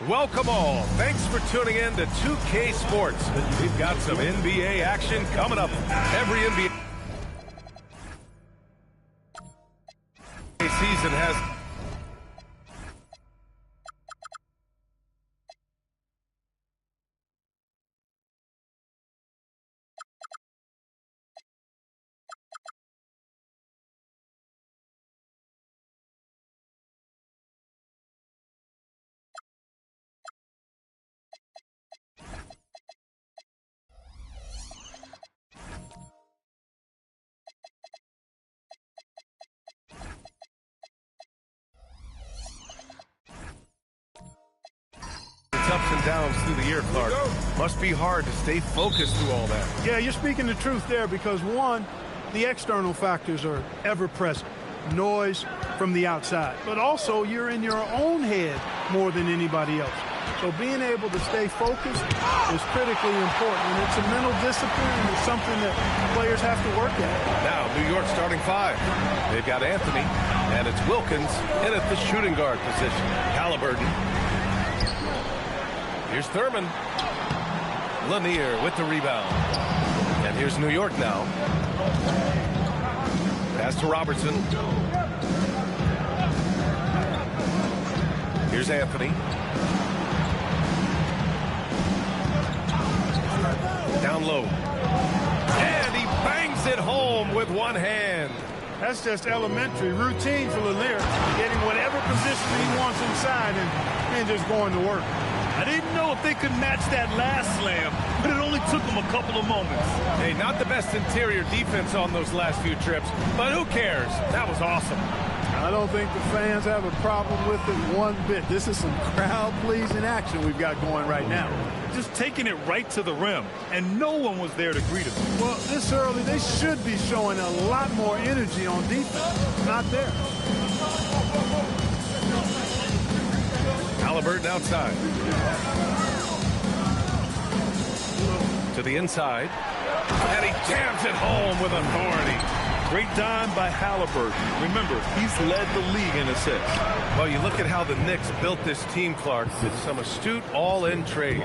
Welcome all. Thanks for tuning in to 2K Sports. We've got some NBA action coming up. Every NBA season has ups and downs through the year, Clark. Must be hard to stay focused through all that. Yeah, you're speaking the truth there because, one, the external factors are ever present. Noise from the outside. But also, you're in your own head more than anybody else. So being able to stay focused is critically important. And it's a mental discipline, and it's something that players have to work at. Now, New York starting five. They've got Anthony, and it's Wilkins in at the shooting guard position. Halliburton. Here's Thurman. Lanier with the rebound. And here's New York now. Pass to Robertson. Here's Anthony. Down low. And he bangs it home with one hand. That's just elementary routine for Lanier, getting whatever position he wants inside and just going to work. I didn't know if they could match that last slam, but it only took them a couple of moments. Hey, not the best interior defense on those last few trips, but who cares? That was awesome. I don't think the fans have a problem with it one bit. This is some crowd-pleasing action we've got going right now. Just taking it right to the rim, and no one was there to greet him. Well, this early, they should be showing a lot more energy on defense. Not there. Halliburton outside. To the inside. And he jams it home with authority. Great dime by Halliburton. Remember, he's led the league in assists. Well, you look at how the Knicks built this team, Clark, with some astute all-in trades.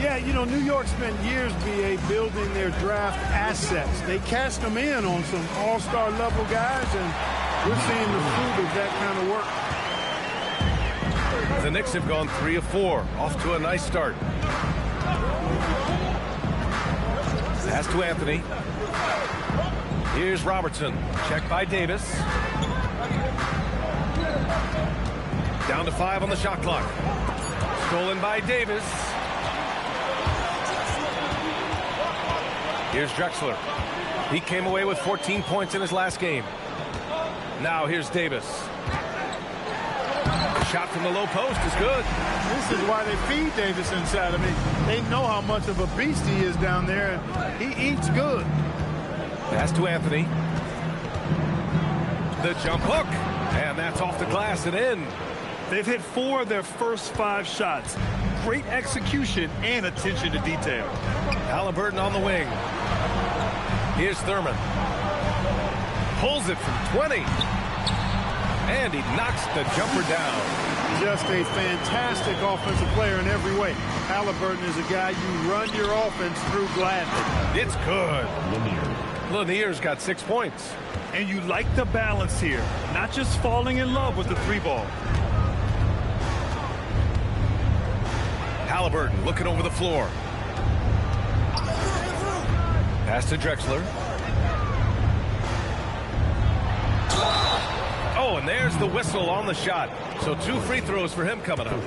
Yeah, you know, New York spent years, B.A., building their draft assets. They cast them in on some all-star level guys, and we're seeing the fruit of that kind of work. The Knicks have gone 3 of 4, off to a nice start. Pass to Anthony. Here's Robertson. Checked by Davis. Down to 5 on the shot clock. Stolen by Davis. Here's Drexler. He came away with 14 points in his last game. Now here's Davis. Shot from the low post is good. This is why they feed Davis inside. I mean, they know how much of a beast he is down there, and he eats good. Pass to Anthony. The jump hook. And that's off the glass and in. They've hit 4 of their first 5 shots. Great execution and attention to detail. Halliburton on the wing. Here's Thurman. Pulls it from 20. And he knocks the jumper down. Just a fantastic offensive player in every way. Halliburton is a guy you run your offense through gladly. It's good. Lanier's got 6 points. And you like the balance here. Not just falling in love with the 3-ball. Halliburton looking over the floor. Pass to Drexler. Oh, and there's the whistle on the shot. So 2 free throws for him coming up.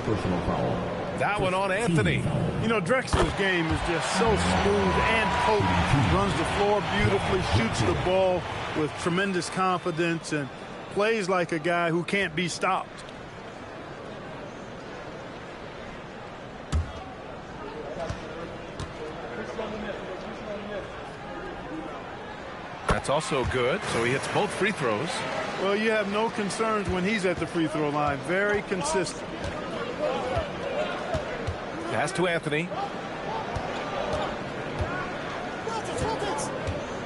That one on Anthony. You know, Drexler's game is just so smooth and potent. Runs the floor beautifully, shoots the ball with tremendous confidence, and plays like a guy who can't be stopped. That's also good. So he hits both free throws. Well, you have no concerns when he's at the free throw line. Very consistent. Pass to Anthony.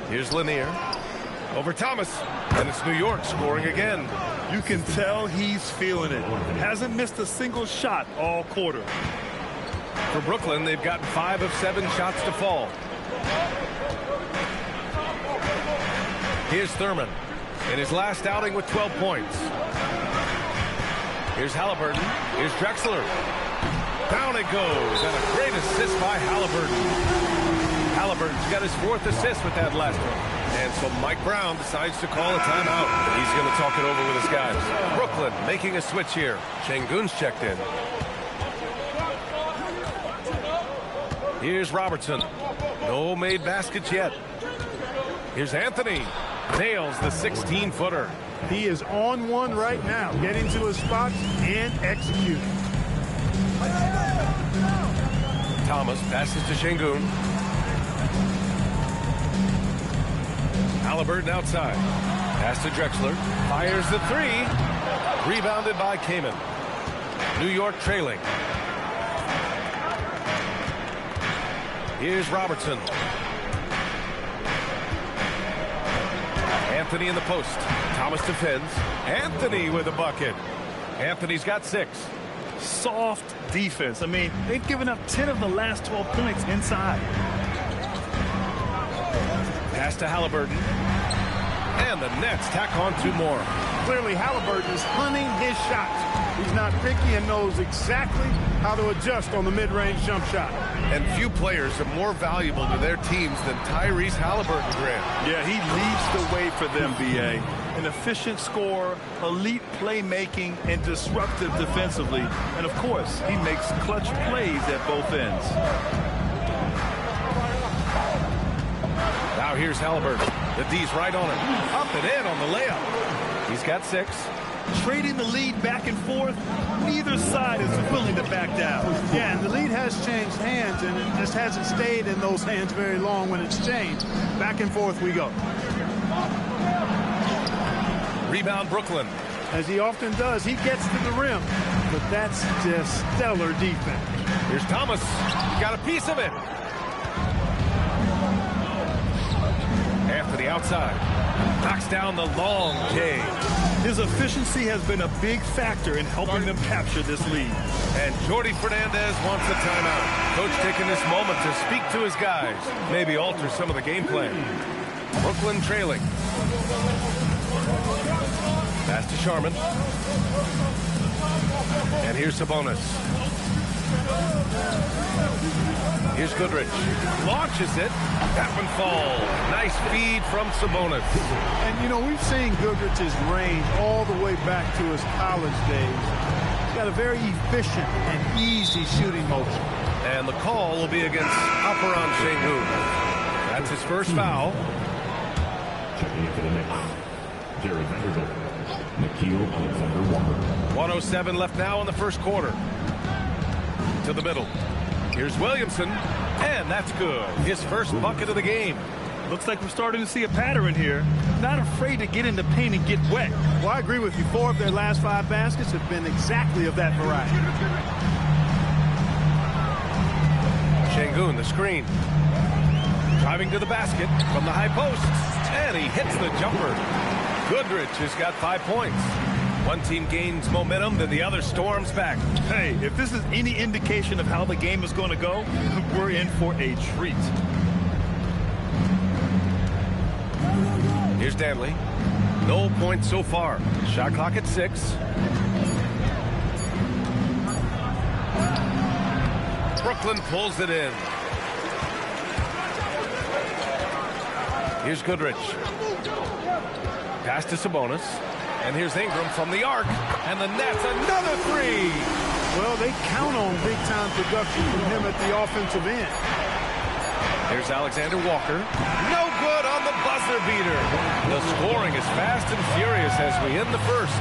Here's Lanier. Over Thomas. And it's New York scoring again. You can tell he's feeling it. Hasn't missed a single shot all quarter. For Brooklyn, they've gotten 5 of 7 shots to fall. Here's Thurman in his last outing with 12 points. Here's Halliburton. Here's Drexler. Down it goes, and a great assist by Halliburton. Halliburton's got his 4th assist with that last one. And so Mike Brown decides to call a timeout. He's going to talk it over with his guys. Brooklyn making a switch here. Şengün's checked in. Here's Robertson. No made baskets yet. Here's Anthony. Nails the 16-footer. He is on one right now, getting to his spots and executing. Thomas passes to Şengün. Halliburton outside. Pass to Drexler. Fires the 3. Rebounded by Kaman. New York trailing. Here's Robertson. Anthony in the post. Thomas defends. Anthony with a bucket. Anthony's got 6. Soft defense. I mean, they've given up 10 of the last 12 points inside. Pass to Halliburton. And the Nets tack on 2 more. Clearly, Halliburton is hunting his shots. He's not picky and knows exactly how to adjust on the mid-range jump shot. And few players are more valuable to their teams than Tyrese Halliburton, Grant. Yeah, he leads the way for them, B.A. An efficient scorer, elite playmaking, and disruptive defensively. And, of course, he makes clutch plays at both ends. Now here's Halliburton. The D's right on him. Up and in on the layup. He's got 6. Trading the lead back and forth, neither side is willing to back down. Yeah, and the lead has changed hands, and it just hasn't stayed in those hands very long when it's changed. Back and forth we go. Rebound Brooklyn. As he often does, he gets to the rim, but that's just stellar defense. Here's Thomas. He got a piece of it. Anthony outside. Knocks down the long K. His efficiency has been a big factor in helping them capture this lead. And Jordi Fernandez wants a timeout. Coach taking this moment to speak to his guys. Maybe alter some of the game plan. Brooklyn trailing. Pass to Sharman. And here's Sabonis. Here's Goodrich. Launches it. That one falls. Nice feed from Sabonis. And, you know, we've seen Goodrich's range all the way back to his college days. He's got a very efficient and easy shooting motion. And the call will be against Alperen Şengün. That's his first foul. Checking in for the Knicks, Jerry Vanderbilt, Nickeil Alexander-Walker. 1:07 left now in the first quarter. To the middle. Here's Williamson, and that's good. His first bucket of the game. Looks like we're starting to see a pattern here. Not afraid to get in the paint and get wet. Well, I agree with you. 4 of their last 5 baskets have been exactly of that variety. Şengün, the screen. Driving to the basket from the high post, and he hits the jumper. Goodrich has got 5 points. One team gains momentum, then the other storms back. Hey, if this is any indication of how the game is going to go, we're in for a treat. Here's Danley. No points so far. Shot clock at 6. Brooklyn pulls it in. Here's Goodrich. Pass to Sabonis. And here's Ingram from the arc. And the Nets, another 3. Well, they count on big-time production from him at the offensive end. Here's Alexander Walker. No good on the buzzer beater. The scoring is fast and furious as we end the first.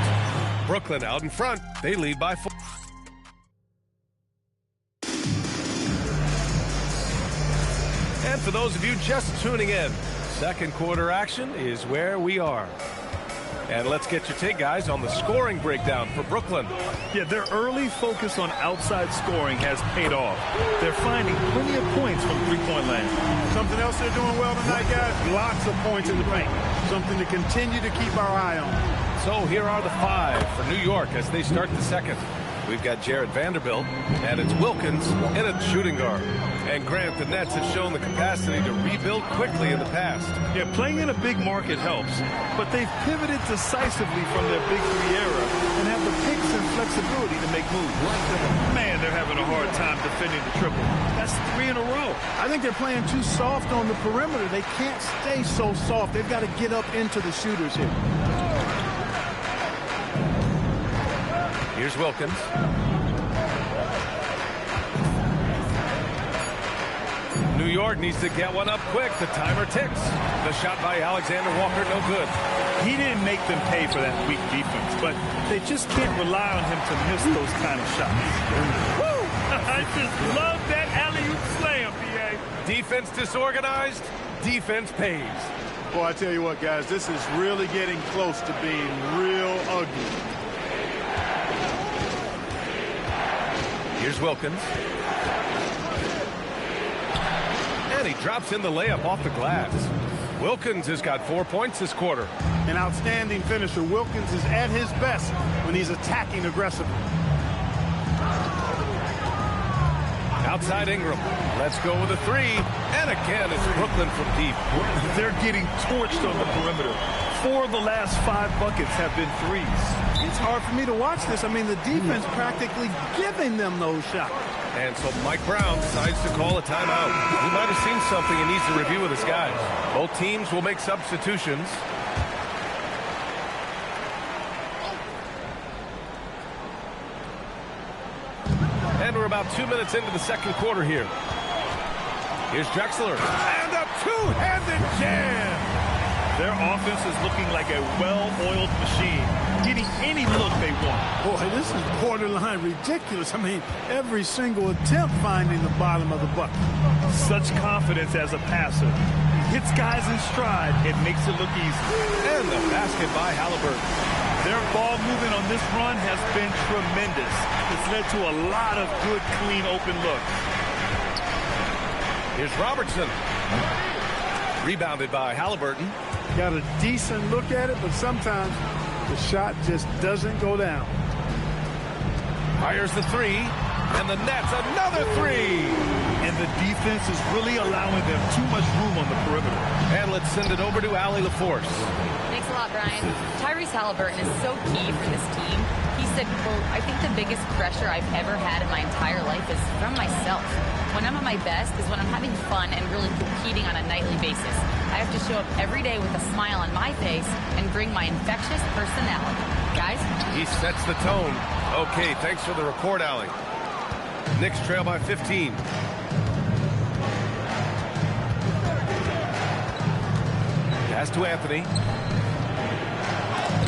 Brooklyn out in front. They lead by 4. And for those of you just tuning in, second quarter action is where we are. And let's get your take, guys, on the scoring breakdown for Brooklyn. Yeah, their early focus on outside scoring has paid off. They're finding plenty of points from three-point land. Something else they're doing well tonight, guys, lots of points in the paint. Something to continue to keep our eye on. So here are the 5 for New York as they start the second. We've got Jared Vanderbilt, and it's Wilkins in a shooting guard. And Grant, the Nets have shown the capacity to rebuild quickly in the past. Yeah, playing in a big market helps, but they've pivoted decisively from their big 3 era and have the picks and flexibility to make moves. Man, they're having a hard time defending the triple. That's 3 in a row. I think they're playing too soft on the perimeter. They can't stay so soft. They've got to get up into the shooters here. Here's Wilkins. New York needs to get one up quick. The timer ticks. The shot by Alexander Walker, no good. He didn't make them pay for that weak defense, but they just can't rely on him to miss those kind of shots. Woo! I just love that alley-oop slam, PA. Defense disorganized, defense pays. Boy, I tell you what, guys, this is really getting close to being real ugly. Here's Wilkins. And he drops in the layup off the glass. Wilkins has got 4 points this quarter. An outstanding finisher. Wilkins is at his best when he's attacking aggressively. Outside Ingram. Let's go with a 3. And again, it's Brooklyn from deep. They're getting torched on the perimeter. 4 of the last 5 buckets have been 3s. It's hard for me to watch this. I mean, the defense practically giving them those shots. And so Mike Brown decides to call a timeout. He might have seen something he needs to review with his guys. Both teams will make substitutions. And we're about 2 minutes into the second quarter here. Here's Drexler. And a two-handed jam. Their offense is looking like a well-oiled machine, getting any look they want. Boy, this is borderline ridiculous. I mean, every single attempt finding the bottom of the bucket. Such confidence as a passer. He hits guys in stride. It makes it look easy. And the basket by Halliburton. Their ball movement on this run has been tremendous. It's led to a lot of good, clean, open looks. Here's Robertson. Rebounded by Halliburton. Got a decent look at it, but sometimes the shot just doesn't go down. Fires the 3, and the Nets another 3. And the defense is really allowing them too much room on the perimeter. And let's send it over to Allie LaForce. Thanks a lot, Brian. Tyrese Halliburton is so key for this team. He said, quote, I think the biggest pressure I've ever had in my entire life is from myself. When I'm at my best is when I'm having fun and really competing on a nightly basis. I have to show up every day with a smile on my face and bring my infectious personality. Guys? He sets the tone. Okay, thanks for the report, Allie. Knicks trail by 15. Pass to Anthony.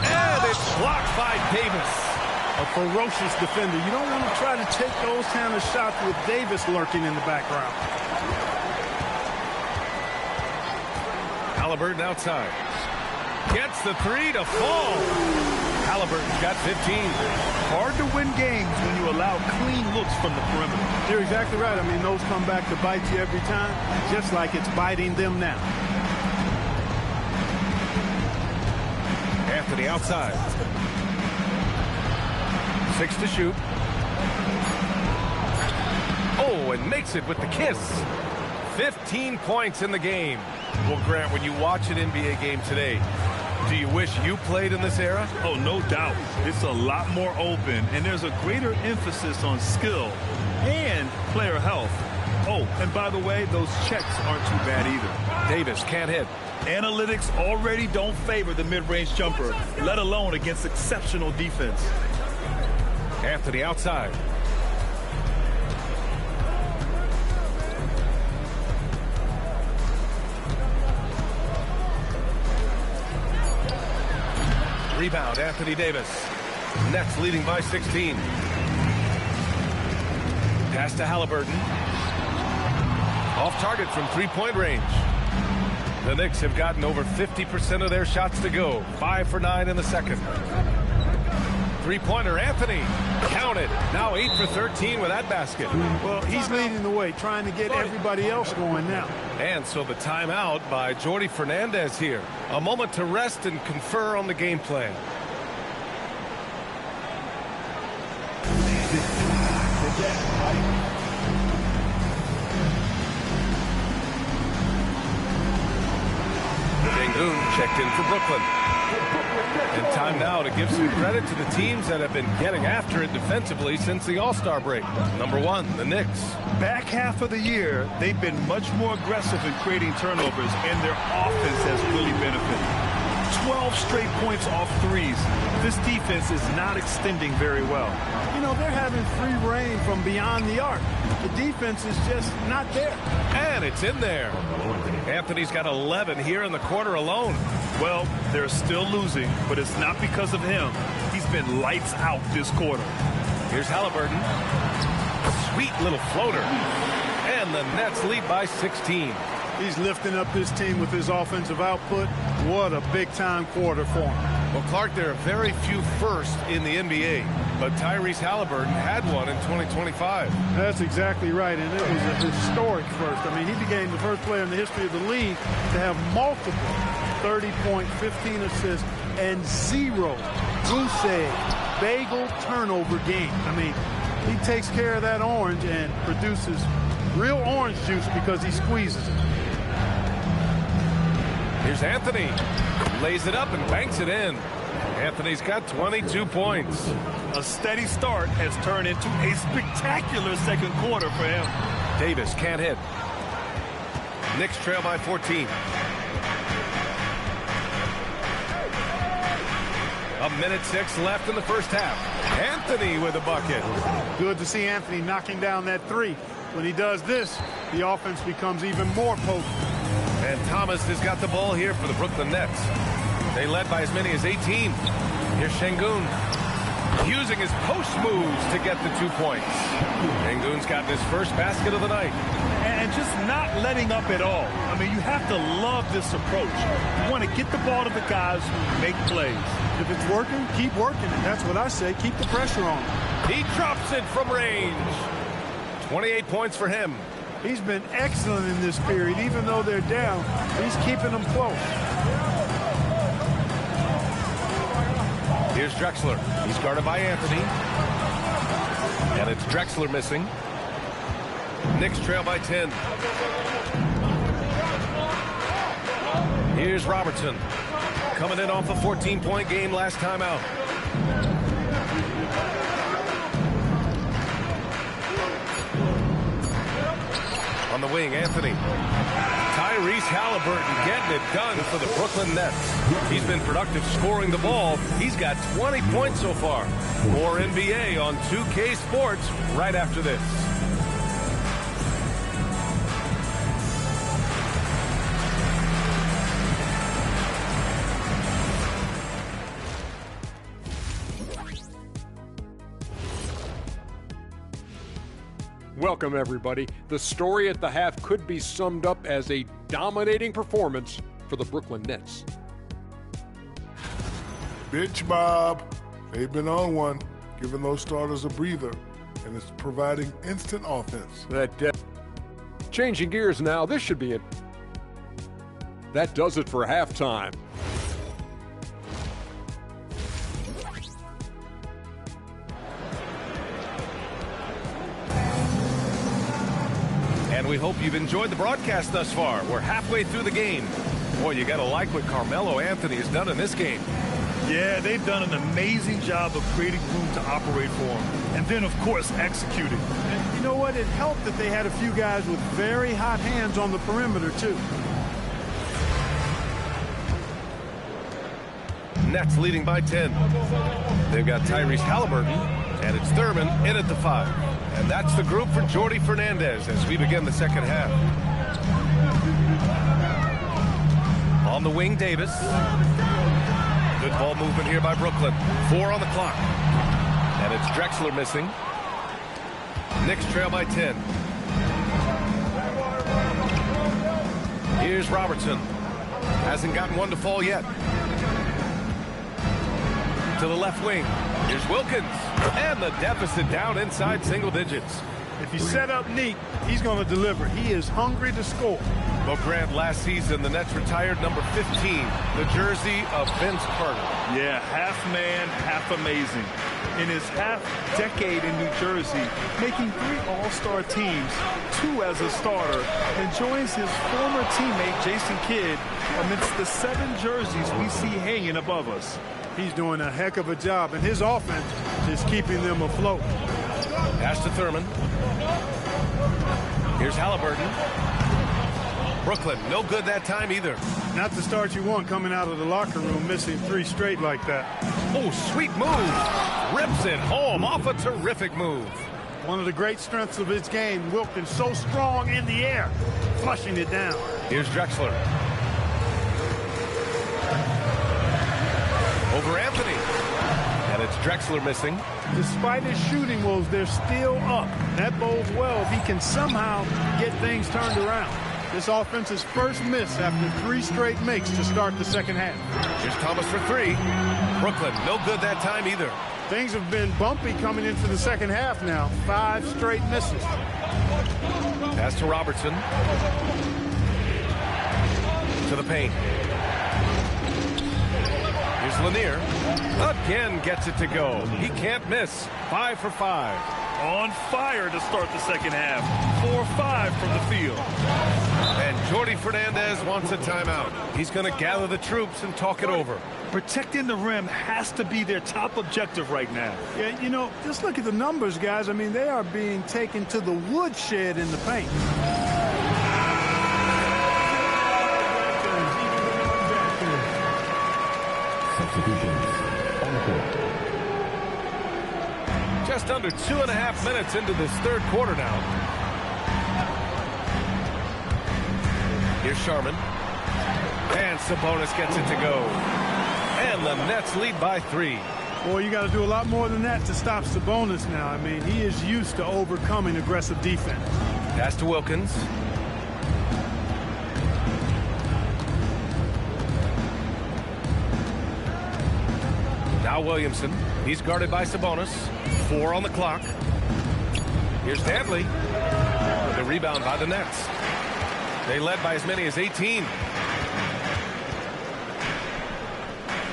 And it's blocked by Davis. A ferocious defender. You don't want to try to take those kind of shots with Davis lurking in the background. Halliburton outside. Gets the 3 to fall. Halliburton's got 15. Hard to win games when you allow clean looks from the perimeter. You're exactly right. I mean, those come back to bite you every time, just like it's biting them now. Anthony outside. 6 to shoot. Oh, and makes it with the kiss. 15 points in the game. Well, Grant, when you watch an NBA game today, do you wish you played in this era? Oh, no doubt. It's a lot more open, and there's a greater emphasis on skill and player health. Oh, and by the way, those checks aren't too bad either. Davis can't hit. Analytics already don't favor the mid-range jumper, let alone against exceptional defense. Anthony outside. Rebound, Anthony Davis. Nets leading by 16. Pass to Halliburton. Off target from three-point range. The Knicks have gotten over 50% of their shots to go. 5 for 9 in the second. Three-pointer, Anthony. Counted. Now 8 for 13 with that basket. Well, he's leading the way, trying to get everybody else going now. And so the timeout by Jordi Fernandez here. A moment to rest and confer on the game plan. Shangoon checked in for Brooklyn. And time now to give some credit to the teams that have been getting after it defensively since the All-Star break. Number one, the Knicks. Back half of the year, they've been much more aggressive in creating turnovers, and their offense has really benefited. 12 straight points off threes. This defense is not extending very well. You know, they're having free reign from beyond the arc. The defense is just not there. And it's in there. Anthony's got 11 here in the quarter alone. Well, they're still losing, but it's not because of him. He's been lights out this quarter. Here's Halliburton. Sweet little floater. And the Nets lead by 16. He's lifting up this team with his offensive output. What a big-time quarter for him. Well, Clark, there are very few firsts in the NBA, but Tyrese Halliburton had one in 2025. That's exactly right, and it was a historic first. I mean, he became the first player in the history of the league to have multiple 30-point, 15 assists, and 0 goose egg, bagel turnover games. I mean, he takes care of that orange and produces real orange juice because he squeezes it. Here's Anthony. Lays it up and banks it in. Anthony's got 22 points. A steady start has turned into a spectacular second quarter for him. Davis can't hit. Knicks trail by 14. A minute 6 left in the first half. Anthony with a bucket. Good to see Anthony knocking down that three. When he does this, the offense becomes even more potent. And Thomas has got the ball here for the Brooklyn Nets. They led by as many as 18. Here's Shangoon using his post moves to get the 2 points. Shangoon's gotten his first basket of the night. And just not letting up at all. I mean, you have to love this approach. You want to get the ball to the guys who make plays. If it's working, keep working. That's what I say. Keep the pressure on. He drops it from range. 28 points for him. He's been excellent in this period. Even though they're down, he's keeping them close. Here's Drexler. He's guarded by Anthony. And it's Drexler missing. Knicks trail by 10. Here's Robertson. Coming in off a 14-point game last time out. On the wing, Anthony. Tyrese Halliburton getting it done for the Brooklyn Nets. He's been productive scoring the ball. He's got 20 points so far. More NBA on 2K Sports right after this. Welcome, everybody. The story at the half could be summed up as a dominating performance for the Brooklyn Nets. Bitch Bob. They've been on one, giving those starters a breather, and it's providing instant offense. Changing gears now, this should be it. That does it for halftime. And we hope you've enjoyed the broadcast thus far. We're halfway through the game. Boy, you got to like what Carmelo Anthony has done in this game. Yeah, they've done an amazing job of creating room to operate for him. And then, of course, executing. And you know what? It helped that they had a few guys with very hot hands on the perimeter, too. Nets leading by 10. They've got Tyrese Halliburton, and it's Thurman in at the 5. And that's the group for Jordi Fernandez as we begin the second half. On the wing, Davis. Good ball movement here by Brooklyn. 4 on the clock. And it's Drexler missing. Knicks trail by 10. Here's Robertson. Hasn't gotten one to fall yet. To the left wing. Here's Wilkins. And the deficit down inside single digits. If he's set up neat, he's going to deliver. He is hungry to score. Well, Grant, last season, the Nets retired number 15, the jersey of Vince Carter. Yeah, half man, half amazing. In his half-decade in New Jersey, making 3 All-Star teams, 2 as a starter, and joins his former teammate Jason Kidd amidst the 7 jerseys we see hanging above us. He's doing a heck of a job, and his offense is keeping them afloat. Pass to Thurman. Here's Halliburton. Brooklyn, no good that time either. Not the start you want coming out of the locker room, missing 3 straight like that. Oh, sweet move. Rips it home off a terrific move. One of the great strengths of his game, Wilkins so strong in the air, flushing it down. Here's Drexler. Over Anthony. And it's Drexler missing. Despite his shooting woes, they're still up. That bodes well if he can somehow get things turned around. This offense's first miss after 3 straight makes to start the second half. Here's Thomas for 3. Brooklyn, no good that time either. Things have been bumpy coming into the second half now. 5 straight misses. Pass to Robertson. To the paint. Here's Lanier. Again gets it to go. He can't miss. 5 for 5. On fire to start the second half. 4-5 from the field. And Jordi Fernandez wants a timeout. He's going to gather the troops and talk it over. Protecting the rim has to be their top objective right now. Yeah, you know, just look at the numbers, guys. I mean, they are being taken to the woodshed in the paint. Just under 2.5 minutes into this third quarter now. Here's Sharman. And Sabonis gets it to go. And the Nets lead by 3. Boy, you got to do a lot more than that to stop Sabonis now. I mean, he is used to overcoming aggressive defense. Pass to Wilkins. Now Williamson. He's guarded by Sabonis. 4 on the clock. Here's Dantley. The rebound by the Nets. They led by as many as 18.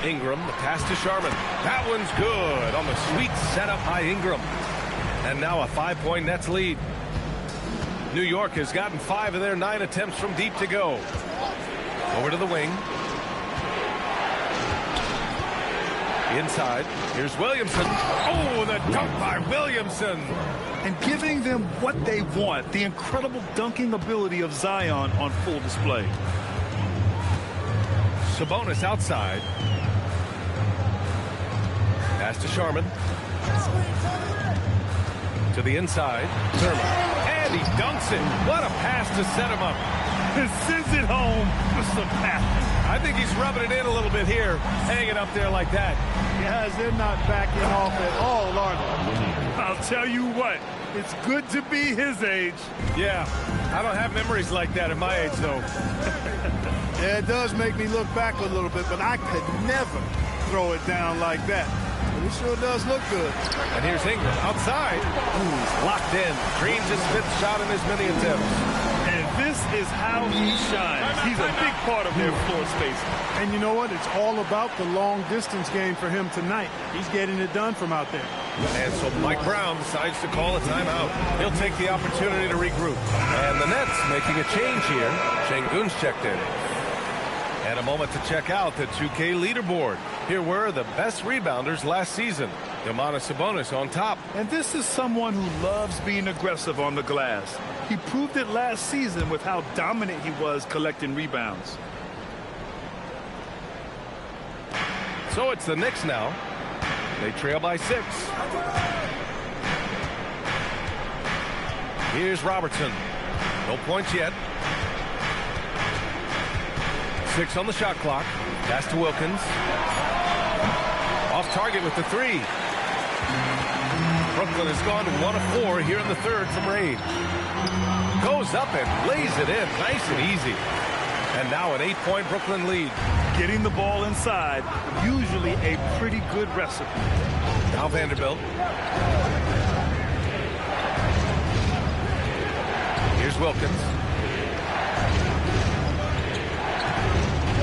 Ingram, the pass to Sharman. That one's good on the sweet setup by Ingram. And now a 5-point Nets lead. New York has gotten 5 of their 9 attempts from deep to go. Over to the wing. Inside. Here's Williamson. Oh, the dunk by Williamson. And giving them what they want. The incredible dunking ability of Zion on full display. Sabonis outside. Pass to Sharman. To the inside. Thurman. And he dunks it. What a pass to set him up. And sends it home with some pass. I think he's rubbing it in a little bit here. Hanging up there like that. Guys, they're not backing off at all, are they? I'll tell you what. It's good to be his age. Yeah. I don't have memories like that at my age, though. Yeah, it does make me look back a little bit, but I could never throw it down like that. But it sure does look good. And here's Ingram outside. Ooh, locked in. Dreams his 5th shot in as many attempts. And this is how he shines. He's a big part of their floor space. And you know what? It's all about the long distance game for him tonight. He's getting it done from out there. And so Mike Brown decides to call a timeout. He'll take the opportunity to regroup. And the Nets making a change here. Şengün's checked in. And a moment to check out the 2K leaderboard. Here were the best rebounders last season. Domantas Sabonis on top. And this is someone who loves being aggressive on the glass. He proved it last season with how dominant he was collecting rebounds. So it's the Knicks now. They trail by 6. Here's Robertson. No points yet. 6 on the shot clock. Pass to Wilkins. Off target with the 3. Brooklyn has gone 1 of 4 here in the third from Reid. Goes up and lays it in. Nice and easy. And now an 8-point Brooklyn lead. Getting the ball inside, usually a pretty good recipe. Now Vanderbilt. Here's Wilkins.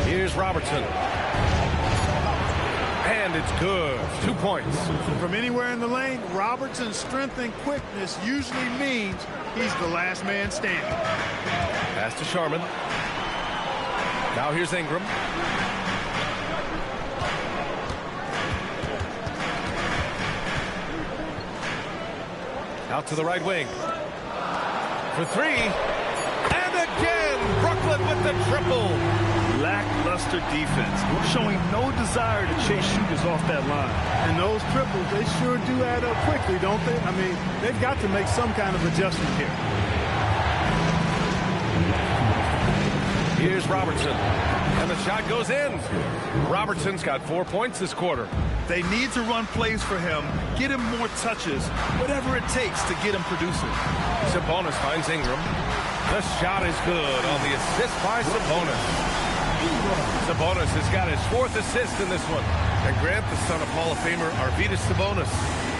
Here's Robertson. And it's good. 2 points. From anywhere in the lane, Robertson's strength and quickness usually means he's the last man standing. Pass to Sharman. Now here's Ingram. Out to the right wing. For three. And again, Brooklyn with the triple. Lackluster defense, showing no desire to chase shooters off that line. And those triples, they sure do add up quickly, don't they? I mean, they've got to make some kind of adjustment here. Here's Robertson. And the shot goes in. Robertson's got 4 points this quarter. They need to run plays for him, get him more touches, whatever it takes to get him producing. Sabonis finds Ingram. The shot is good on the assist by Sabonis. Sabonis has got his 4th assist in this one. And Grant, the son of Hall of Famer Arvydas Sabonis.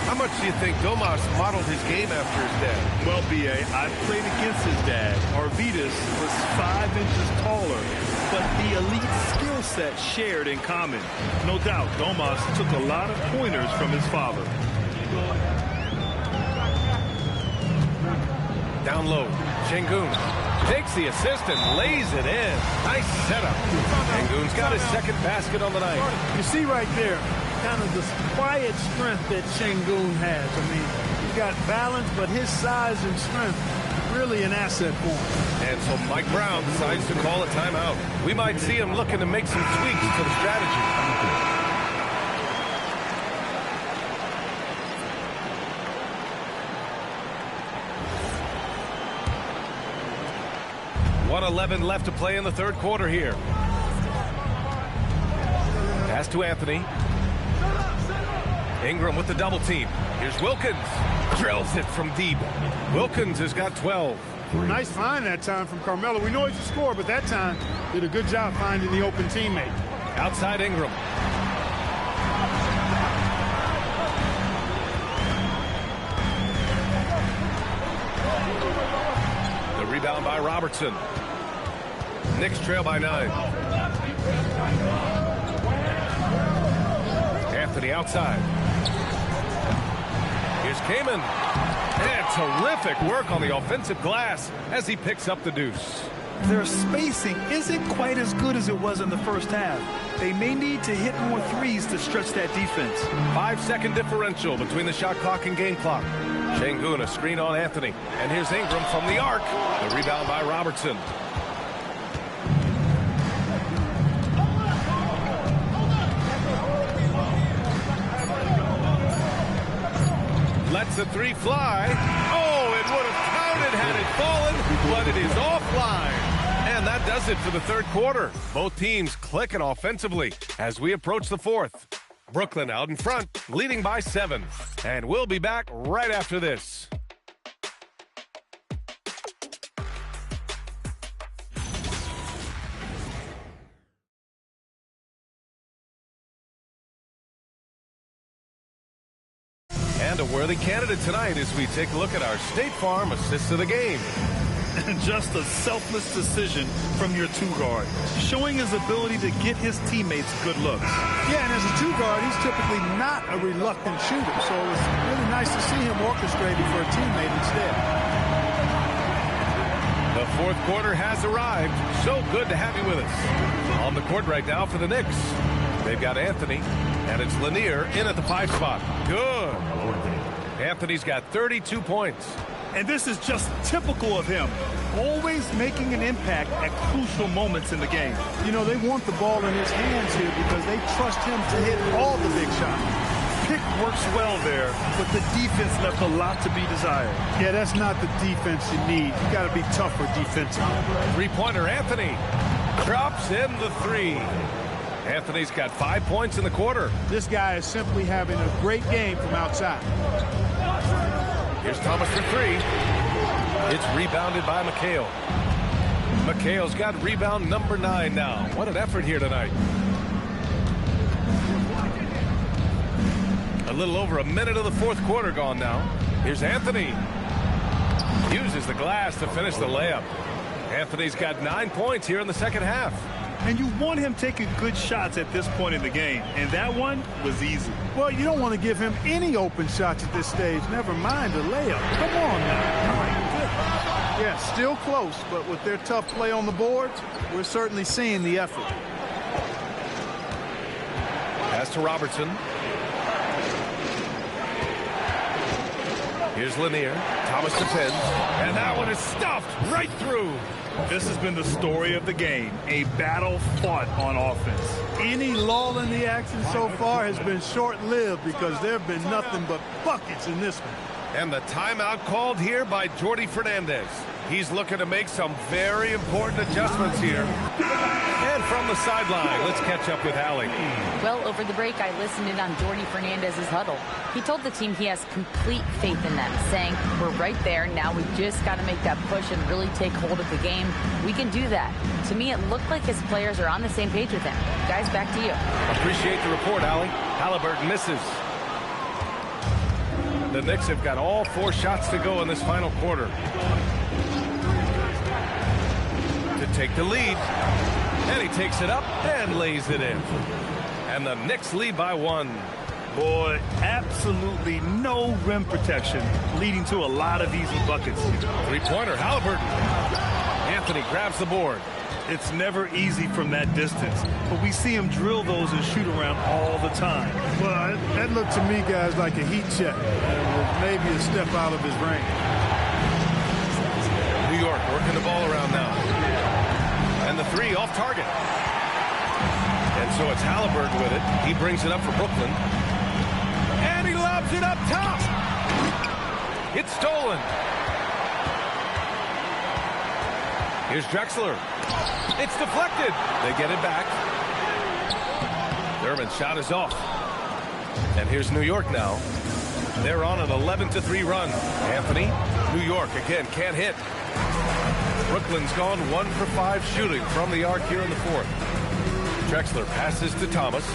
How much do you think Domas modeled his game after his dad? Well, B.A., I played against his dad. Arvydas was 5 inches taller, but the elite skill set shared in common. No doubt, Domas took a lot of pointers from his father. Down low, Şengün takes the assist and lays it in. Nice setup. Şengün's got his 2nd basket on the night. You see right there, kind of this quiet strength that Şengün has. I mean, he's got balance, but his size and strength really an asset for him. And so Mike Brown decides to call a timeout. We might see him looking to make some tweaks to the strategy. 1:11 left to play in the 3rd quarter here. Pass to Anthony. Ingram with the double team. Here's Wilkins. Drills it from deep. Wilkins has got 12. Nice find that time from Carmelo. We know he's a scorer, but that time did a good job finding the open teammate. Outside Ingram. The rebound by Robertson. Knicks trail by 9. Anthony outside. Here's Kaman. And terrific work on the offensive glass as he picks up the deuce. Their spacing isn't quite as good as it was in the first half. They may need to hit more threes to stretch that defense. 5-second differential between the shot clock and game clock. Şengün, a screen on Anthony. And here's Ingram from the arc. The rebound by Robertson. Lets the 3 fly. Oh, it would have counted had it fallen, but it is offline. And that does it for the 3rd quarter. Both teams clicking offensively as we approach the 4th. Brooklyn out in front, leading by 7. And we'll be back right after this. And a worthy candidate tonight as we take a look at our State Farm assist of the game. Just a selfless decision from your 2-guard, showing his ability to get his teammates good looks. Yeah, and as a 2-guard, he's typically not a reluctant shooter, so it's really nice to see him orchestrating for a teammate instead. The 4th quarter has arrived. So good to have you with us. On the court right now for the Knicks. They've got Anthony, and it's Lanier in at the 5 spot. Good. Anthony's got 32 points. And this is just typical of him, always making an impact at crucial moments in the game. You know, they want the ball in his hands here because they trust him to hit all the big shots. Pick works well there, but the defense left a lot to be desired. Yeah, that's not the defense you need. You got to be tougher defensively. 3-pointer Anthony drops in the 3. Anthony's got 5 points in the quarter. This guy is simply having a great game from outside. Here's Thomas for 3. It's rebounded by McHale. McHale's got rebound number 9 now. What an effort here tonight. A little over a minute of the 4th quarter gone now. Here's Anthony. Uses the glass to finish the layup. Anthony's got 9 points here in the second half. And you want him taking good shots at this point in the game. And that one was easy. Well, you don't want to give him any open shots at this stage. Never mind a layup. Come on now. My goodness. Yeah, still close, but with their tough play on the boards, we're certainly seeing the effort. Pass to Robertson. Here's Lanier. Thomas defends. And that one is stuffed right through. This has been the story of the game. A battle fought on offense. Any lull in the action so far has been short-lived because there have been nothing but buckets in this one. And the timeout called here by Jordi Fernandez. He's looking to make some very important adjustments here. And from the sideline, let's catch up with Allie. Well, over the break, I listened in on Jordi Fernandez's huddle. He told the team he has complete faith in them, saying, we're right there. Now we just got to make that push and really take hold of the game. We can do that. To me, it looked like his players are on the same page with him. Guys, back to you. Appreciate the report, Allie. Halliburton misses. The Knicks have got all 4 shots to go in this final quarter to take the lead. And he takes it up and lays it in. And the Knicks lead by 1. Boy, absolutely no rim protection, leading to a lot of easy buckets. Three-pointer, Halliburton. Anthony grabs the board. It's never easy from that distance, but we see him drill those and shoot around all the time. Well, that looked to me, guys, like a heat check. Maybe a step out of his range. New York working the ball around now. And the 3 off target. And so it's Halliburton with it. He brings it up for Brooklyn. And he lobs it up top. It's stolen. Here's Drexler. It's deflected. They get it back. Thurman's shot is off. And here's New York now. They're on an 11-3 run. Anthony, New York again can't hit. Brooklyn's gone 1 for 5 shooting from the arc here in the 4th. Drexler passes to Thomas.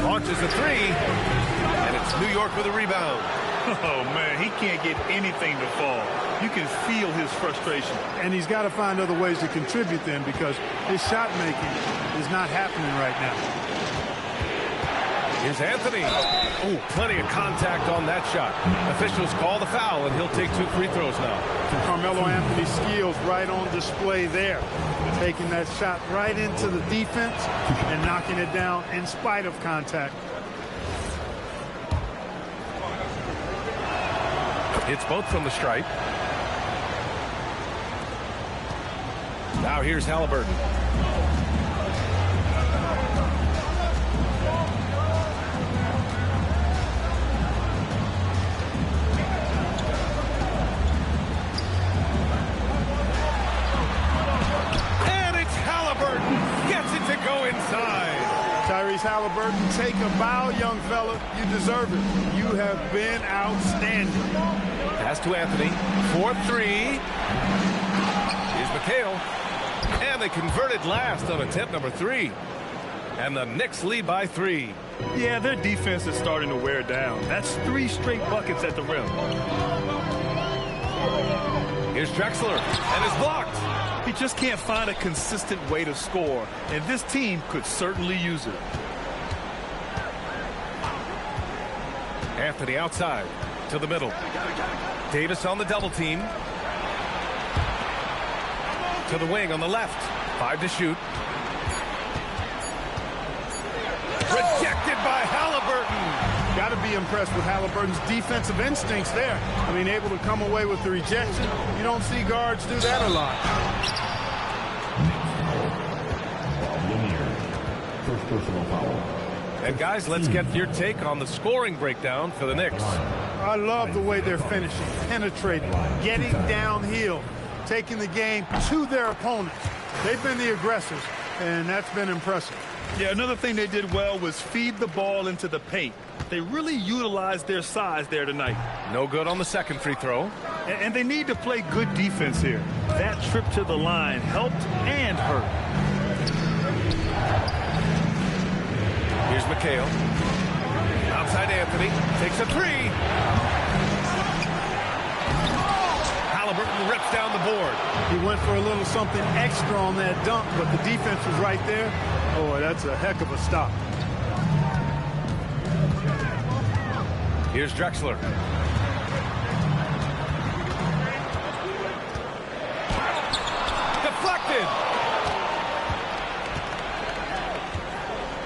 Launches a 3. And it's New York with a rebound. Oh, man, he can't get anything to fall. You can feel his frustration. And he's got to find other ways to contribute then because his shot making is not happening right now. Here's Anthony. Oh, plenty of contact on that shot. Officials call the foul, and he'll take 2 free throws now. Carmelo Anthony's skills right on display there. Taking that shot right into the defense and knocking it down in spite of contact. It's both from the stripe. Now here's Halliburton. And it's Halliburton. Gets it to go inside. Tyrese Halliburton, take a bow, young fella. You deserve it. You have been outstanding. Pass to Anthony. 4-3. Here's McHale. And they converted last on attempt number 3. And the Knicks lead by 3. Yeah, their defense is starting to wear down. That's 3 straight buckets at the rim. Here's Drexler. And it's blocked. He just can't find a consistent way to score. And this team could certainly use it. Anthony outside to the middle. Davis on the double team. To the wing on the left. 5 to shoot. Rejected by Halliburton. Got to be impressed with Halliburton's defensive instincts there. I mean, able to come away with the rejection. You don't see guards do that a lot. First personal foul. And guys, let's get your take on the scoring breakdown for the Knicks. I love the way they're finishing, penetrating, getting downhill, taking the game to their opponent. They've been the aggressors, and that's been impressive. Yeah, another thing they did well was feed the ball into the paint. They really utilized their size there tonight. No good on the second free throw. And they need to play good defense here. That trip to the line helped and hurt. Here's McHale. Outside Anthony. Takes a 3. Halliburton rips down the board. He went for a little something extra on that dunk, but the defense was right there. Boy, that's a heck of a stop. Here's Drexler. Deflected.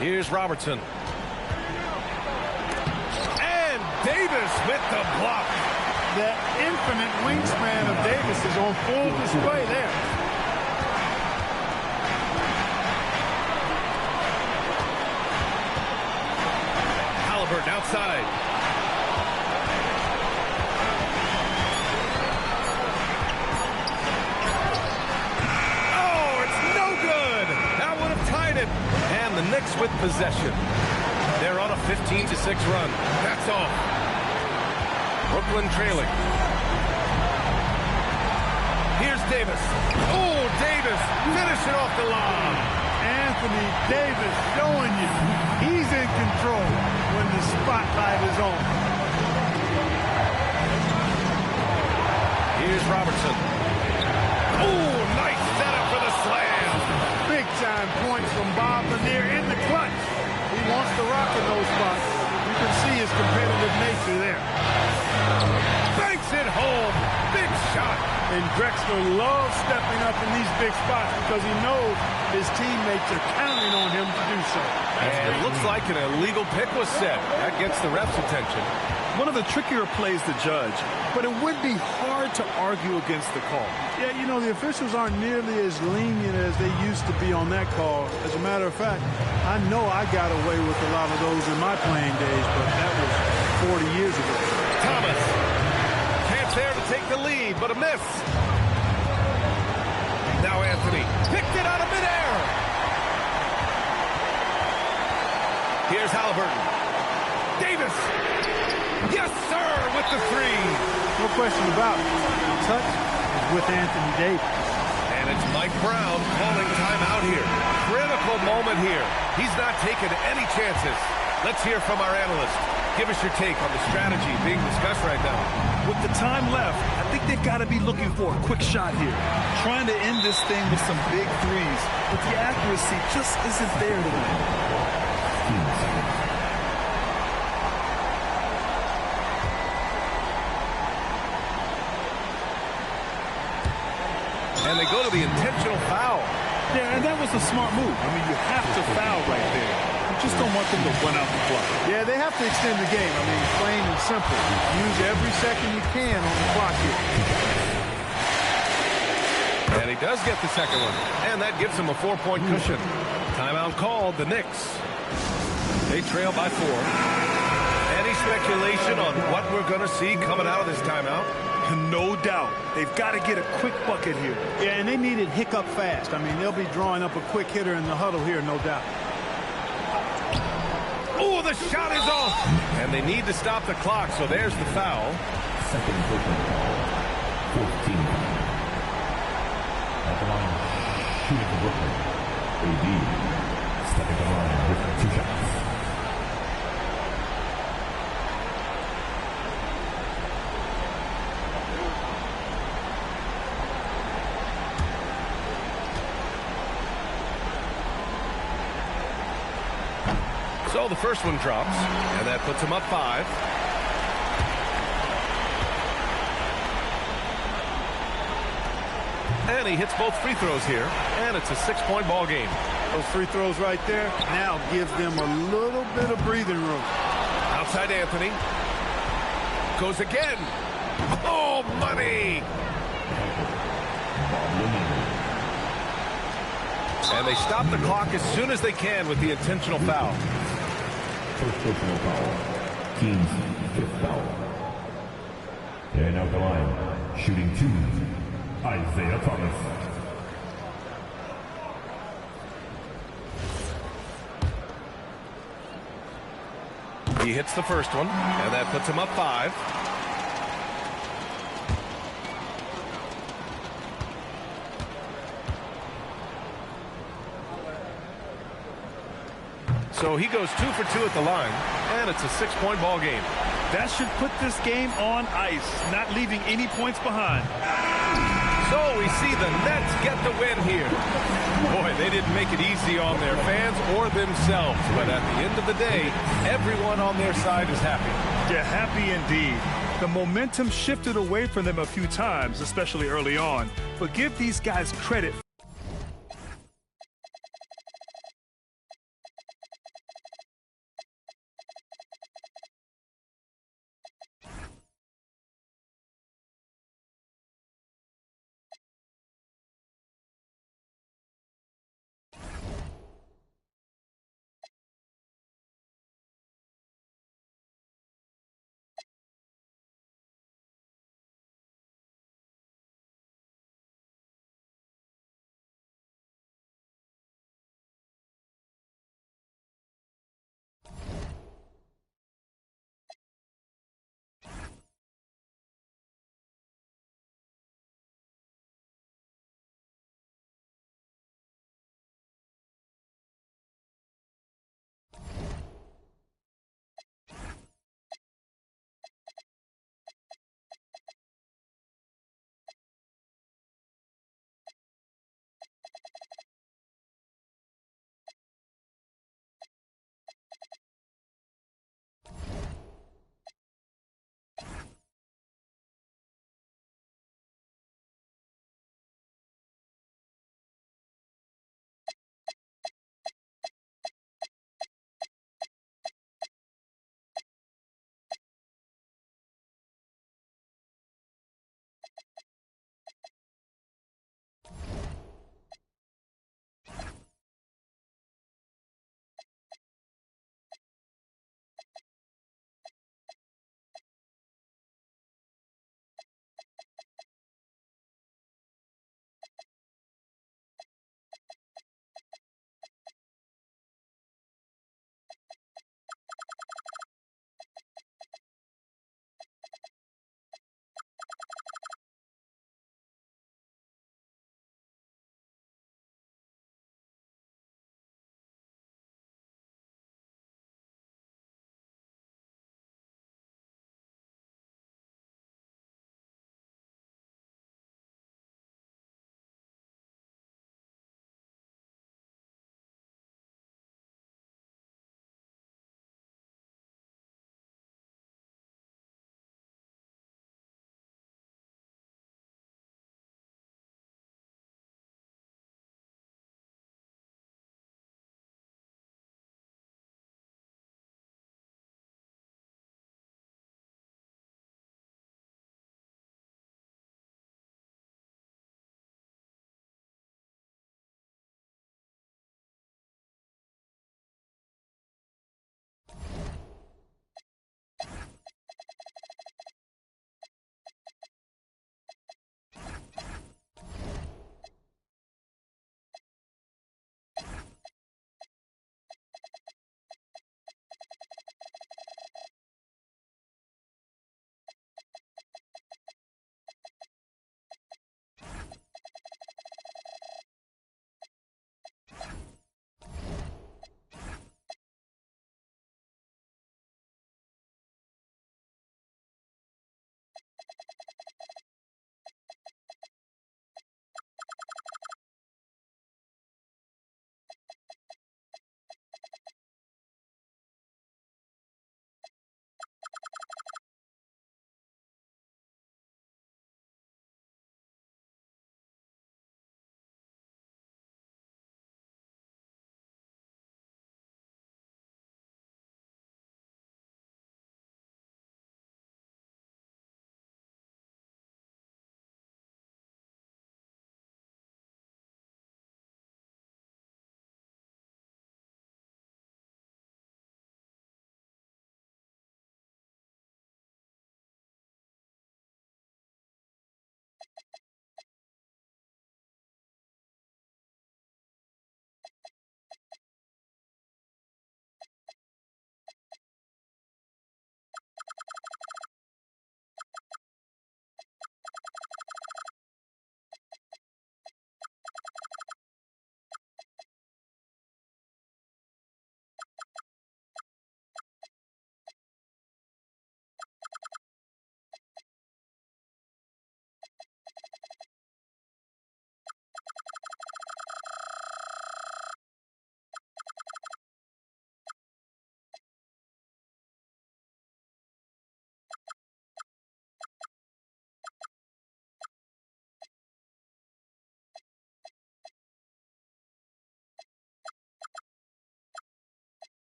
Here's Robertson. And Davis with the block. That infinite wingspan of Davis is on full display there. Halliburton outside. Oh, it's no good. That would have tied it. And the Knicks with possession. They're on a 15-6 run. That's all. Brooklyn trailing. Here's Davis. Oh, Davis finishing off the lob. Anthony Davis showing you he's in control when the spotlight is on. Here's Robertson. Oh, nice setup for the slam. Big time points from Bob Lanier in the clutch. He wants to rock in those spots. You can see his competitive nature there. Banks it home. Big shot. And Drexler loves stepping up in these big spots because he knows his teammates are counting on him to do so. And it looks like an illegal pick was set. That gets the ref's attention. One of the trickier plays to judge, but it would be hard to argue against the call. Yeah, you know, the officials aren't nearly as lenient as they used to be on that call. As a matter of fact, I know I got away with a lot of those in my playing days, but that was 40 years ago. Thomas. Chance there to take the lead, but a miss. Now Anthony picked it out of midair. Here's Halliburton. Davis. Yes, sir, with the three. No question about it. The touch is with Anthony Davis. And it's Mike Brown calling timeout here. Critical moment here. He's not taking any chances. Let's hear from our analyst. Give us your take on the strategy being discussed right now. With the time left, I think they've got to be looking for a quick shot here. Trying to end this thing with some big threes, but the accuracy just isn't there tonight. And they go to the intentional foul. Yeah, and that was a smart move. I mean, you have to foul right there. You just don't want them to run out the clock. Yeah, they have to extend the game. I mean, plain and simple. Use every second you can on the clock here. And he does get the second one. And that gives him a 4-point cushion. Timeout called, the Knicks. They trail by 4. Any speculation on what we're going to see coming out of this timeout? No doubt. They've got to get a quick bucket here. Yeah, and they need it hiccup fast. I mean, they'll be drawing up a quick hitter in the huddle here, no doubt. Oh, the shot is off. And they need to stop the clock, so there's the foul. Second personal foul. 14. At the line, shooting for Brooklyn. AD stepping to the line with 2 shots. So the first one drops, and that puts him up 5. And he hits both free throws here, and it's a 6-point ball game. Those free throws right there now gives them a little bit of breathing room. Outside Anthony. Goes again. Oh, money! And they stop the clock as soon as they can with the intentional foul. First personal foul. Team's 5th foul. And out the line, shooting 2, Isaiah Thomas. He hits the first one, and that puts him up 5. So he goes 2 for 2 at the line, and it's a 6-point ball game. That should put this game on ice, not leaving any points behind. So we see the Nets get the win here. Boy, they didn't make it easy on their fans or themselves, but at the end of the day, everyone on their side is happy. Yeah, happy indeed. The momentum shifted away from them a few times, especially early on. But give these guys credit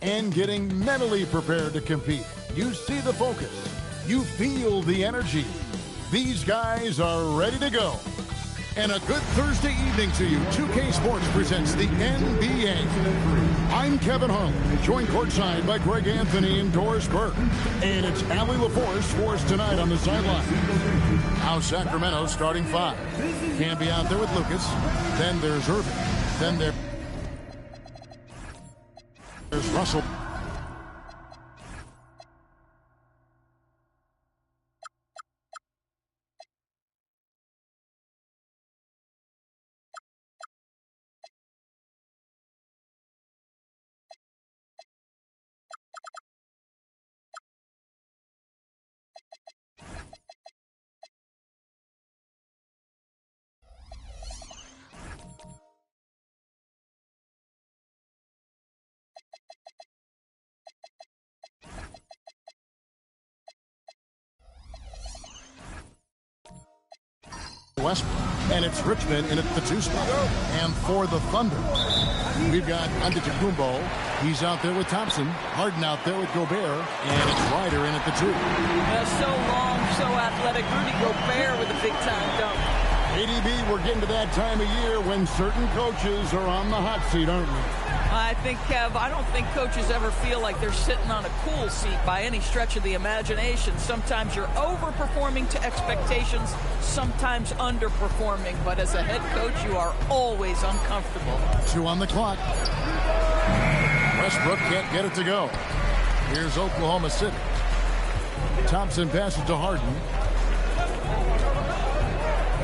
and getting mentally prepared to compete. You see the focus. You feel the energy. These guys are ready to go. And a good Thursday evening to you. 2K Sports presents the NBA. I'm Kevin Hung, joined courtside by Greg Anthony and Doris Burke. And it's Allie LaForce for us tonight on the sideline. Now Sacramento starting 5. Can be out there with Lucas. Then there's Irving. Then there's Russell. Westbrook, and it's Richmond in at the 2 spot. And for the Thunder, we've got Antetokounmpo. He's out there with Thompson. Harden out there with Gobert, and it's Ryder in at the 2. So long, so athletic. Rudy Gobert with a big-time dunk. ADB, we're getting to that time of year when certain coaches are on the hot seat, aren't we? I think, Kev, I don't think coaches ever feel like they're sitting on a cool seat by any stretch of the imagination. Sometimes you're overperforming to expectations, sometimes underperforming. But as a head coach, you are always uncomfortable. 2 on the clock. Westbrook can't get it to go. Here's Oklahoma City. Thompson passes to Harden.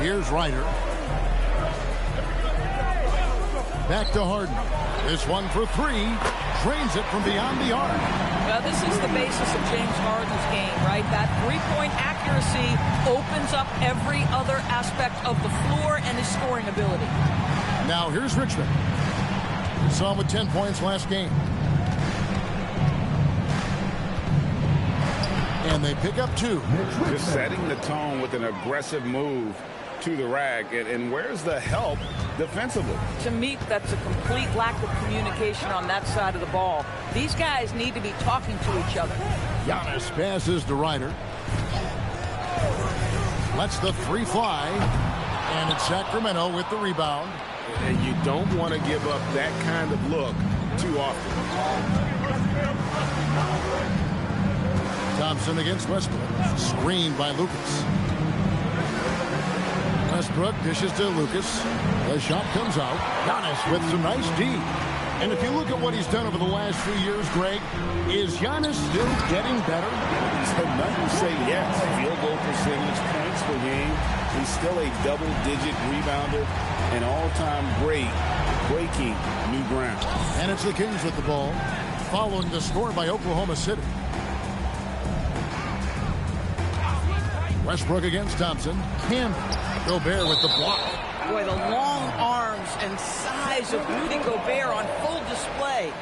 Here's Ryder. Back to Harden. This one for 3. Drains it from beyond the arc. Well, this is the basis of James Harden's game, right? That three-point accuracy opens up every other aspect of the floor and his scoring ability. Now here's Richmond. Saw him with 10 points last game. And they pick up 2. Just setting the tone with an aggressive move to the rack. And where's the help defensively? To me, that's a complete lack of communication on that side of the ball. These guys need to be talking to each other. Giannis passes to Ryder. Lets the 3 fly. And it's Sacramento with the rebound. And you don't want to give up that kind of look too often. Thompson against Westbrook. Screened by Lucas. Westbrook dishes to Lucas. The shot comes out. Giannis with some nice D. And if you look at what he's done over the last few years, Greg, is Giannis still getting better? So numbers say yes. Field goal percentage, points per game. He's still a double-digit rebounder, an all-time great, breaking new ground. And it's the Kings with the ball, following the score by Oklahoma City. Westbrook against Thompson. Gobert with the block. Boy, the long arms and size of Rudy Gobert on full display.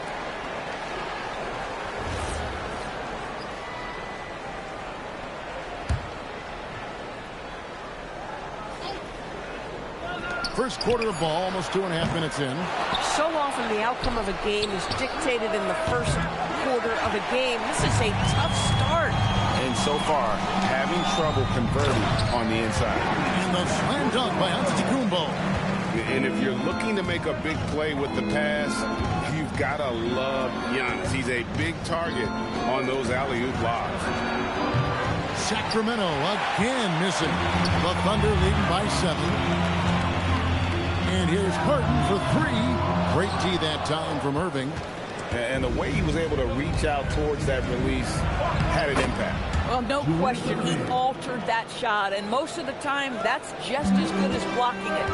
First quarter of ball, almost 2.5 minutes in. So often the outcome of a game is dictated in the first quarter of a game. This is a tough start. And so far, having trouble converting on the inside. And the slam dunk by Antetokounmpo. And if you're looking to make a big play with the pass, you've got to love Giannis. He's a big target on those alley-oop lobs. Sacramento again missing. The Thunder leading by 7. And here's Harden for 3. Great D that time from Irving. And the way he was able to reach out towards that release had an impact. Well, no question, he altered that shot, and most of the time, that's just as good as blocking it.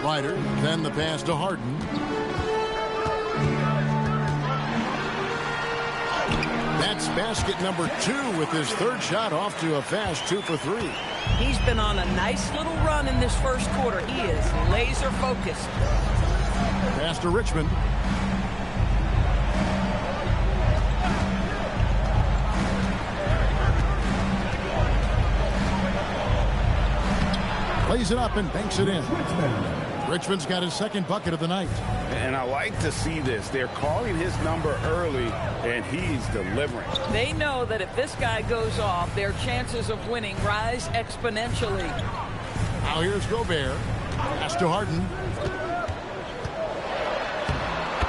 Ryder, then the pass to Harden. That's basket number 2 with his 3rd shot off to a fast 2 for 3. He's been on a nice little run in this first quarter. He is laser focused. Pass to Richmond. Plays it up and banks it in. Richmond's got his second bucket of the night. And I like to see this. They're calling his number early, and he's delivering. They know that if this guy goes off, their chances of winning rise exponentially. Now here's Gobert. Pass to Harden.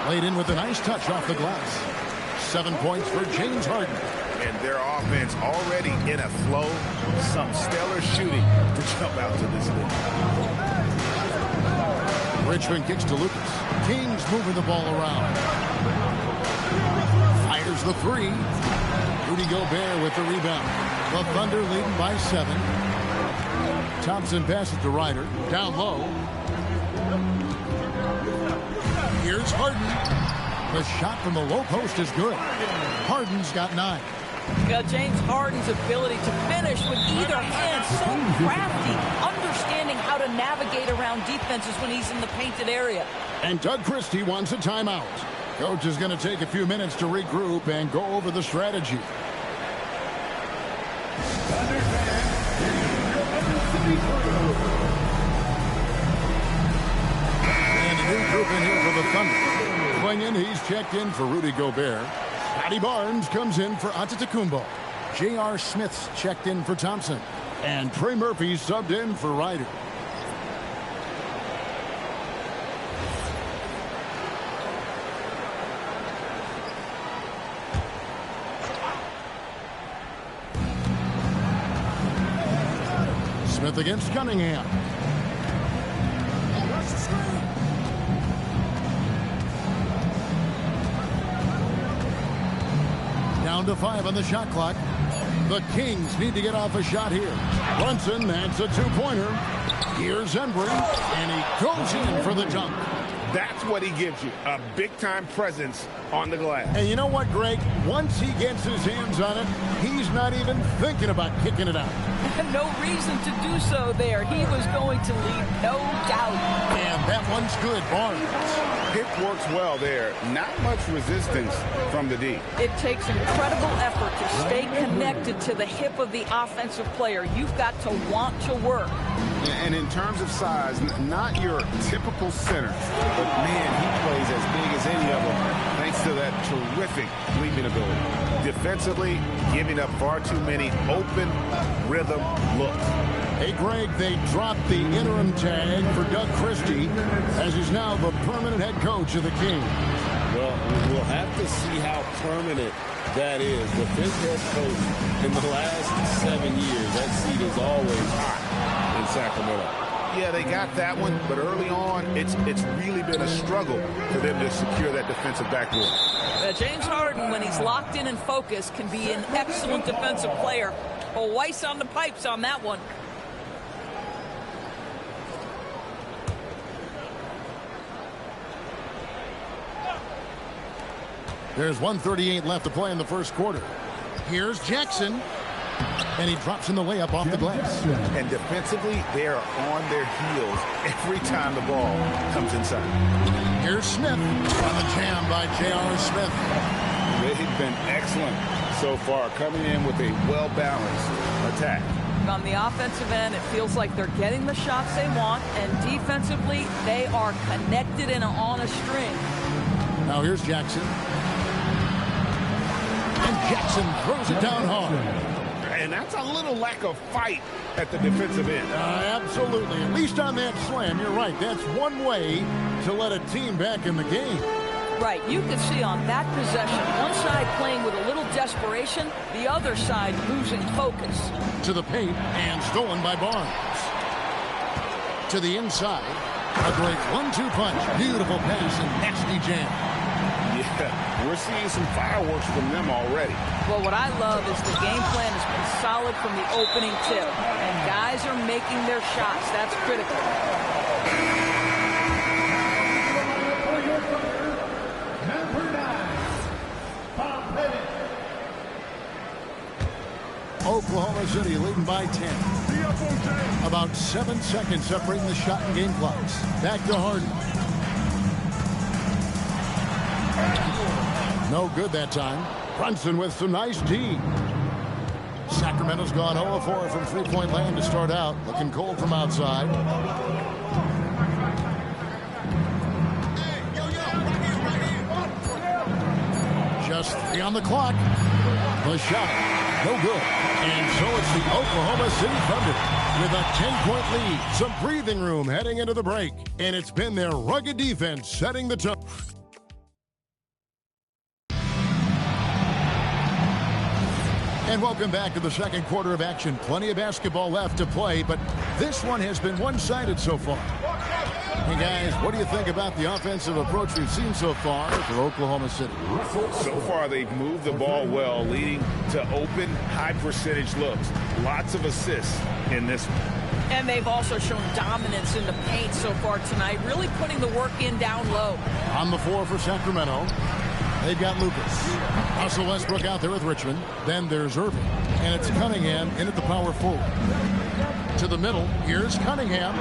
Laid in with a nice touch off the glass. 7 points for James Harden. And their offense already in a flow. Some stellar shooting to jump out to this lead. Richmond kicks to Lucas. Kings moving the ball around. Fires the three. Rudy Gobert with the rebound. The Thunder leading by 7. Thompson passes to Ryder. Down low. Here's Harden. The shot from the low post is good. Harden's got 9. James Harden's ability to finish with either hand, so crafty, understanding how to navigate around defenses when he's in the painted area. And Doug Christie wants a timeout. Coach is going to take a few minutes to regroup and go over the strategy. And a new group in here for the Thunder. Klingin, he's checked in for Rudy Gobert. Scotty Barnes comes in for Antetokounmpo. J.R. Smith's checked in for Thompson. And Trey Murphy subbed in for Ryder. Smith against Cunningham. Down to 5 on the shot clock. The Kings need to get off a shot here. Brunson, that's a two-pointer. Here's Embry, and he goes in for the dunk. That's what he gives you, a big-time presence on the glass. And you know what, Greg? Once he gets his hands on it, he's not even thinking about kicking it out. No reason to do so there. He was going to leave, no doubt. And that one's good, Barnes. Hip works well there. Not much resistance from the D. It takes incredible effort to stay connected to the hip of the offensive player. You've got to want to work. And in terms of size, not your typical center. But, man, he plays as big as any of them thanks to that terrific leaping ability. Defensively, giving up far too many open rhythm looks. Hey, Greg, they dropped the interim tag for Doug Christie as he's now the permanent head coach of the Kings. Well, we'll have to see how permanent that is. The fifth head coach in the last 7 years, that seat is always hot in Sacramento. Yeah, they got that one, but early on, it's really been a struggle for them to secure that defensive backboard. James Harden, when he's locked in and focused, can be an excellent defensive player. But Weiss on the pipes on that one. There's 1:38 left to play in the first quarter. Here's Jackson. And he drops in the layup off the glass. And defensively, they are on their heels every time the ball comes inside. Here's Smith on the jam by J.R. Smith. They've been excellent so far, coming in with a well-balanced attack. On the offensive end, it feels like they're getting the shots they want, and defensively, they are connected and on a string. Now here's Jackson. And Jackson throws it down hard. And that's a little lack of fight at the defensive end. Absolutely. At least on that slam, you're right. That's one way to let a team back in the game. Right. You can see on that possession, one side playing with a little desperation, the other side losing focus. To the paint and stolen by Barnes. To the inside. A great 1-2 punch. Beautiful pass and nasty jam. Yeah, we're seeing some fireworks from them already. Well, what I love is the game plan has been solid from the opening tip. And guys are making their shots. That's critical. Oklahoma City leading by 10. About 7 seconds separating the shot and game clocks. Back to Harden. No good that time. Brunson with some nice D. Sacramento's gone 0-4 from three-point land to start out. Looking cold from outside. Just 3 on the clock. The shot, no good. And so it's the Oklahoma City Thunder with a 10-point lead. Some breathing room heading into the break. And it's been their rugged defense setting the tone. And welcome back to the second quarter of action. Plenty of basketball left to play, but this one has been one-sided so far. Hey, guys, what do you think about the offensive approach we've seen so far for Oklahoma City? So far, they've moved the ball well, leading to open, high-percentage looks. Lots of assists in this one. And they've also shown dominance in the paint so far tonight, really putting the work in down low. On the floor for Sacramento, they've got Lucas. Russell Westbrook out there with Richmond. Then there's Irving. And it's Cunningham in at the power forward. To the middle, here's Cunningham.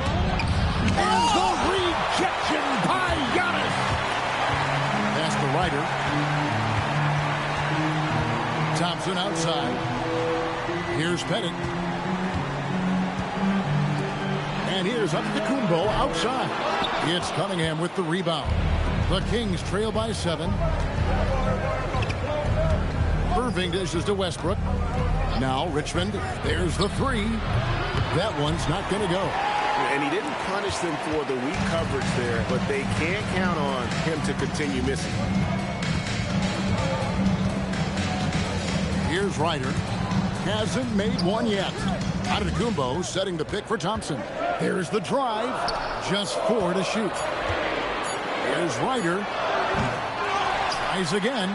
And the rejection by Giannis. Pass to Ryder. Thompson outside. Here's Pettit. And here's Antetokounmpo outside. It's Cunningham with the rebound. The Kings trail by 7. Irving dishes to Westbrook. Now Richmond. There's the 3. That one's not going to go. And he didn't punish them for the weak coverage there, but they can't count on him to continue missing. Here's Ryder. Hasn't made one yet. Antetokounmpo setting the pick for Thompson. There's the drive. Just 4 to shoot. Here's Ryder. Tries again.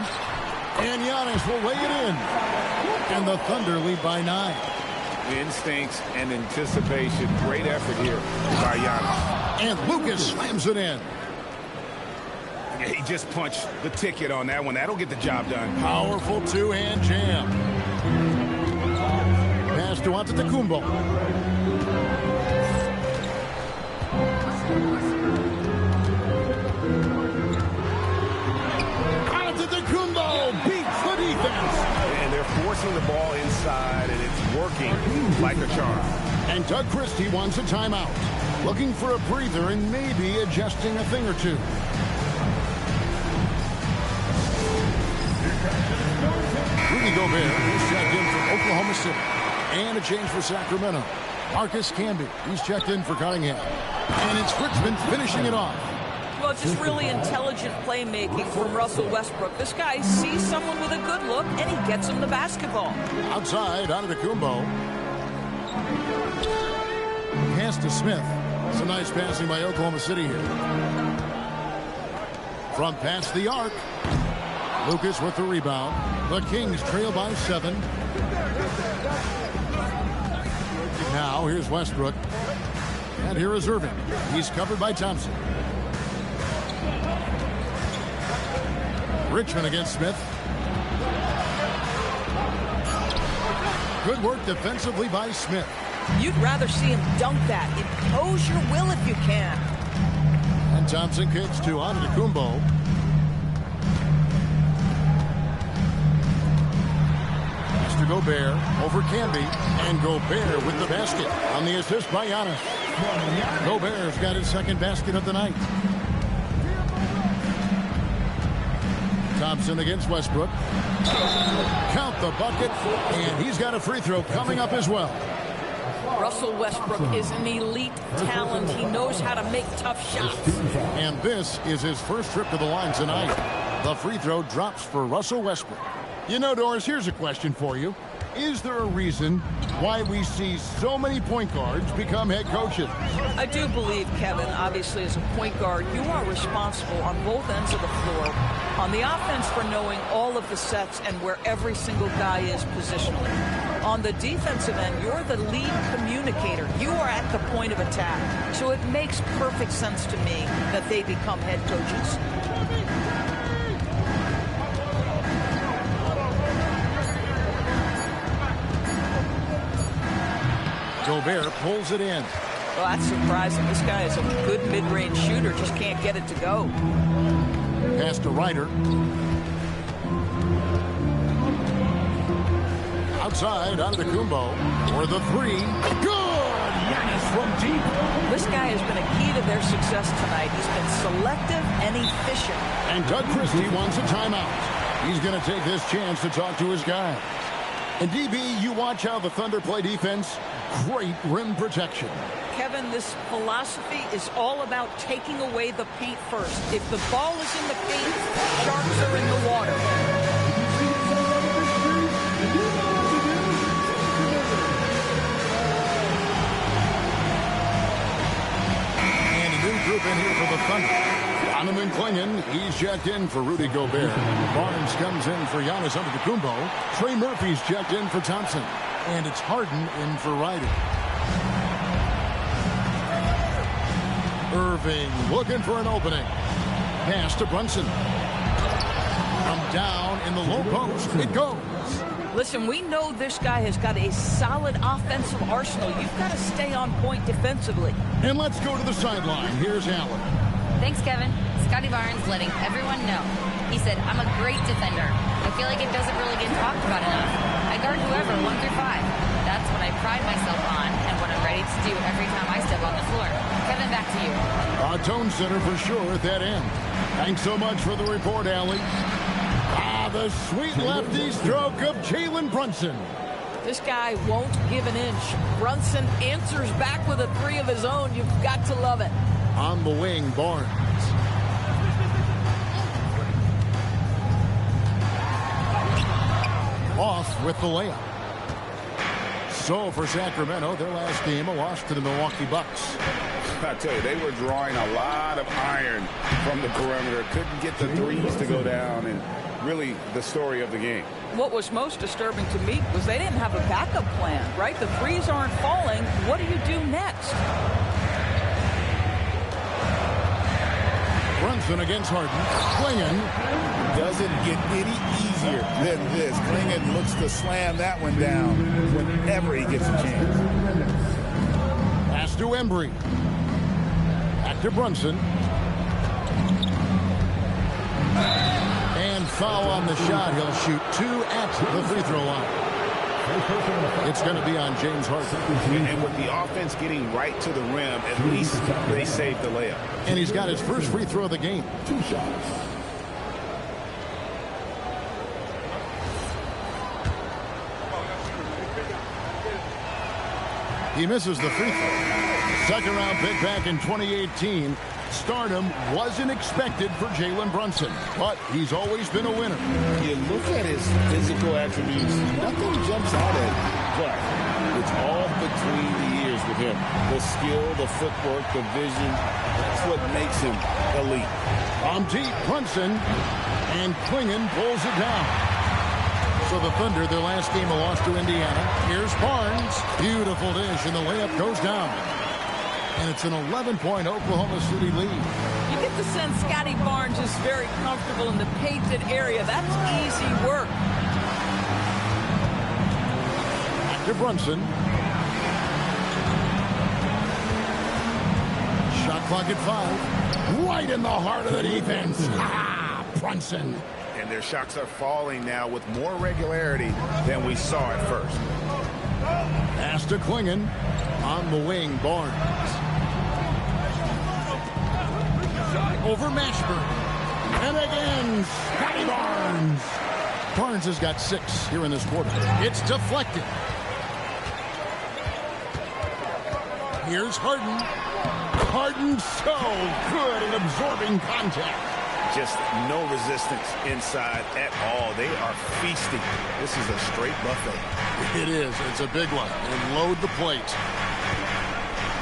And Giannis will lay it in. And the Thunder lead by 9. Instincts and anticipation. Great effort here by Giannis. And Lucas slams it in. He just punched the ticket on that one. That'll get the job done. Powerful two-hand jam. Pass to Antetokounmpo. Antetokounmpo beats the defense. And they're forcing the ball inside, and it's working like a charm. And Doug Christie wants a timeout. Looking for a breather and maybe adjusting a thing or two. Rudy Gobert is checked in for Oklahoma City. And a change for Sacramento. Marcus Camby, he's checked in for Cunningham. And it's Richmond finishing it off. Well, just really intelligent playmaking from Russell Westbrook. This guy sees someone with a good look, and he gets him the basketball. Outside, Antetokounmpo. Pass to Smith. Some nice passing by Oklahoma City here. From past the arc. Lucas with the rebound. The Kings trail by 7. Now here's Westbrook. And here is Irving. He's covered by Thompson. Richmond against Smith. Good work defensively by Smith. You'd rather see him dunk that. Impose your will if you can. And Thompson kicks to Antetokounmpo. Pass to Gobert over Camby. And Gobert with the basket on the assist by Giannis. Gobert's got his second basket of the night. Thompson against Westbrook. Count the bucket, and he's got a free throw coming up as well. Russell Westbrook is an elite talent. He knows how to make tough shots. And this is his first trip to the line tonight. The free throw drops for Russell Westbrook. You know, Doris, here's a question for you. Is there a reason why we see so many point guards become head coaches? I do believe, Kevin, obviously as a point guard, you are responsible on both ends of the floor. On the offense for knowing all of the sets and where every single guy is positionally. On the defensive end, you're the lead communicator. You are at the point of attack. So it makes perfect sense to me that they become head coaches. Gobert pulls it in. Well, that's surprising. This guy is a good mid-range shooter, just can't get it to go. Pass to Ryder. Outside, Antetokounmpo for the 3. Good! Giannis from deep. This guy has been a key to their success tonight. He's been selective and efficient. And Doug Christie wants a timeout. He's going to take this chance to talk to his guys. And DB, you watch how the Thunder play defense. Great rim protection. Kevin, this philosophy is all about taking away the paint first. If the ball is in the paint, Sharks are in the water. And a new group in here for the Thunder. Donovan Clingan, he's checked in for Rudy Gobert. Barnes comes in for Giannis Antetokounmpo. Trey Murphy's checked in for Thompson. And it's Harden in for Ryder. Irving looking for an opening. Pass to Brunson. From down in the low post, it goes. Listen, we know this guy has got a solid offensive arsenal. You've got to stay on point defensively. And let's go to the sideline. Here's Allen. Thanks, Kevin. Scotty Barnes letting everyone know. He said, I'm a great defender. I feel like it doesn't really get talked about enough. I guard whoever, 1 through 5. That's what I pride myself on and what I'm ready to do every time I step on the floor. Kevin, back to you. A tone setter for sure at that end. Thanks so much for the report, Allie. The sweet lefty stroke of Jalen Brunson. This guy won't give an inch. Brunson answers back with a 3 of his own. You've got to love it. On the wing, Barnes. Off with the layup. So for Sacramento, their last game, a loss to the Milwaukee Bucks. I tell you, they were drawing a lot of iron from the perimeter. Couldn't get the threes to go down, and really the story of the game. What was most disturbing to me was they didn't have a backup plan, right? The threes aren't falling. What do you do next? Brunson against Harden. Clingan doesn't get any easier than this. Clingan looks to slam that one down whenever he gets a chance. Pass to Embry. Back to Brunson. And foul on the shot. He'll shoot 2 at the free throw line. It's going to be on James Harden. And with the offense getting right to the rim, at least they saved the layup. And he's got his first free throw of the game. 2 shots. He misses the free throw. Second round pick back in 2018. Stardom wasn't expected for Jalen Brunson, but he's always been a winner. You look at his physical attributes, nothing jumps out at him, but it's all between the ears with him. The skill, the footwork, the vision, that's what makes him elite. From deep, Brunson, and Clingan pulls it down. So the Thunder, their last game, a loss to Indiana. Here's Barnes. Beautiful dish, and the layup goes down. And it's an 11-point Oklahoma City lead. You get the sense Scotty Barnes is very comfortable in the painted area. That's easy work. Back to Brunson. Shot clock at 5. Right in the heart of the defense. Brunson. And their shots are falling now with more regularity than we saw at first. Pass to Clingan. On the wing, Barnes. Over Mashburn. And again, Scotty Barnes. Barnes has got 6 here in this quarter. It's deflected. Here's Harden. Harden so good at absorbing contact. Just no resistance inside at all. They are feasting. This is a straight buffet. It is. It's a big one. And load the plate.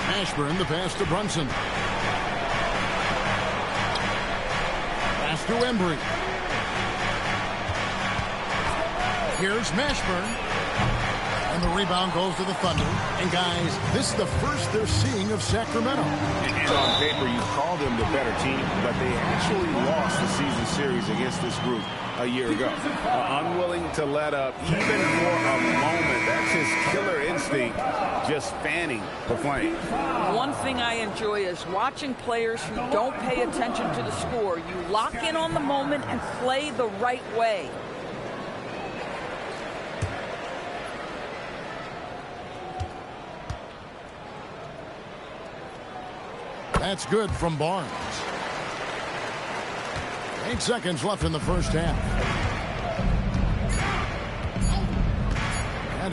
Mashburn, the pass to Brunson. Pass to Embry. Here's Mashburn. And the rebound goes to the Thunder. And guys, this is the first they're seeing of Sacramento. And on paper, you call them the better team, but they actually lost the season series against this group a year ago. Unwilling to let up even for a moment. That's his killer instinct, just fanning the flame. One thing I enjoy is watching players who don't pay attention to the score. You lock in on the moment and play the right way. That's good from Barnes. 8 seconds left in the first half.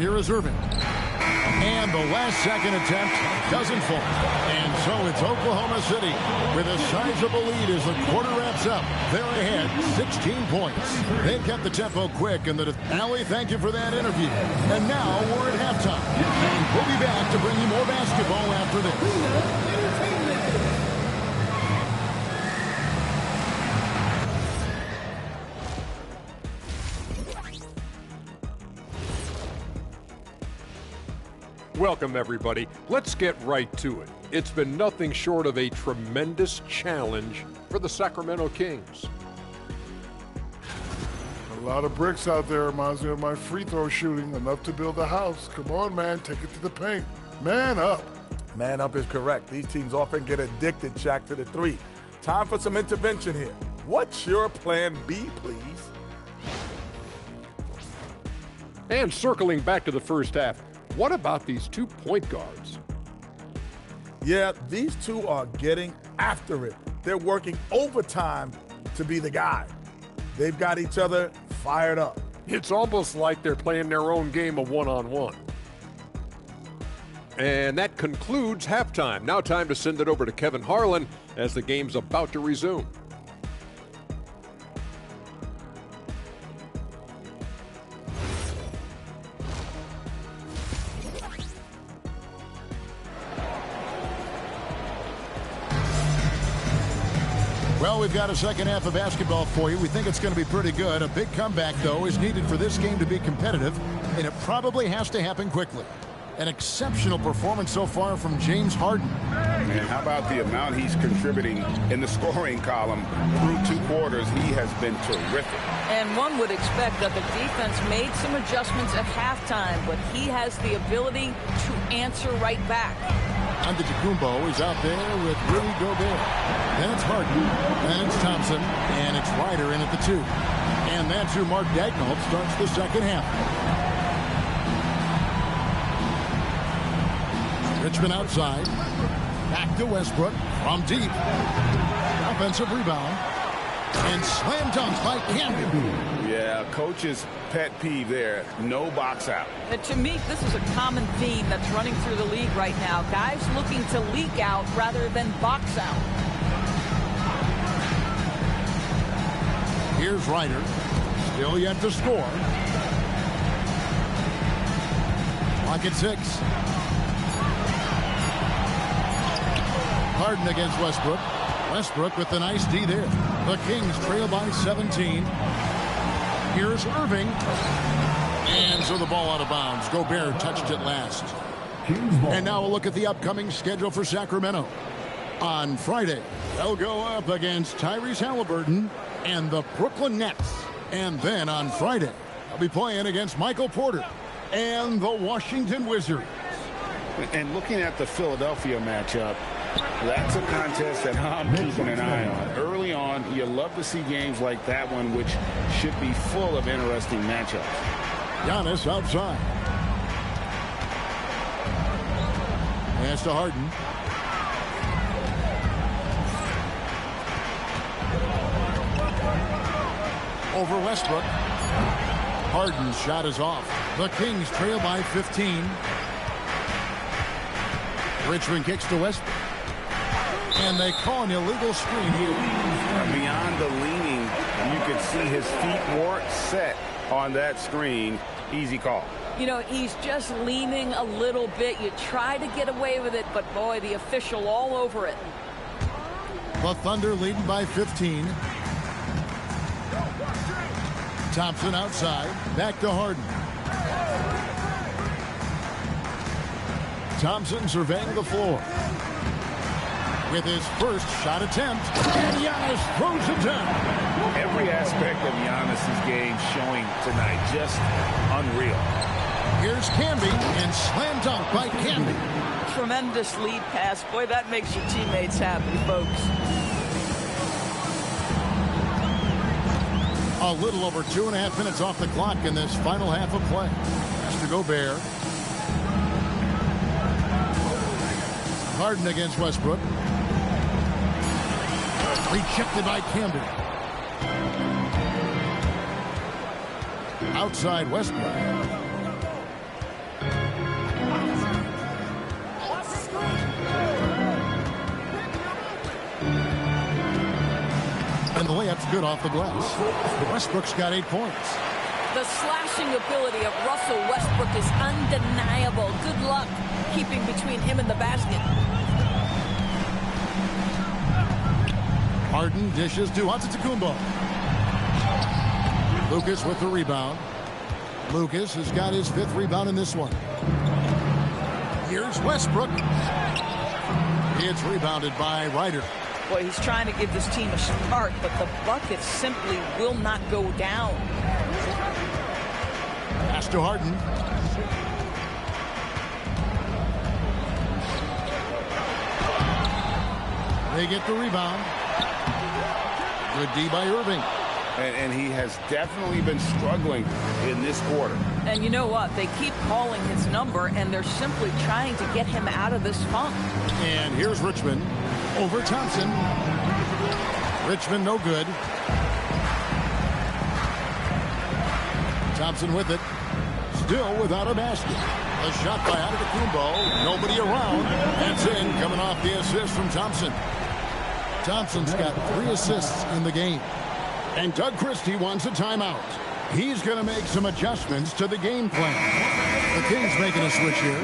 here is Irving. And the last second attempt doesn't fall. And so it's Oklahoma City with a sizable lead as the quarter wraps up. They're ahead 16 points. They've kept the tempo quick. And Allie, thank you for that interview. And now we're at halftime. And we'll be back to bring you more basketball after this. Welcome, everybody. Let's get right to it. It's been nothing short of a tremendous challenge for the Sacramento Kings. A lot of bricks out there. Reminds me of my free throw shooting. Enough to build a house. Come on, man. Take it to the paint. Man up. Man up is correct. These teams often get addicted, Shaq, to the three. Time for some intervention here. What's your plan B, please? And circling back to the first half, what about these 2 point guards? Yeah, these two are getting after it. They're working overtime to be the guy. They've got each other fired up. It's almost like they're playing their own game of one-on-one. And that concludes halftime. Now time to send it over to Kevin Harlan as the game's about to resume. Well, we've got a second half of basketball for you. We think it's going to be pretty good. A big comeback, though, is needed for this game to be competitive, and it probably has to happen quickly. An exceptional performance so far from James Harden. Man, how about the amount he's contributing in the scoring column through 2 quarters? He has been terrific. And one would expect that the defense made some adjustments at halftime, but he has the ability to answer right back. Antetokounmpo is out there with Rudy Gobert. Then it's Harden, then it's Thompson, and it's Ryder in at the 2. And that's who Mark Daigneault starts the second half. Richmond outside. Back to Westbrook from deep. Offensive rebound. And slam dunk by Camden. Yeah, coach's pet peeve there. No box out. And to me, this is a common theme that's running through the league right now. Guys looking to leak out rather than box out. Here's Ryder. Still yet to score. Clock at 6. Harden against Westbrook. Westbrook with the nice D there. The Kings trail by 17. Here's Irving. And so the ball out of bounds. Gobert touched it last. And now a look at the upcoming schedule for Sacramento. On Friday, they'll go up against Tyrese Halliburton and the Brooklyn Nets. And then on Friday, they'll be playing against Michael Porter and the Washington Wizards. And looking at the Philadelphia matchup, that's a contest that I'm keeping an eye on. Early on, you love to see games like that one, which should be full of interesting matchups. Giannis outside. Pass to Harden. Over Westbrook. Harden's shot is off. The Kings trail by 15. Richmond kicks to Westbrook. And they call an illegal screen here. Beyond the leaning, you could see his feet weren't set on that screen. Easy call. You know, he's just leaning a little bit. You try to get away with it, but boy, the official all over it. The Thunder leading by 15. Thompson outside. Back to Harden. Thompson surveying the floor. With his first shot attempt. And Giannis throws it down. Every aspect of Giannis's game showing tonight. Just unreal. Here's Camby and slam dunk by Camby. Tremendous lead pass. Boy, that makes your teammates happy, folks. A little over 2.5 minutes off the clock in this final half of play. Has to Gobert. Harden against Westbrook. Rejected by Camden. Outside Westbrook. layup's good off the glass. Westbrook's got 8 points. The slashing ability of Russell Westbrook is undeniable. Good luck keeping between him and the basket. Harden dishes to Antetokounmpo. Lucas with the rebound. Lucas has got his 5th rebound in this one. Here's Westbrook. It's rebounded by Ryder. Boy, he's trying to give this team a start, but the bucket simply will not go down. Pass to Harden. They get the rebound. Good D by Irving. And he has definitely been struggling in this quarter. And you know what? They keep calling his number, and they're simply trying to get him out of this funk. And here's Richmond over Thompson. Richmond no good. Thompson with it. Still without a basket. A shot by Antetokounmpo. Nobody around. That's in, coming off the assist from Thompson. Thompson's got 3 assists in the game. And Doug Christie wants a timeout. He's going to make some adjustments to the game plan. The Kings making a switch here.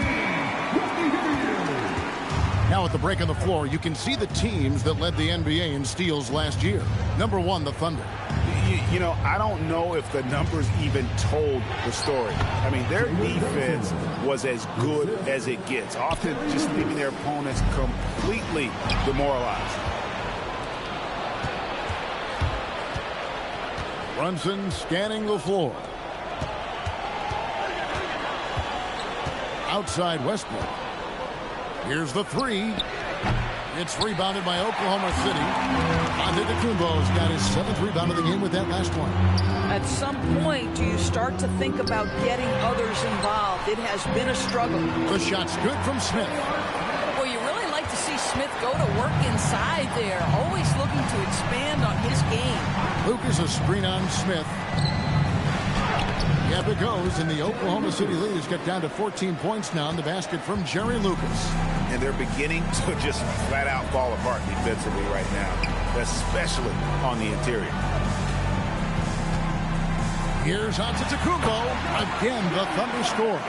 Now at the break on the floor, you can see the teams that led the NBA in steals last year. Number 1, the Thunder. You know, I don't know if the numbers even told the story. I mean, their defense was as good as it gets, often just leaving their opponents completely demoralized. Brunson scanning the floor. Outside Westbrook. Here's the 3. It's rebounded by Oklahoma City. Antetokounmpo's got his 7th rebound of the game with that last one. At some point, do you start to think about getting others involved? It has been a struggle. The shot's good from Smith. Well, you really like to see Smith go to work inside there, always looking to expand on his game. Lucas a screen on Smith. Yep, it goes, and the Oklahoma City lead has got down to 14 points now in the basket from Jerry Lucas. And they're beginning to just flat out fall apart defensively right now, especially on the interior. Here's Antetokounmpo. Again, the Thunder score.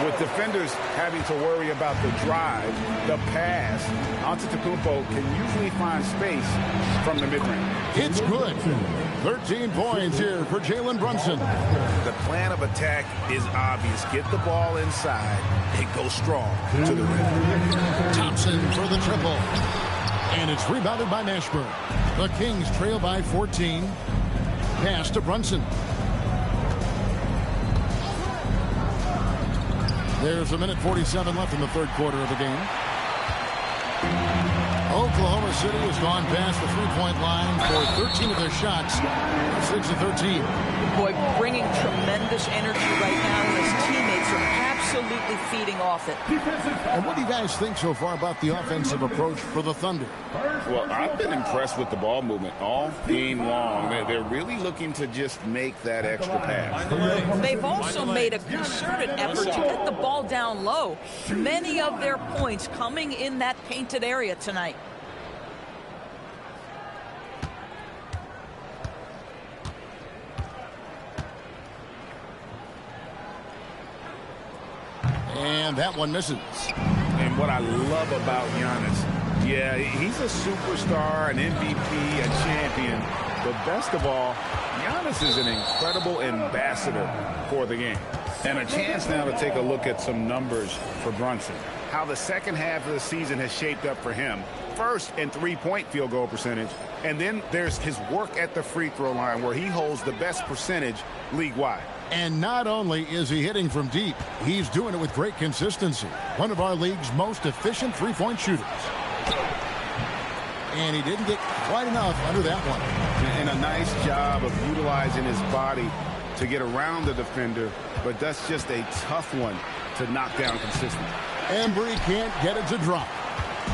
With defenders having to worry about the drive, the pass, Antetokounmpo can usually find space from the mid-range. It's good. 13 points here for Jalen Brunson. The plan of attack is obvious. Get the ball inside and go strong to the rim. Thompson for the triple. And it's rebounded by Mashburn. The Kings trail by 14. Pass to Brunson. There's 1:47 left in the 3rd quarter of the game. Oklahoma City has gone past the 3-point line for 13 of their shots. 6 of 13. Boy, bringing tremendous energy right now, and his teammates are absolutely feeding off it. And what do you guys think so far about the offensive approach for the Thunder? Well, I've been impressed with the ball movement all game long. They're really looking to just make that extra pass. They've also made a concerted effort to get the ball down low. Many of their points coming in that painted area tonight. And that one misses. And what I love about Giannis, yeah, he's a superstar, an MVP, a champion. But best of all, Giannis is an incredible ambassador for the game. And a chance now to take a look at some numbers for Brunson. How the second half of the season has shaped up for him. First in 3-point field goal percentage. And then there's his work at the free throw line where he holds the best percentage league-wide. And not only is he hitting from deep, he's doing it with great consistency. One of our league's most efficient 3-point shooters. And he didn't get quite enough under that one. And a nice job of utilizing his body to get around the defender, but that's just a tough one to knock down consistently. Embry can't get it to drop.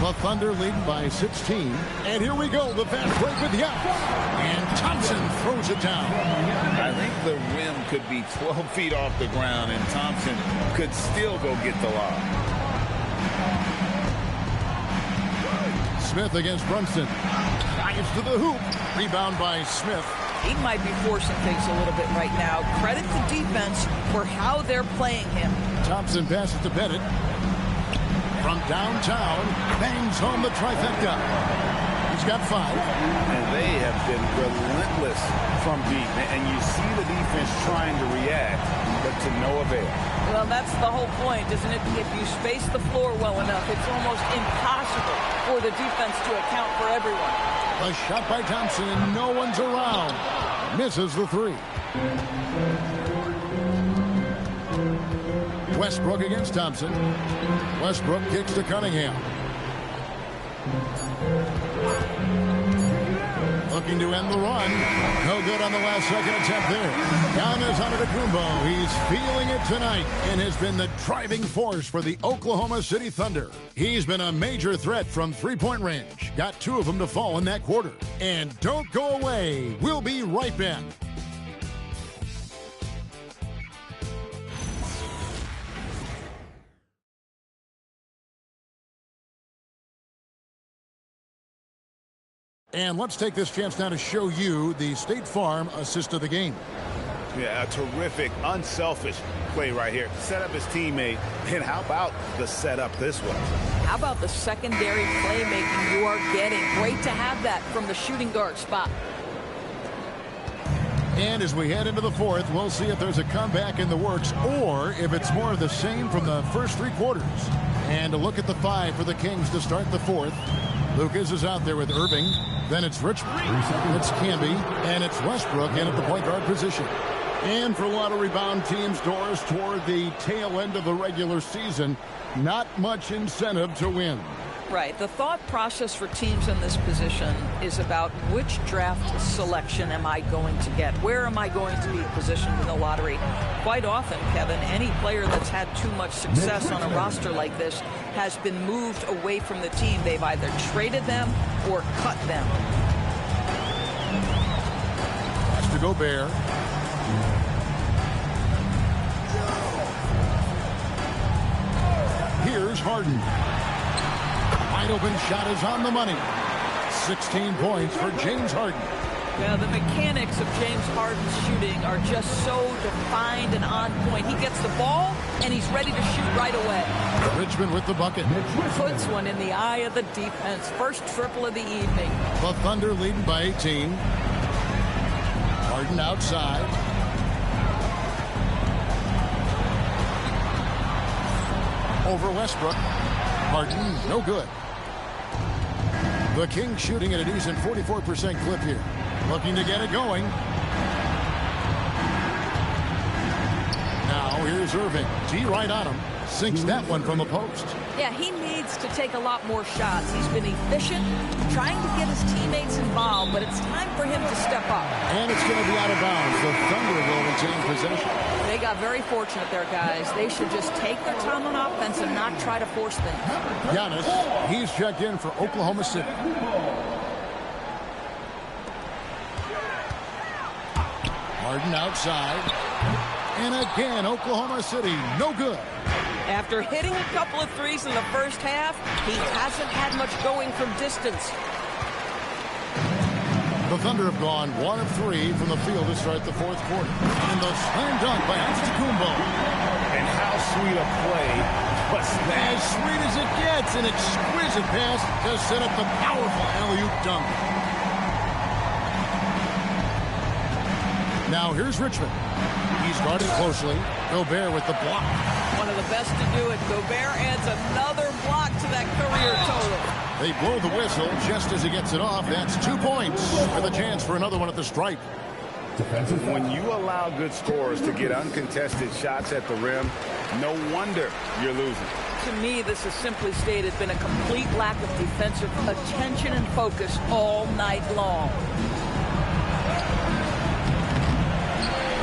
The Thunder lead by 16. And here we go, the fast break with Young. And Thompson throws it down. I think the rim could be 12 feet off the ground, and Thompson could still go get the lob. Smith against Brunson. drives to the hoop. Rebound by Smith. He might be forcing things a little bit right now. Credit the defense for how they're playing him. Thompson passes to Bennett. From downtown, bangs home the trifecta. He's got 5. And they have been relentless from deep. And you see the defense trying to react, but to no avail. Well, that's the whole point, isn't it? If you space the floor well enough, it's almost impossible for the defense to account for everyone. A shot by Thompson, and no one's around. Misses the 3. Westbrook against Thompson. Westbrook kicks to Cunningham. Looking to end the run. No good on the last second attempt there. Giannis Antetokounmpo. He's feeling it tonight and has been the driving force for the Oklahoma City Thunder. He's been a major threat from three-point range. Got 2 of them to fall in that quarter. And don't go away. We'll be right back. And let's take this chance now to show you the State Farm assist of the game. Yeah, a terrific, unselfish play right here. Set up his teammate. And how about the setup this way? How about the secondary playmaking you are getting? Great to have that from the shooting guard spot. And as we head into the 4th, we'll see if there's a comeback in the works or if it's more of the same from the first 3 quarters. And a look at the 5 for the Kings to start the 4th. Lucas is out there with Irving. Then it's Richmond. It's Camby. And it's Westbrook in at the point guard position. And for a lot of rebound teams, Doris, toward the tail end of the regular season, not much incentive to win. Right. The thought process for teams in this position is about which draft selection am I going to get? Where am I going to be positioned in the lottery? Quite often, Kevin, any player that's had too much success on a roster like this has been moved away from the team. They've either traded them or cut them. Has to Gobert. Here's Harden. Wide open shot is on the money. 16 points for James Harden. Yeah, the mechanics of James Harden's shooting are just so defined and on point. He gets the ball, and he's ready to shoot right away. Richmond with the bucket. Puts one in the eye of the defense. First triple of the evening. The Thunder leading by 18. Harden outside. Over Westbrook. Harden, no good. The Kings shooting at a decent 44% clip here. Looking to get it going. Now here's Irving. D right on him. Sinks that one from the post. Yeah, he needs to take a lot more shots. He's been efficient, trying to get his teammates involved, but it's time for him to step up. And it's going to be out of bounds. The Thunder will retain possession. They got very fortunate there, guys. They should just take their time on offense and not try to force things. Giannis, he's checked in for Oklahoma City. Harden outside. And again, Oklahoma City, no good. After hitting a couple of threes in the first half, he hasn't had much going from distance. The Thunder have gone 1 of 3 from the field to start the 4th quarter. And the slam dunk by Antetokounmpo. And how sweet a play. But as sweet as it gets, an exquisite pass to set up the powerful alley-oop dunk. Now here's Richmond. He's guarded closely. Gobert with the block. One of the best to do it. Gobert adds another block to that career total. They blow the whistle just as he gets it off. That's 2 points with a chance for another one at the stripe. When you allow good scorers to get uncontested shots at the rim, no wonder you're losing. To me, this has simply stated been a complete lack of defensive attention and focus all night long.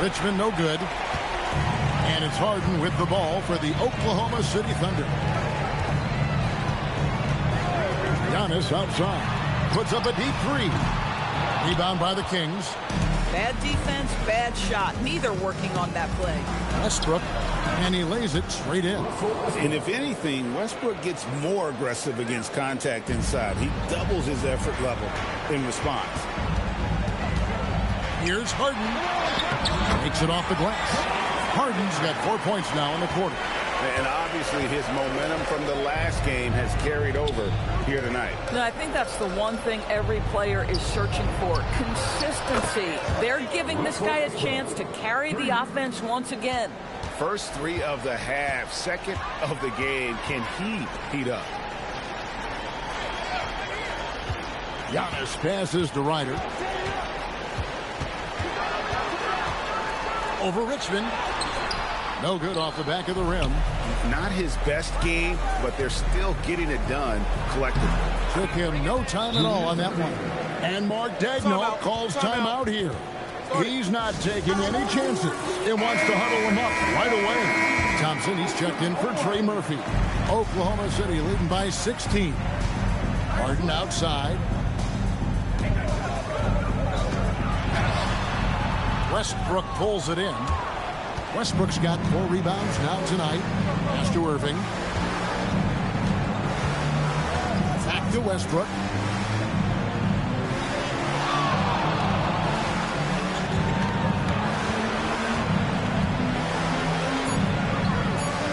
Richmond no good. And it's Harden with the ball for the Oklahoma City Thunder. Giannis outside. Puts up a deep 3. Rebound by the Kings. Bad defense, bad shot. Neither working on that play. Westbrook, and he lays it straight in. And if anything, Westbrook gets more aggressive against contact inside. He doubles his effort level in response. Here's Harden. Takes it off the glass. Harden's got 4 points now in the quarter. And obviously his momentum from the last game has carried over here tonight. No, I think that's the one thing every player is searching for. Consistency. They're giving this guy a chance to carry the offense once again. First 3 of the half, second of the game. Can he heat up? Giannis passes to Ryder. Over Richmond. No good off the back of the rim. Not his best game, but they're still getting it done collectively. Took him no time at all on that one. And Mark Daigneault calls timeout here. He's not taking any chances. It wants to huddle him up right away. Thompson, he's checked in for Trey Murphy. Oklahoma City leading by 16. Harden outside. Westbrook pulls it in. Westbrook's got 4 rebounds now tonight. Pass to Irving. Back to Westbrook.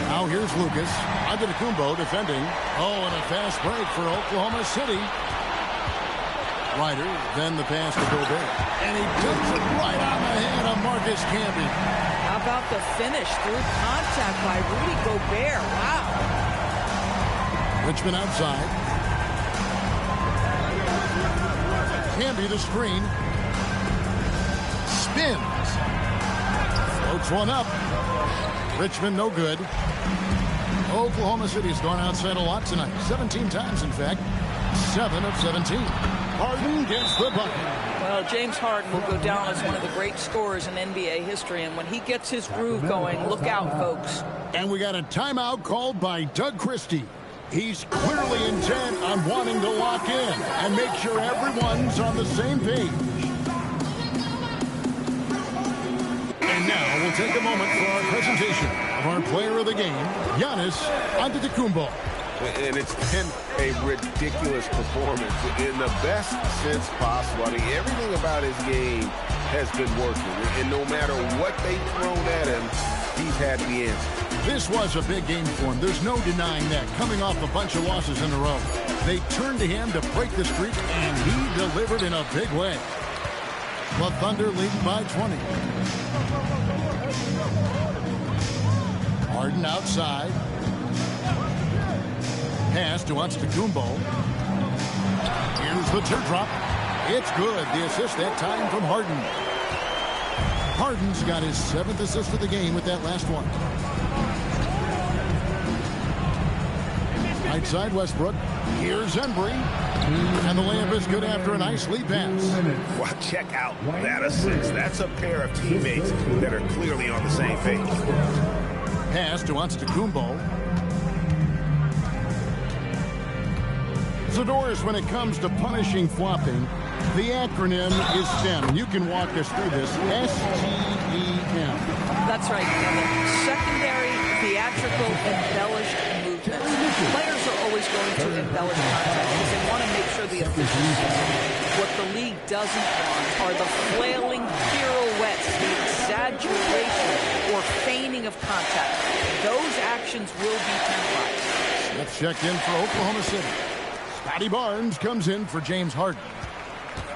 Now here's Lucas. Antetokounmpo defending. Oh, and a fast break for Oklahoma City. Ryder, then the pass to Gobert. And he puts it right on the head of Marcus Camby. How about the finish through contact by Rudy Gobert? Wow. Richmond outside. Camby the screen. Spins. Floats one up. Richmond no good. Oklahoma City's gone outside a lot tonight. 17 times, in fact. 7 of 17. Harden gets the bucket. Well, James Harden will go down as one of the great scorers in NBA history, and when he gets his groove going, look out, folks. And we got a timeout called by Doug Christie. He's clearly intent on wanting to lock in and make sure everyone's on the same page. And now we'll take a moment for our presentation of our player of the game, Giannis Antetokounmpo. And it's been a ridiculous performance in the best sense possible. I mean, everything about his game has been working. And no matter what they've thrown at him, he's had the answer. This was a big game for him. There's no denying that. Coming off a bunch of losses in a row. They turned to him to break the streak, and he delivered in a big way. The Thunder leading by 20. Harden outside. Pass to Antetokounmpo. Here's the teardrop. It's good. The assist that time from Harden. Harden's got his 7th assist of the game with that last one. Right side Westbrook. Here's Embry. And the layup is good after a nice lead pass. Well, check out that assist. That's a pair of teammates that are clearly on the same page. Pass to Antetokounmpo. Zadorus, when it comes to punishing flopping, the acronym is STEM. You can walk us through this. S-T-E-M. That's right. Secondary, theatrical, embellished movements. Players are always going to embellish contact because they want to make sure the efficiency. What the league doesn't want are the flailing pirouettes, the exaggeration or feigning of contact. Those actions will be penalized. Let's check in for Oklahoma City. Scotty Barnes comes in for James Harden.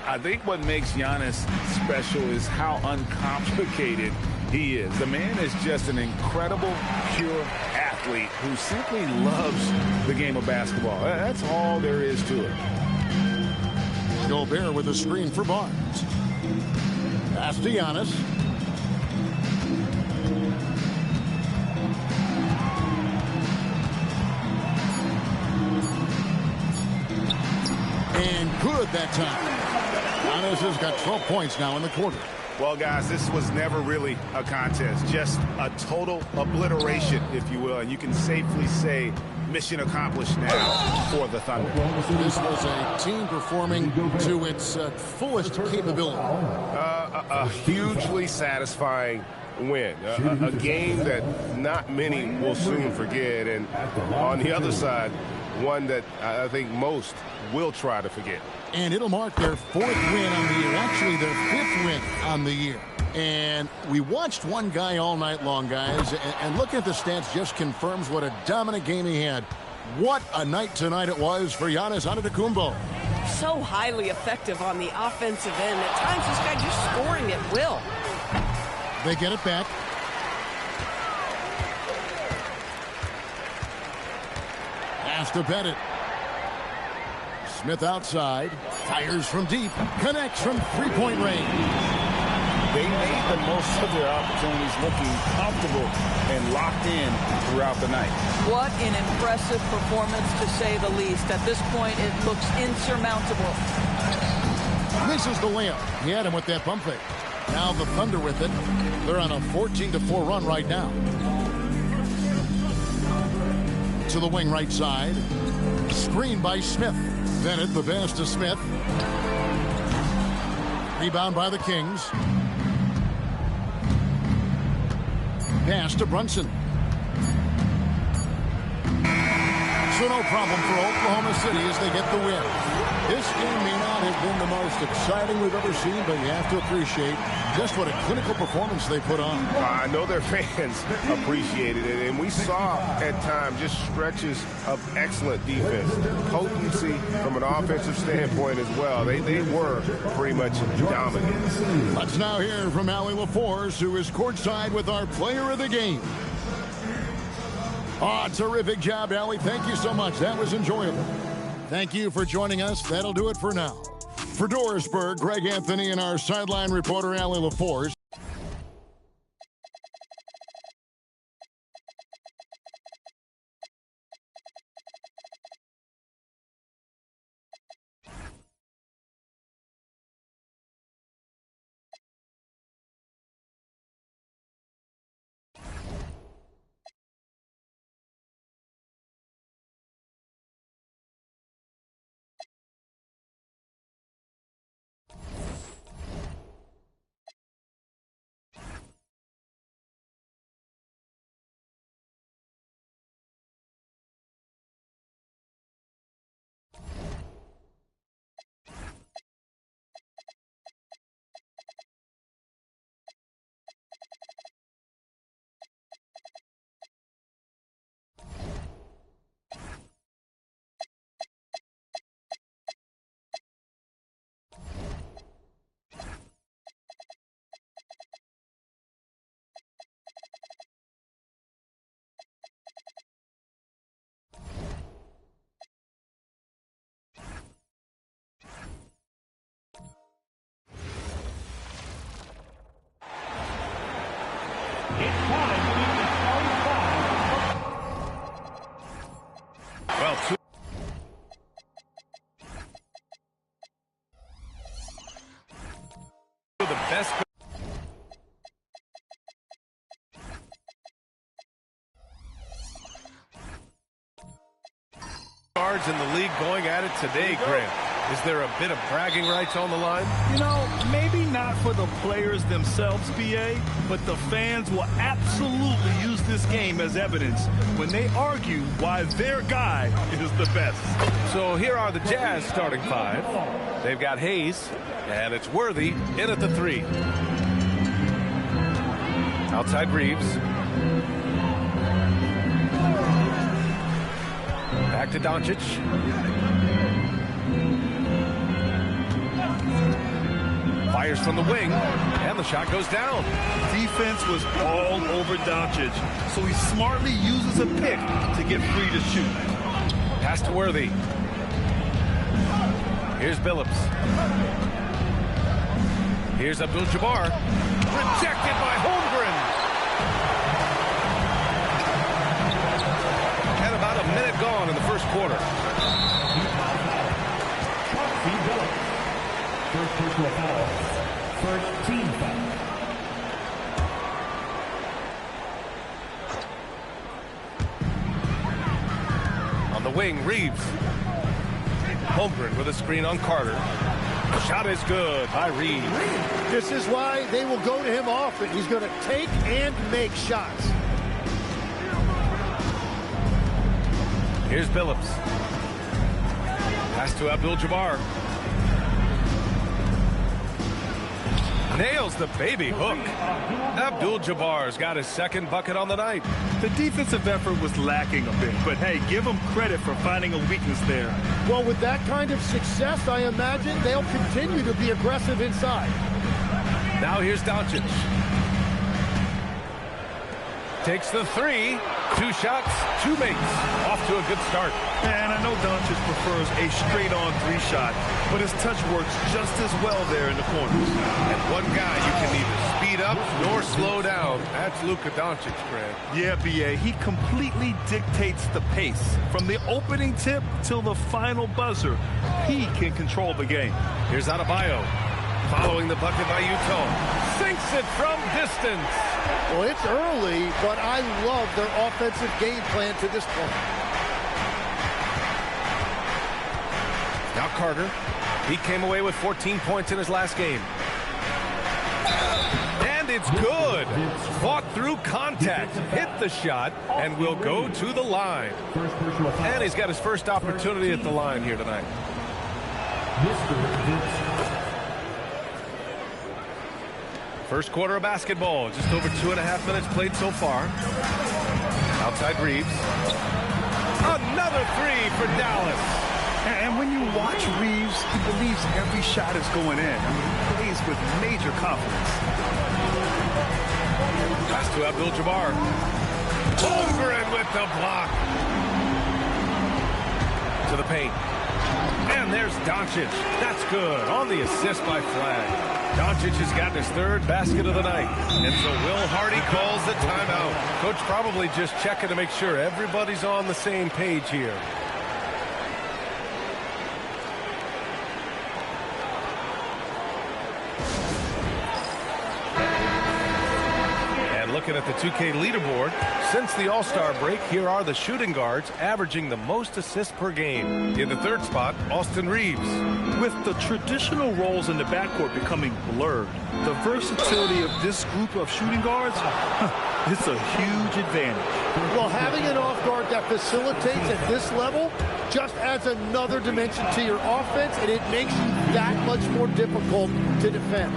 I think what makes Giannis special is how uncomplicated he is. The man is just an incredible, pure athlete who simply loves the game of basketball. That's all there is to it. Gobert with a screen for Barnes. Pass to Giannis. And good that time. Giannis has got 12 points now in the quarter. Well, guys, this was never really a contest, just a total obliteration, if you will. And you can safely say mission accomplished now for the Thunder. This was a team performing to its fullest capability. A hugely satisfying win. A game that not many will soon forget. And on the other side, one that I think most will try to forget. And it'll mark their 4th win on the year. Actually, their 5th win on the year. And we watched one guy all night long, guys. And looking at the stats just confirms what a dominant game he had. What a night tonight it was for Giannis Antetokounmpo. So highly effective on the offensive end. At times, this guy just scoring at will. They get it back. Pass to Bennett. Smith outside. Fires from deep. Connects from three-point range. They made the most of their opportunities, looking comfortable and locked in throughout the night. What an impressive performance, to say the least. At this point, it looks insurmountable. Misses the layup. He had him with that bump fake. Now the Thunder with it. They're on a 14-4 run right now. To the wing right side. Screen by Smith. Bennett, the pass to Smith. Rebound by the Kings. Pass to Brunson. So no problem for Oklahoma City as they get the win. This game may not have been the most exciting we've ever seen, but you have to appreciate just what a clinical performance they put on. I know their fans appreciated it, and we saw at times just stretches of excellent defense. Potency from an offensive standpoint as well. They were pretty much dominant. Let's now hear from Allie LaForce, who is courtside with our player of the game. Oh, terrific job, Allie. Thank you so much. That was enjoyable. Thank you for joining us. That'll do it for now. For Dorisburg, Greg Anthony and our sideline reporter, Allie LaForce. Well, the best guards in the league going at it today, Grant. Is there a bit of bragging rights on the line? You know, maybe not for the players themselves, PA, but the fans will absolutely use this game as evidence when they argue why their guy is the best. So here are the Jazz starting 5. They've got Hayes, and it's Worthy in at the 3. Outside Reeves. Back to Doncic. Fires from the wing, and the shot goes down. Defense was all over Doncic, so he smartly uses a pick to get free to shoot. Pass to Worthy. Here's Billups. Here's Abdul-Jabbar. Rejected by Holmgren. And about a minute gone in the first quarter. First personal foul. First team foul. the wing, Reeves. Holmgren with a screen on Carter. The shot is good by Reeves. This is why they will go to him often. He's going to take and make shots. Here's Billups. Pass to Abdul-Jabbar. Nails the baby hook. Abdul-Jabbar's got his second bucket on the night. The defensive effort was lacking a bit, but hey, give them credit for finding a weakness there. Well, with that kind of success, I imagine they'll continue to be aggressive inside. Now here's Doncic. Takes the three. 2 shots, 2 makes. Off to a good start. And I know Doncic prefers a straight-on 3 shot, but his touch works just as well there in the corners. And one guy you can neither speed up nor slow down. That's Luka Doncic, Greg. Yeah, B.A., he completely dictates the pace. From the opening tip till the final buzzer, he can control the game. Here's Adebayo. Following the bucket by Utah. Sinks it from distance. Well, it's early, but I love their offensive game plan to this point. Now Carter. He came away with 14 points in his last game. And it's good. Fought through contact. Hit the shot and will go to the line. And he's got his first opportunity at the line here tonight. First quarter of basketball. Just over 2.5 minutes played so far. Outside Reeves. Another three for Dallas. And when you watch Reeves, he believes every shot is going in. I mean, he plays with major confidence. Pass to Abdul-Jabbar. Holmgren with the block. To the paint. And there's Doncic. That's good. On the assist by Flag. Doncic has gotten his 3rd basket of the night. And so Will Hardy calls the timeout. Coach probably just checking to make sure everybody's on the same page here. And looking at the 2K leaderboard, since the All-Star break, here are the shooting guards averaging the most assists per game. In the 3rd spot, Austin Reeves. With the traditional roles in the backcourt becoming blurred, the versatility of this group of shooting guards, it's a huge advantage. Well, having an off guard that facilitates at this level just adds another dimension to your offense, and it makes you that much more difficult to defend.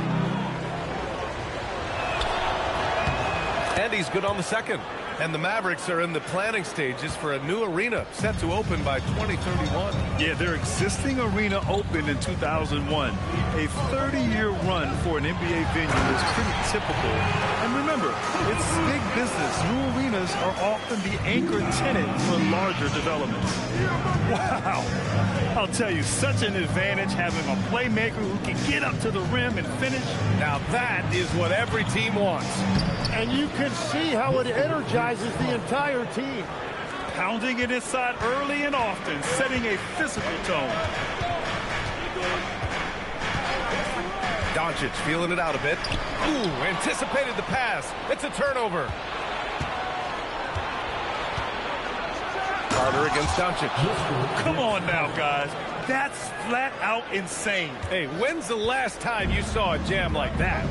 And he's good on the second. And the Mavericks are in the planning stages for a new arena set to open by 2031. Yeah, their existing arena opened in 2001. A 30-year run for an NBA venue is pretty typical. And remember, it's big business. New arenas are often the anchor tenant for larger developments. Wow. I'll tell you, such an advantage having a playmaker who can get up to the rim and finish. Now that is what every team wants. And you can see how it energizes the entire team. Pounding it inside early and often, setting a physical tone. Doncic feeling it out a bit. Ooh, anticipated the pass. It's a turnover. Carter against Doncic. Come on now, guys. That's flat out insane. Hey, when's the last time you saw a jam like that?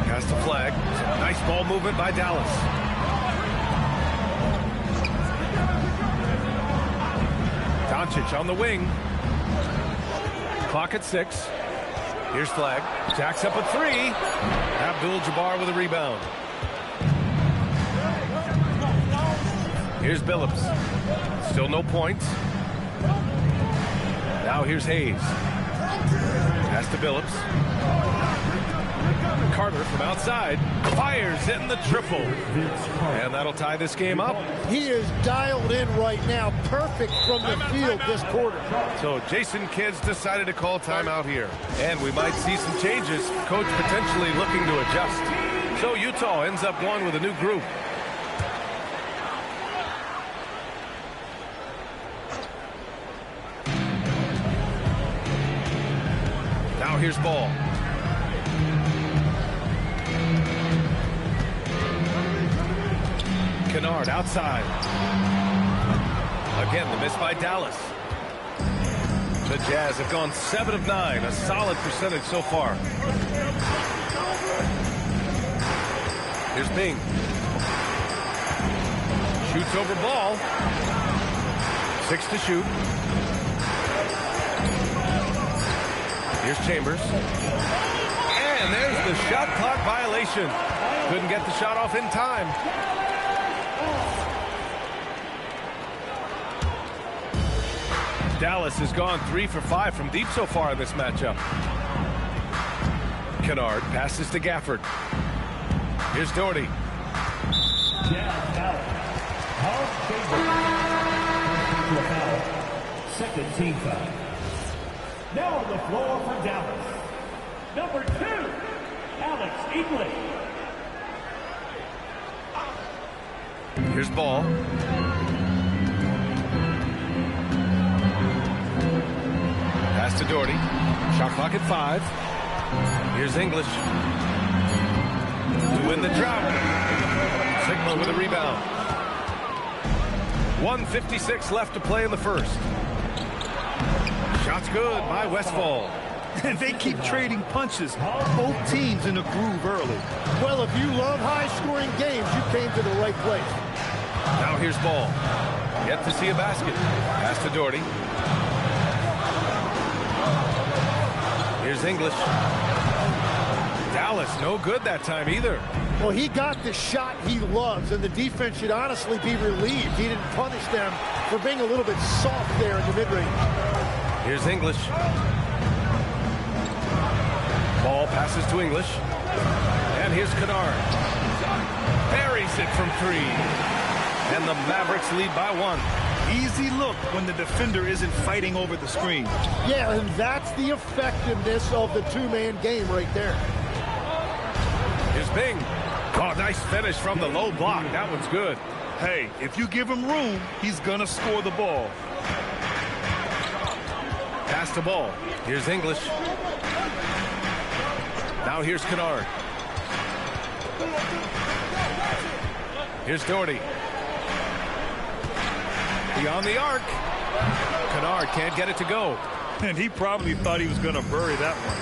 Pass the Flag. Nice ball movement by Dallas. Doncic on the wing. Clock at 6. Here's Flag. Jacks up a 3. Abdul-Jabbar with a rebound. Here's Billups. Still no points. Now here's Hayes. Pass to Billups. Carter from outside fires in the triple, and that'll tie this game up. He is dialed in right now, perfect from the field this quarter. So Jason Kidd's decided to call timeout here, and we might see some changes. Coach potentially looking to adjust. So Utah ends up going with a new group. Now here's Ball. Kennard outside. Again, the miss by Dallas. The Jazz have gone 7 of 9, a solid percentage so far. Here's Bing. Shoots over ball. 6 to shoot. Here's Chambers. And there's the shot clock violation. Couldn't get the shot off in time. Dallas has gone 3 for 5 from deep so far in this matchup. Kennard passes to Gafford. Here's Doherty. Second team foul. Now on the floor for Dallas, number 2, Alex Eagley. Here's Ball. Pass to Doherty. Shot clock at 5. Here's English to win the drought. Sigma with a rebound. 1:56 left to play in the first. Shot's good by Westfall. And they keep trading punches. Both teams in the groove early. Well, if you love high-scoring games, you came to the right place. Now here's Ball. Yet to see a basket. Pass to Doherty. Here's English. Dallas, no good that time either. Well, he got the shot he loves, and the defense should honestly be relieved he didn't punish them for being a little bit soft there in the mid-range. Here's English. Ball passes to English. And here's Kennard. Buries it from 3. And the Mavericks lead by 1. Easy look when the defender isn't fighting over the screen. Yeah, and that's the effectiveness of the two-man game right there. Here's Bing. Oh, nice finish from the low block. That one's good. Hey, if you give him room, he's gonna score the ball. Pass the ball. Here's English. Now here's Kennard. Here's Doherty. Beyond the arc. Kennard can't get it to go. And he probably thought he was going to bury that one.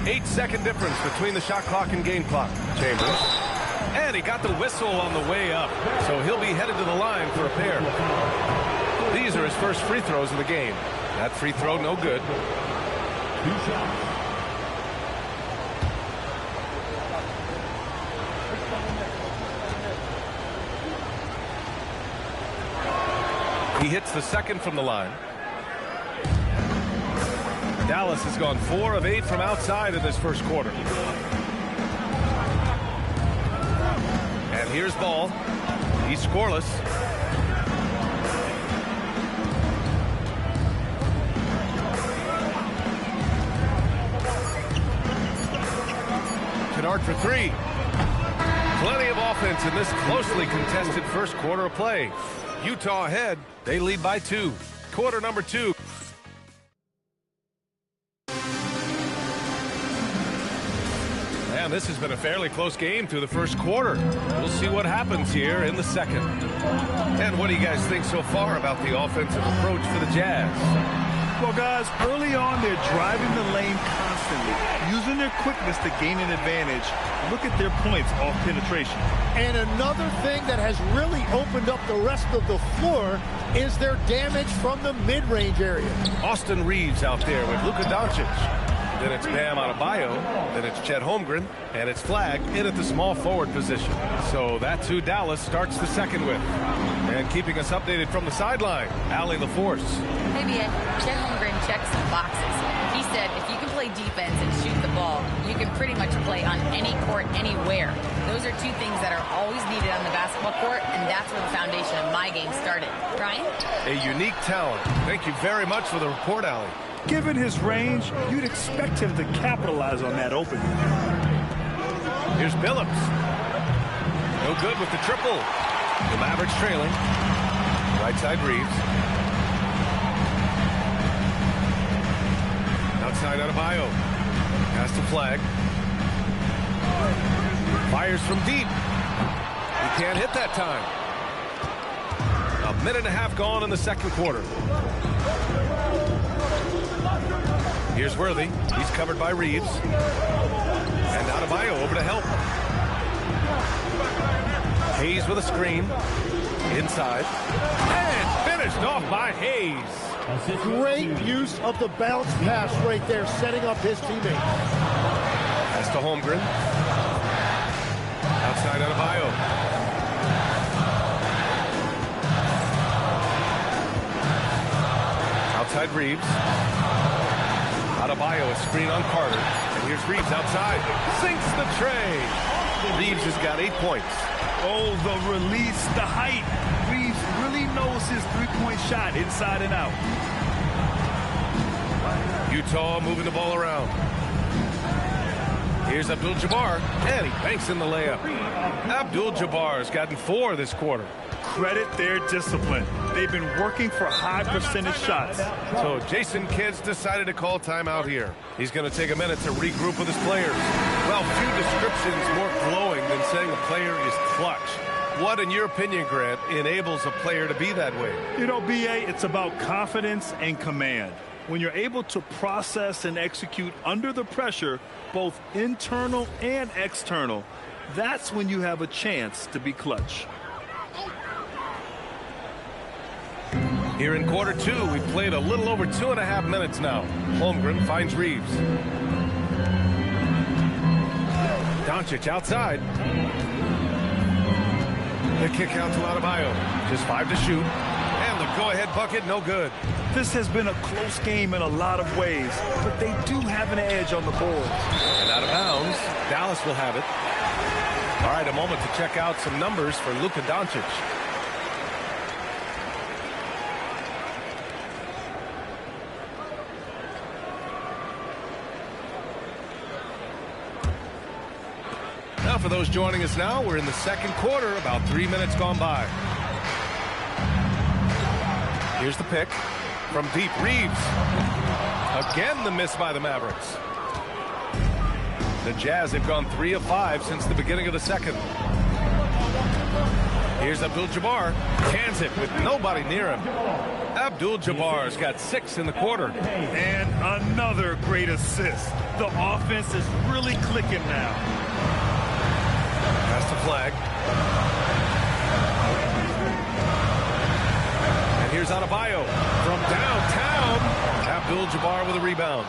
8-second difference between the shot clock and game clock. Chambers. And he got the whistle on the way up. So he'll be headed to the line for a pair. These are his first free throws of the game. That free throw, no good. 2 shots. He hits the second from the line. Dallas has gone 4 of 8 from outside in this first quarter. And here's Ball. He's scoreless. Kennard for 3. Plenty of offense in this closely contested first quarter of play. Utah ahead. They lead by 2. Quarter number 2. Man, this has been a fairly close game through the first quarter. We'll see what happens here in the second. And what do you guys think so far about the offensive approach for the Jazz? Well, guys, early on, they're driving the lane constantly, using their quickness to gain an advantage. Look at their points off penetration. And another thing that has really opened up the rest of the floor is their damage from the mid-range area. Austin Reeves out there with Luka Doncic. Then it's Bam Adebayo. Then it's Chet Holmgren. And it's Flagg in at the small forward position. So that's who Dallas starts the second with. And keeping us updated from the sideline, Allie LaForce. Maybe Chet Holmgren checks some boxes. He said if you can play defense and shoot the ball, you can pretty much play on any court, anywhere. Those are 2 things that are always needed on the basketball court, and that's where the foundation of my game started. Brian? A unique talent. Thank you very much for the report, Allie. Given his range, you'd expect him to capitalize on that opening. Here's Billups. No good with the triple. The Mavericks trailing. Right side Reeves. Outside Adebayo. Pass to Flagg. Fires from deep. He can't hit that time. A Minute and a half gone in the second quarter. Here's Worthy. He's covered by Reeves. And Adebayo over to help. Hayes with a screen. Inside. And finished off by Hayes. Great use of the bounce pass right there, setting up his teammates. Pass to Holmgren. Outside Adebayo. Outside Reeves. Adebayo, a screen on Carter. And here's Reeves outside. Sinks the tray. Reeves has got 8 points. Oh, the release, the height. Reeves really knows his three-point shot inside and out. Utah moving the ball around. Here's Abdul-Jabbar, and he banks in the layup. Abdul-Jabbar's gotten 4 this quarter. Credit their discipline. They've been working for high percentage shots. So Jason Kidd's decided to call timeout here. He's going to take a minute to regroup with his players. Well, few descriptions more glowing than saying a player is clutch. What, in your opinion, Grant, enables a player to be that way? You know, B.A., it's about confidence and command. When you're able to process and execute under the pressure, both internal and external, that's when you have a chance to be clutch. Here in quarter 2, we've played a little over 2.5 minutes now. Holmgren finds Reeves. Doncic outside. The kick out to Adebayo. Just 5 to shoot. And the go-ahead bucket, no good. This has been a close game in a lot of ways, but they do have an edge on the board. And out of bounds, Dallas will have it. All right, a moment to check out some numbers for Luka Doncic. Now, for those joining us now, we're in the second quarter, about 3 minutes gone by. Here's the pick from deep. Reeves. Again, the miss by the Mavericks. The Jazz have gone 3 of 5 since the beginning of the second. Here's Abdul-Jabbar. Cans it with nobody near him. Abdul-Jabbar's got 6 in the quarter. And another great assist. The offense is really clicking now. Pass the flag. And here's Adebayo from downtown. Abdul-Jabbar with a rebound.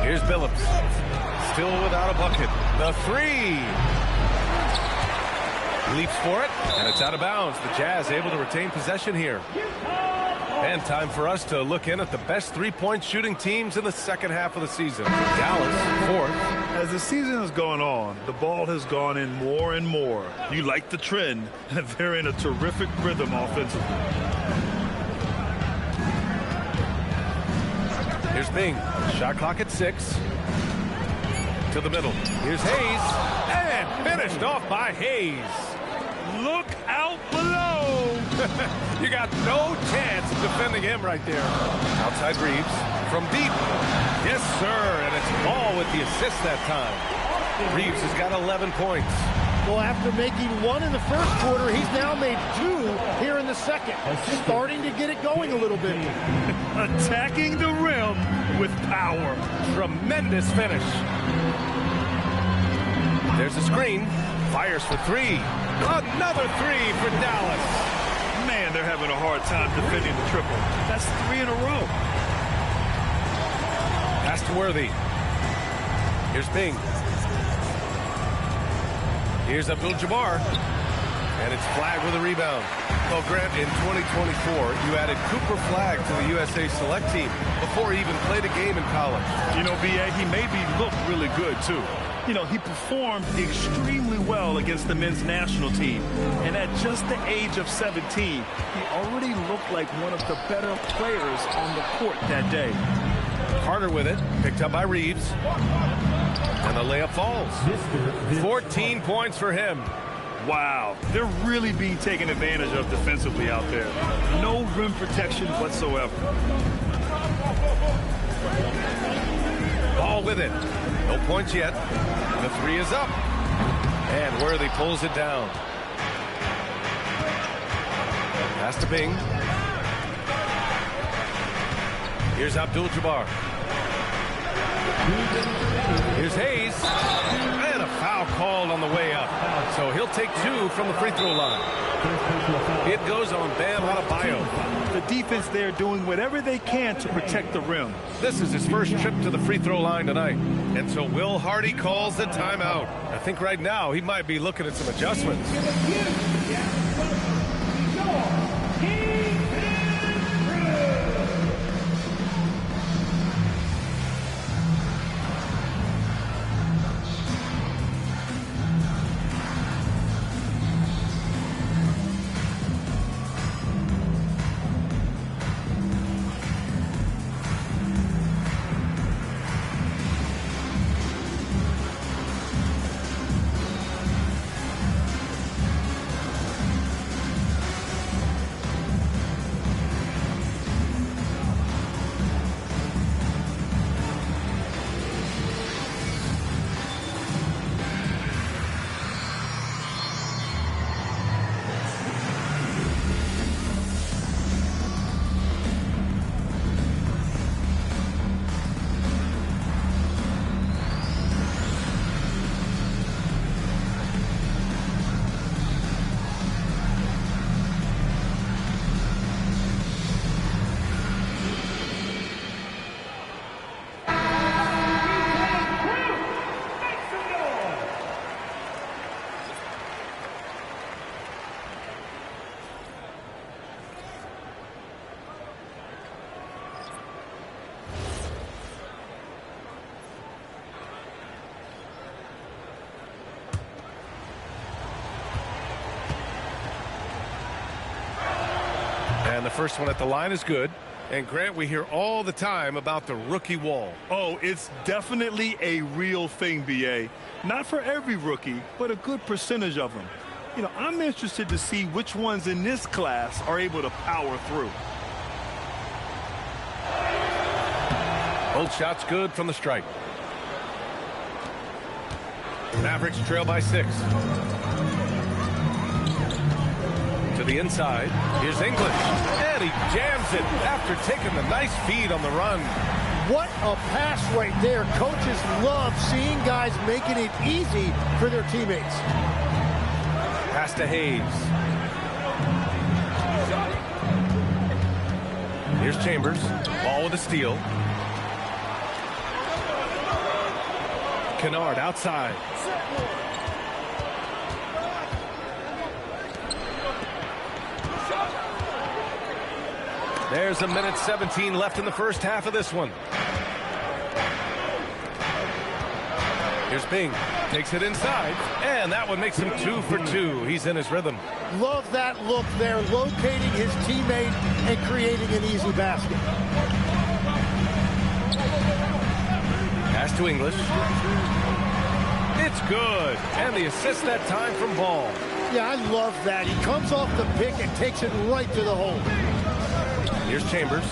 Here's Billups. Still without a bucket. The 3. Leaps for it, and it's out of bounds. The Jazz able to retain possession here. And time for us to look in at the best three-point shooting teams in the second half of the season. Dallas, 4th. As the season has gone on, the ball has gone in more and more. You like the trend, and they're in a terrific rhythm offensively. Here's Bing. Shot clock at 6. To the middle. Here's Hayes. And finished off by Hayes. Look out below. You got no chance of defending him right there. Outside Reeves from deep. Yes, sir. And it's Ball with the assist that time. Reeves has got 11 points. Well, after making 1 in the first quarter, he's now made 2 here in the second. Starting to get it going a little bit. Attacking the rim with power. Tremendous finish. There's a screen. Fires for 3. Another 3 for Dallas. Man, they're having a hard time defending the triple. That's 3 in a row. Pass to Worthy. Here's Bing. Here's Abdul-Jabbar. And it's Flagg with a rebound. Well, Grant, in 2024, you added Cooper Flagg to the USA Select team before he even played a game in college. You know, B.A., he made me look really good, too. You know, he performed extremely well against the men's national team. And at just the age of 17, he already looked like one of the better players on the court that day. Carter with it, picked up by Reeves. And the layup falls. 14 points for him. Wow, they're really being taken advantage of defensively out there. No rim protection whatsoever. Ball with it. No points yet. The 3 is up. And Worthy pulls it down. Pass to Bing. Here's Abdul-Jabbar. Here's Hayes. And a foul called on the way up. So he'll take 2 from the free throw line. It goes on Bam Adebayo. The defense there doing whatever they can to protect the rim. This is his first trip to the free throw line tonight. And so Will Hardy calls the timeout. I think right now he might be looking at some adjustments. And the first one at the line is good. And Grant, we hear all the time about the rookie wall. Oh, it's definitely a real thing, B.A. Not for every rookie, but a good percentage of them. You know, I'm interested to see which ones in this class are able to power through. Both shots good from the stripe. Mavericks trail by 6. To the inside. Here's English. And he jams it after taking the nice feed on the run. What a pass right there. Coaches love seeing guys making it easy for their teammates. Pass to Hayes. Here's Chambers. Ball with a steal. Kennard outside. There's a minute 17 left in the first half of this one. Here's Bing. Takes it inside. And that one makes him 2 for 2. He's in his rhythm. Love that look there, locating his teammate and creating an easy basket. Pass to English. It's good. And the assist that time from Ball. Yeah, I love that. He comes off the pick and takes it right to the hole. Here's Chambers.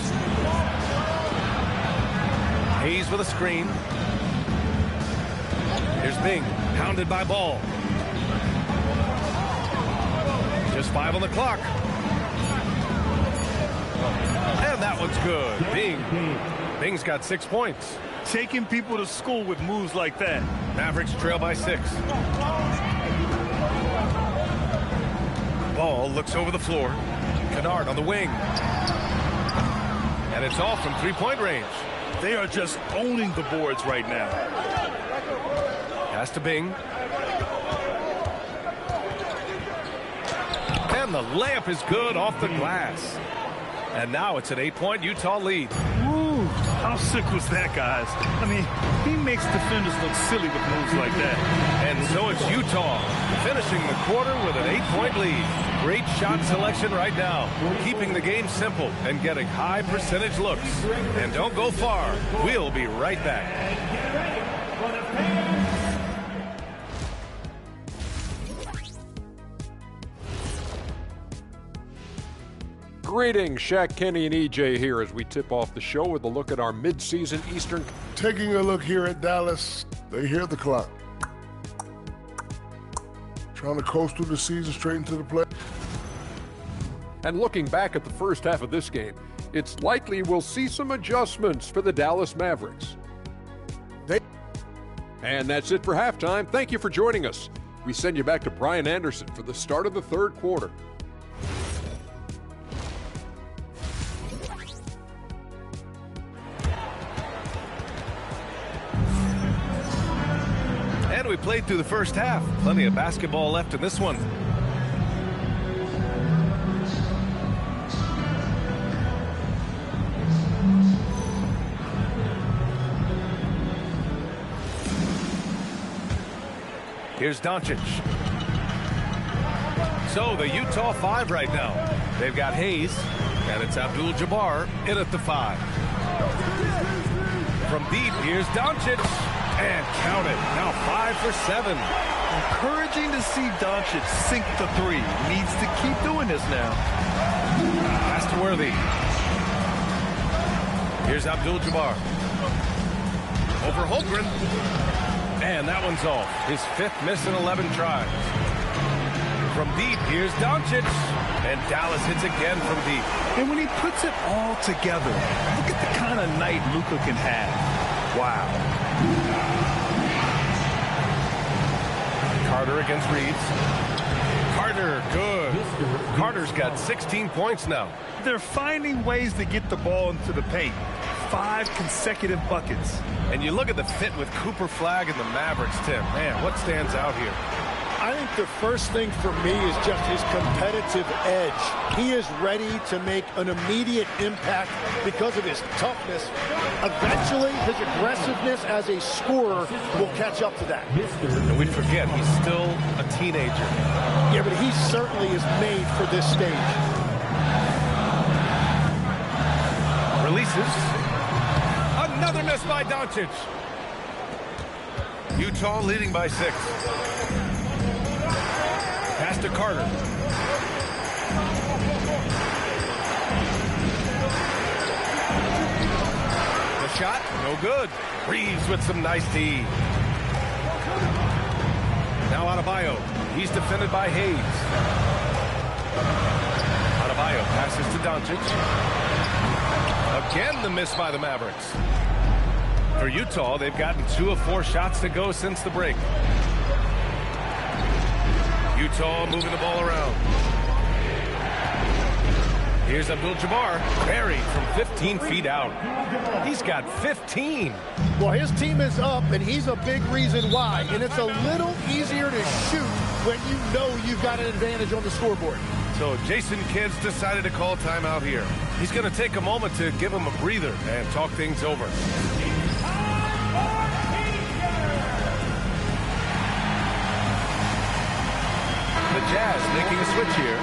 Hayes with a screen. Here's Bing, pounded by Ball. Just 5 on the clock. And that one's good. Bing's got 6 points. Taking people to school with moves like that. Mavericks trail by 6. Ball looks over the floor. Kennard on the wing. And it's off from 3-point range. They are just owning the boards right now. Pass to Bing. And the layup is good off the glass. And now it's an 8-point Utah lead. Woo, how sick was that, guys? I mean, he makes defenders look silly with moves like that. And so it's Utah finishing the quarter with an 8-point lead. Great shot selection right now, keeping the game simple and getting high percentage looks. And don't go far. We'll be right back. Greetings, Shaq, Kenny, and EJ here as we tip off the show with a look at our midseason Eastern. Taking a look here at Dallas, they hear the clock. Trying to coast through the season straight into the play. And looking back at the first half of this game, it's likely we'll see some adjustments for the Dallas Mavericks. And that's it for halftime. Thank you for joining us. We send you back to Brian Anderson for the start of the third quarter. And we played through the first half. Plenty of basketball left in this one. Here's Doncic. So the Utah 5 right now. They've got Hayes, and it's Abdul-Jabbar in at the 5. From deep, here's Doncic, and count it. Now 5 for 7. Encouraging to see Doncic sink the 3. Needs to keep doing this now. Pass to Worthy. Here's Abdul-Jabbar. Over Holmgren. And that one's off. His 5th miss in 11 tries. From deep, here's Doncic. And Dallas hits again from deep. And when he puts it all together, look at the kind of night Luka can have. Wow. Carter against Reeves. Carter, good. Carter's got 16 points now. They're finding ways to get the ball into the paint. 5 consecutive buckets. And you look at the fit with Cooper Flagg and the Mavericks, Tim. Man, what stands out here? I think the first thing for me is just his competitive edge. He is ready to make an immediate impact because of his toughness. Eventually, his aggressiveness as a scorer will catch up to that. And we forget, he's still a teenager. Yeah, but he certainly is made for this stage. Releases. Another miss by Doncic. Utah leading by 6. Pass to Carter. The shot, no good. Reeves with some nice D. Now Adebayo. He's defended by Hayes. Adebayo passes to Doncic. Again, the miss by the Mavericks. For Utah, they've gotten 2 of 4 shots to go since the break. Utah moving the ball around. Here's Abdul-Jabbar, buried from 15 feet out. He's got 15. Well, his team is up, and he's a big reason why. And it's a little easier to shoot when you know you've got an advantage on the scoreboard. So Jason Kidd's decided to call timeout here. He's going to take a moment to give him a breather and talk things over. The Jazz making a switch here.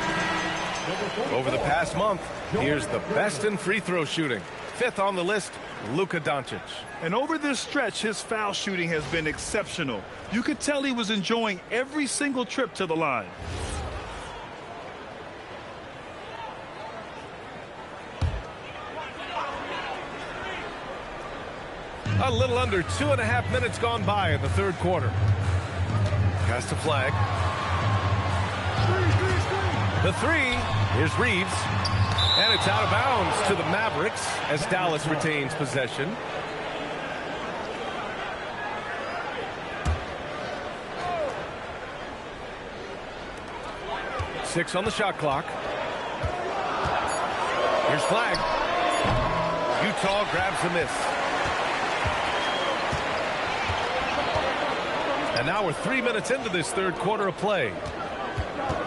Over the past month, here's the best in free throw shooting. 5th on the list, Luka Doncic. And over this stretch, his foul shooting has been exceptional. You could tell he was enjoying every single trip to the line. A little under 2.5 minutes gone by in the third quarter. Pass to Flagg. The 3, here's Reeves. And it's out of bounds to the Mavericks as Dallas retains possession. Six on the shot clock. Here's Flagg. Utah grabs the miss. And now we're 3 minutes into this third quarter of play.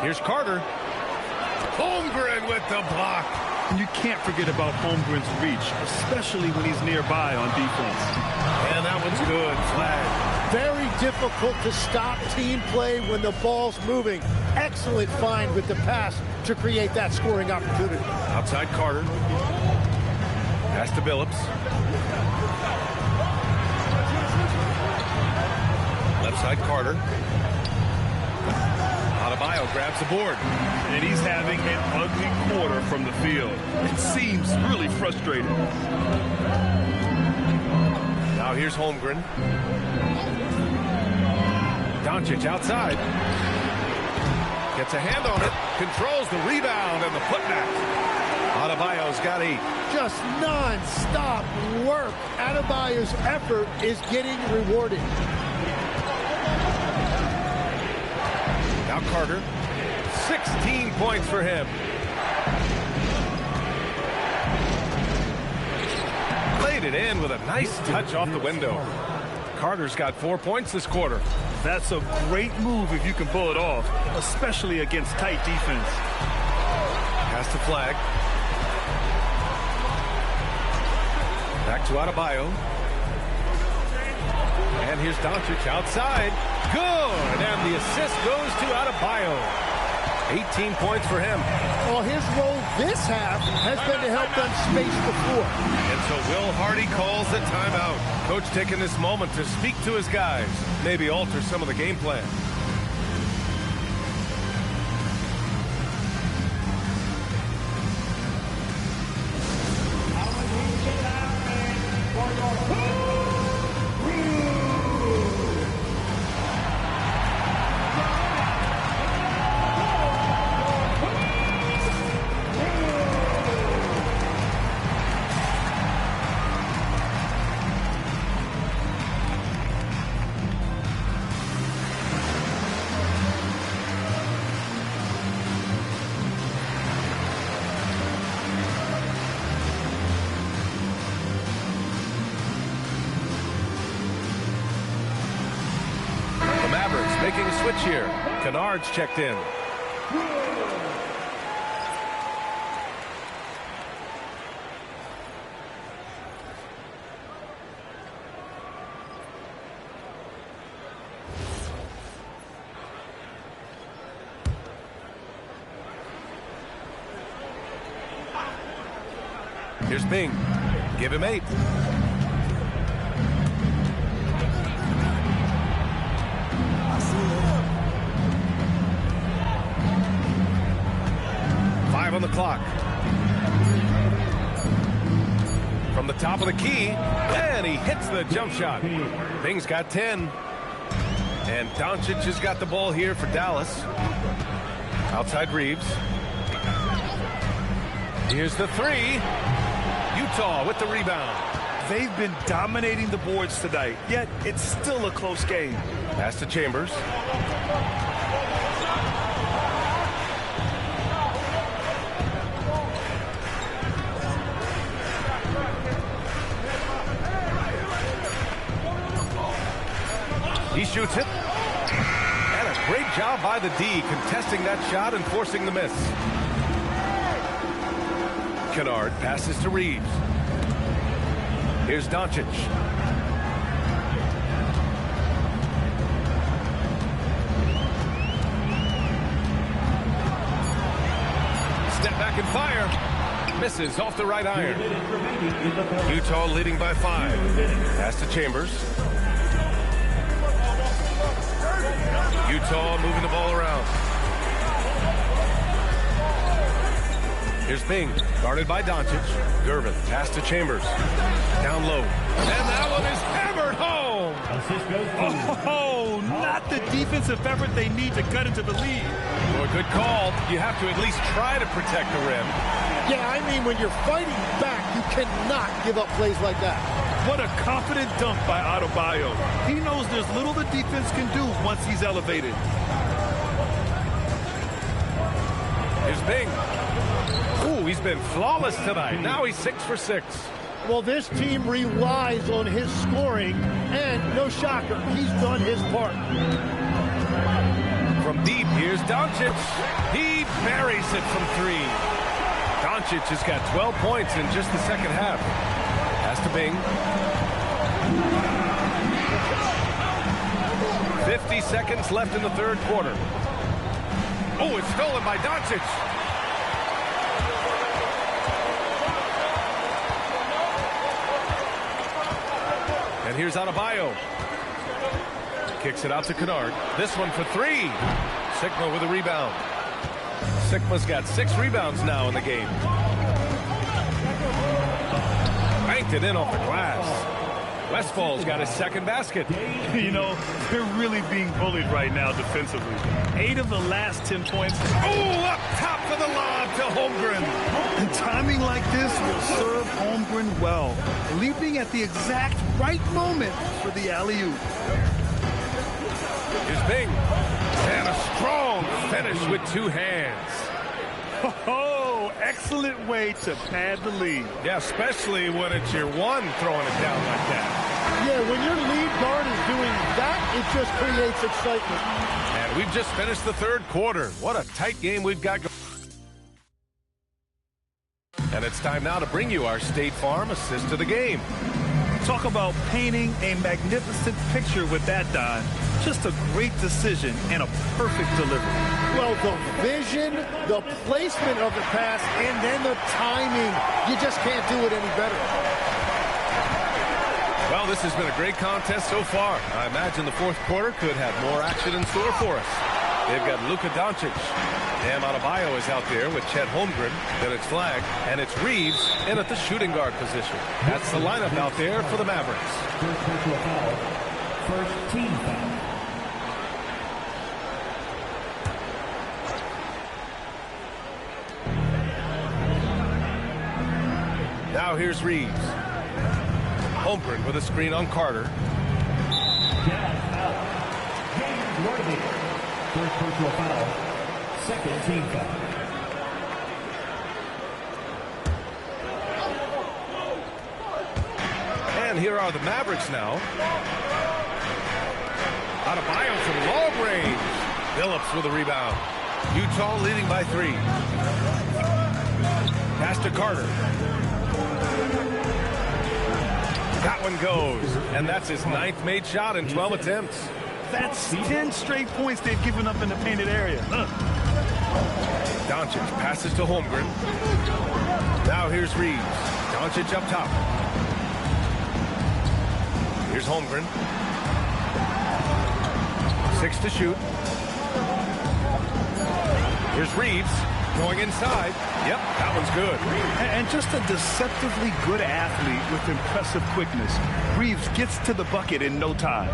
Here's Carter. Holmgren with the block. And you can't forget about Holmgren's reach, especially when he's nearby on defense. And that one's good. Flag. Very difficult to stop team play when the ball's moving. Excellent find with the pass to create that scoring opportunity. Outside Carter. Pass to Billups. Left side Carter. Adebayo grabs the board. And he's having an ugly quarter from the field. It seems really frustrating. Now here's Holmgren. Doncic outside. Gets a hand on it, controls the rebound and the putback. Adebayo's got 8. Just non-stop work. Adebayo's effort is getting rewarded. Now Carter, 16 points for him. Laid it in with a nice touch off the window. Carter's got 4 points this quarter. That's a great move if you can pull it off, especially against tight defense. Pass the flag. Back to Adebayo. And here's Doncic outside. Good! And the assist goes to Adebayo. 18 points for him. Well, his role this half has been to help them space the floor. And so Will Hardy calls the timeout. Coach taking this moment to speak to his guys, maybe alter some of the game plan. Making a switch here. Kennard's checked in. Here's Bing. Give him 8. On the clock. From the top of the key, and he hits the jump shot. Bing's got 10. And Doncic has got the ball here for Dallas. Outside Reeves. Here's the 3. Utah with the rebound. They've been dominating the boards tonight, yet it's still a close game. Pass to Chambers. He shoots it. And a great job by the D contesting that shot and forcing the miss. Kennard passes to Reeves. Here's Doncic. Step back and fire. Misses off the right iron. Utah leading by 5. Pass to Chambers. Utah moving the ball around. Here's Bing, guarded by Doncic. Gervin, pass to Chambers. Down low. And that one is hammered home. Oh, not the defensive effort they need to cut into the lead. Well, good call. You have to at least try to protect the rim. Yeah, I mean, when you're fighting back, you cannot give up plays like that. What a confident dunk by Adebayo. He knows there's little the defense can do once he's elevated. Here's Bing. Ooh, he's been flawless tonight. Now he's 6 for 6. Well, this team relies on his scoring, and no shocker, he's done his part. From deep, here's Doncic. He buries it from 3. Doncic has got 12 points in just the second half. Pass to Bing. 50 seconds left in the third quarter. Oh, it's stolen by Doncic. And here's Adebayo. Kicks it out to Kennard. This one for 3. Sigma with a rebound. Sigma's got 6 rebounds now in the game. Banked it in off the glass. Westfall's got his second basket. You know, they're really being bullied right now defensively. 8 of the last 10 points. Oh, up top for the lob to Holmgren. And timing like this will serve Holmgren well, leaping at the exact right moment for the alley-oop. Here's Bing. And a strong finish with 2 hands. Oh, excellent way to pad the lead. Yeah, especially when it's your one throwing it down like that. Yeah, when your lead guard is doing that, it just creates excitement. And we've just finished the third quarter. What a tight game we've got going. And it's time now to bring you our State Farm assist to the game. Talk about painting a magnificent picture with that, Don. Just a great decision and a perfect delivery. Well, the vision, the placement of the pass, and then the timing. You just can't do it any better. Well, this has been a great contest so far. I imagine the fourth quarter could have more action in store for us. They've got Luka Doncic. Bam Adebayo is out there with Chet Holmgren. Then it's Flagg, and it's Reeves in at the shooting guard position. That's the lineup out there for the Mavericks. First personal foul. First team foul. Now here's Reeves. Holmgren with a screen on Carter. First personal foul. Second team foul. And here are the Mavericks now. Adebayo from long range. Phillips with a rebound. Utah leading by 3. Pass to Carter. That one goes, and that's his 9th made shot in 12 attempts. That's 10 straight points they've given up in the painted area. Doncic passes to Holmgren. Now here's Reeves. Doncic up top. Here's Holmgren. 6 to shoot. Here's Reeves going inside. Yep, that one's good. And just a deceptively good athlete with impressive quickness. Reeves gets to the bucket in no time.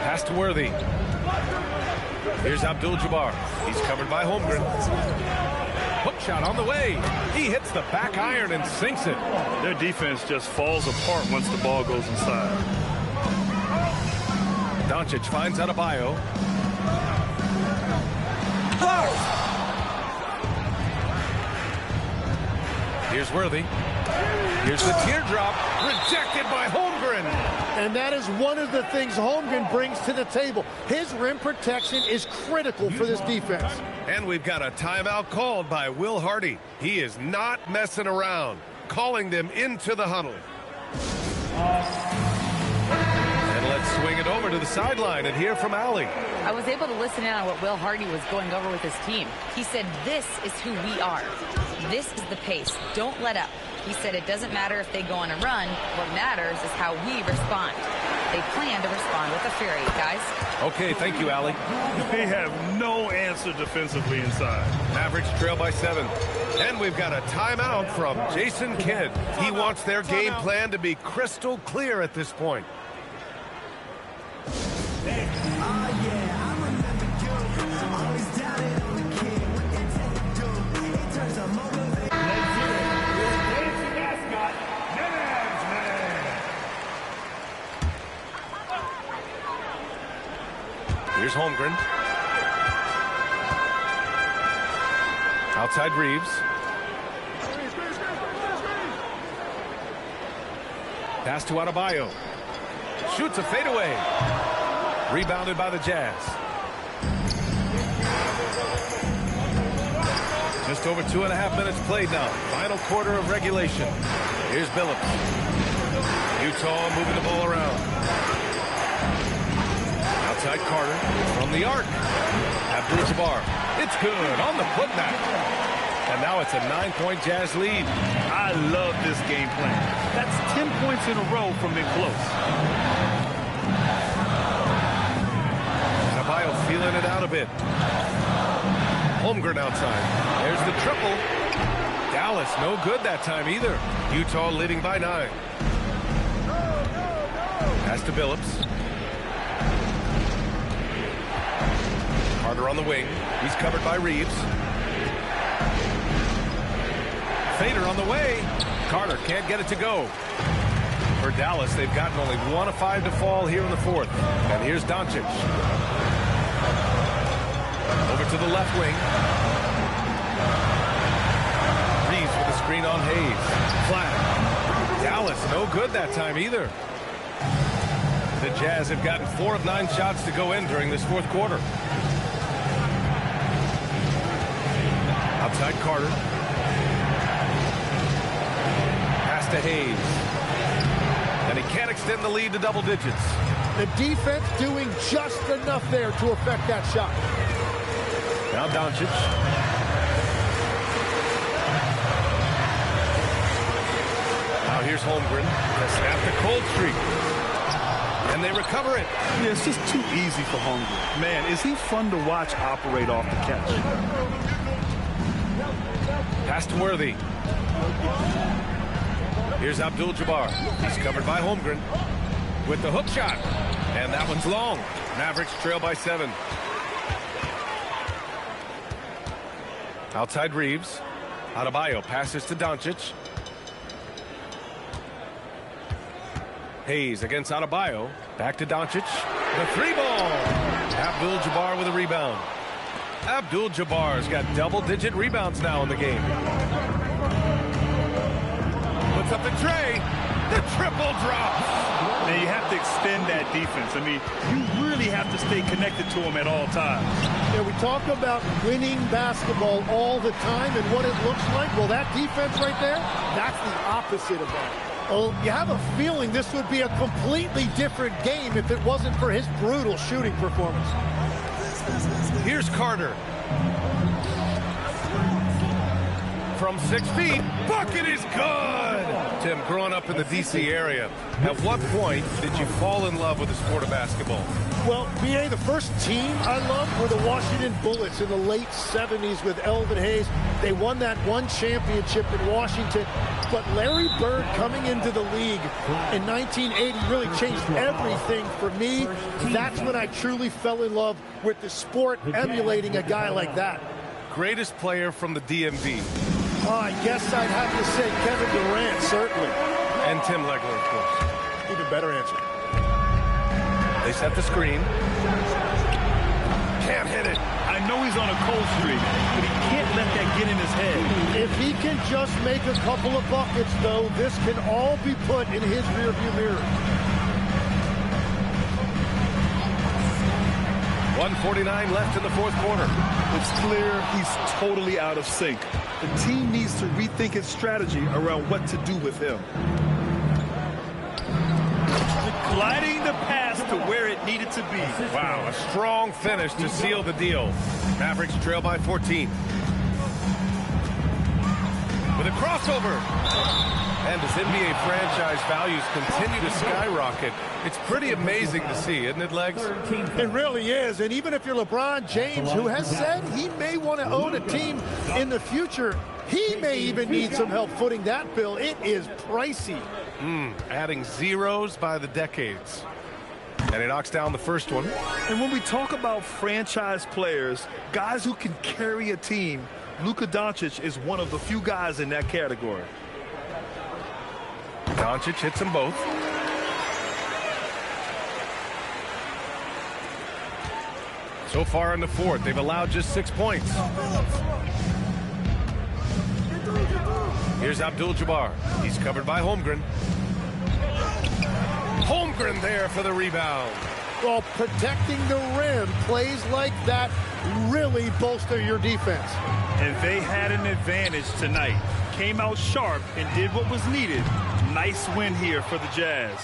Pass to Worthy. Here's Abdul-Jabbar. He's covered by Holmgren. Hook shot on the way. He hits the back iron and sinks it. Their defense just falls apart once the ball goes inside. Doncic finds Adebayo. Blocked! Here's Worthy. Here's the teardrop. Rejected by Holmgren. And that is one of the things Holmgren brings to the table. His rim protection is critical for this defense. And we've got a timeout called by Will Hardy. He is not messing around, calling them into the huddle. And let's swing it over to the sideline and hear from Allie. I was able to listen in on what Will Hardy was going over with his team. He said, this is who we are. This is the pace. Don't let up. He said it doesn't matter if they go on a run. What matters is how we respond. They plan to respond with a fury, guys. Okay, thank you, Allie. They have no answer defensively inside. Mavericks trail by 7. And we've got a timeout from Jason Kidd. He wants their game plan to be crystal clear at this point. Here's Holmgren. Outside Reeves. Pass to Adebayo. Shoots a fadeaway. Rebounded by the Jazz. Just over 2.5 minutes played now. Final quarter of regulation. Here's Billups. Utah moving the ball around. Outside Carter from the arc. Abdul-Jabbar. It's good on the putback. And now it's a 9-point Jazz lead. I love this game plan. That's 10 points in a row from being close. Adebayo feeling it out a bit. Holmgren outside. There's the triple. Dallas no good that time either. Utah leading by 9. Pass to Billups. Carter on the wing. He's covered by Reeves. Fader on the way. Carter can't get it to go. For Dallas, they've gotten only 1 of 5 to fall here in the fourth. And here's Doncic. Over to the left wing. Reeves with a screen on Hayes. Flat. Dallas, no good that time either. The Jazz have gotten 4 of 9 shots to go in during this fourth quarter. Outside Carter. Pass to Hayes. And he can't extend the lead to double digits. The defense doing just enough there to affect that shot. Now Doncic. Now here's Holmgren to snap the cold streak. And they recover it. Yeah, it's just too easy for Holmgren. Man, is he fun to watch operate off the catch. Pass to Worthy. Here's Abdul-Jabbar. He's covered by Holmgren with the hook shot. And that one's long. Mavericks trail by 7. Outside Reeves. Adebayo passes to Doncic. Hayes against Adebayo. Back to Doncic. The 3-ball. Abdul-Jabbar with a rebound. Abdul-Jabbar's got double-digit rebounds now in the game. Puts up the tray. The triple drop. Man, you have to extend that defense. I mean, you really have to stay connected to him at all times. Yeah, we talk about winning basketball all the time and what it looks like. Well, that defense right there, that's the opposite of that. Well, you have a feeling this would be a completely different game if it wasn't for his brutal shooting performance. Here's Carter. From 6 feet, bucket is good! Tim, growing up in the D.C. area, at what point did you fall in love with the sport of basketball? Well, B.A., the first team I loved were the Washington Bullets in the late 70s with Elvin Hayes. They won that one championship in Washington. But Larry Bird coming into the league in 1980 really changed everything for me. That's when I truly fell in love with the sport, emulating a guy like that. Greatest player from the DMV? Oh, I guess I'd have to say Kevin Durant, certainly. And Tim Legler, of course. Even better answer. They set the screen. Can't hit it. I know he's on a cold streak, but he can't let that get in his head. If he can just make a couple of buckets, though, this can all be put in his rearview mirror. 1:49 left in the fourth quarter. It's clear he's totally out of sync. The team needs to rethink its strategy around what to do with him. Gliding the pass to where it needed to be. Wow, a strong finish to seal the deal. Mavericks trail by 14. With a crossover. And as NBA franchise values continue to skyrocket, it's pretty amazing to see, isn't it, Legs? It really is. And even if you're LeBron James, who has said he may want to own a team in the future, he may even need some help footing that bill. It is pricey. Adding zeros by the decades. And he knocks down the first one. And when we talk about franchise players, guys who can carry a team, Luka Doncic is one of the few guys in that category. Doncic hits them both. So far in the fourth, they've allowed just 6 points. Here's Abdul-Jabbar. He's covered by Holmgren. Holmgren there for the rebound. Well, protecting the rim, plays like that really bolster your defense. And they had an advantage tonight. Came out sharp and did what was needed. Nice win here for the Jazz.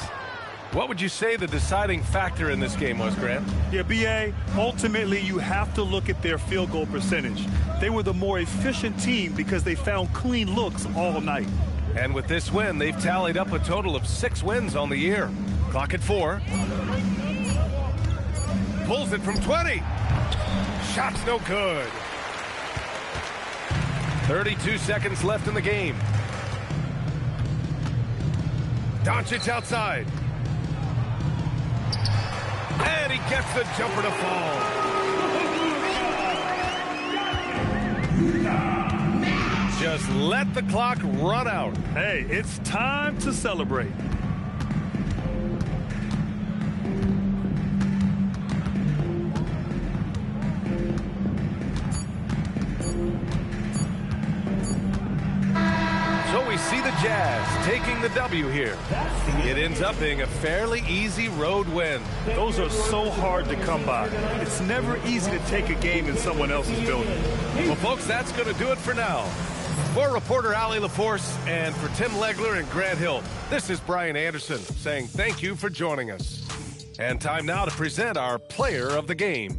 What would you say the deciding factor in this game was, Grant? Yeah, B.A., ultimately you have to look at their field goal percentage. They were the more efficient team because they found clean looks all night. And with this win, they've tallied up a total of 6 wins on the year. Clock at 4. Pulls it from 20. Shot's no good. 32 seconds left in the game. Doncic outside. And he gets the jumper to fall. Just let the clock run out. Hey, it's time to celebrate. So we see the Jazz taking the W here. It ends up being a fairly easy road win. Those are so hard to come by. It's never easy to take a game in someone else's building. Well, folks, that's going to do it for now. For reporter Allie LaForce and for Tim Legler and Grant Hill, this is Brian Anderson saying thank you for joining us. And time now to present our player of the game.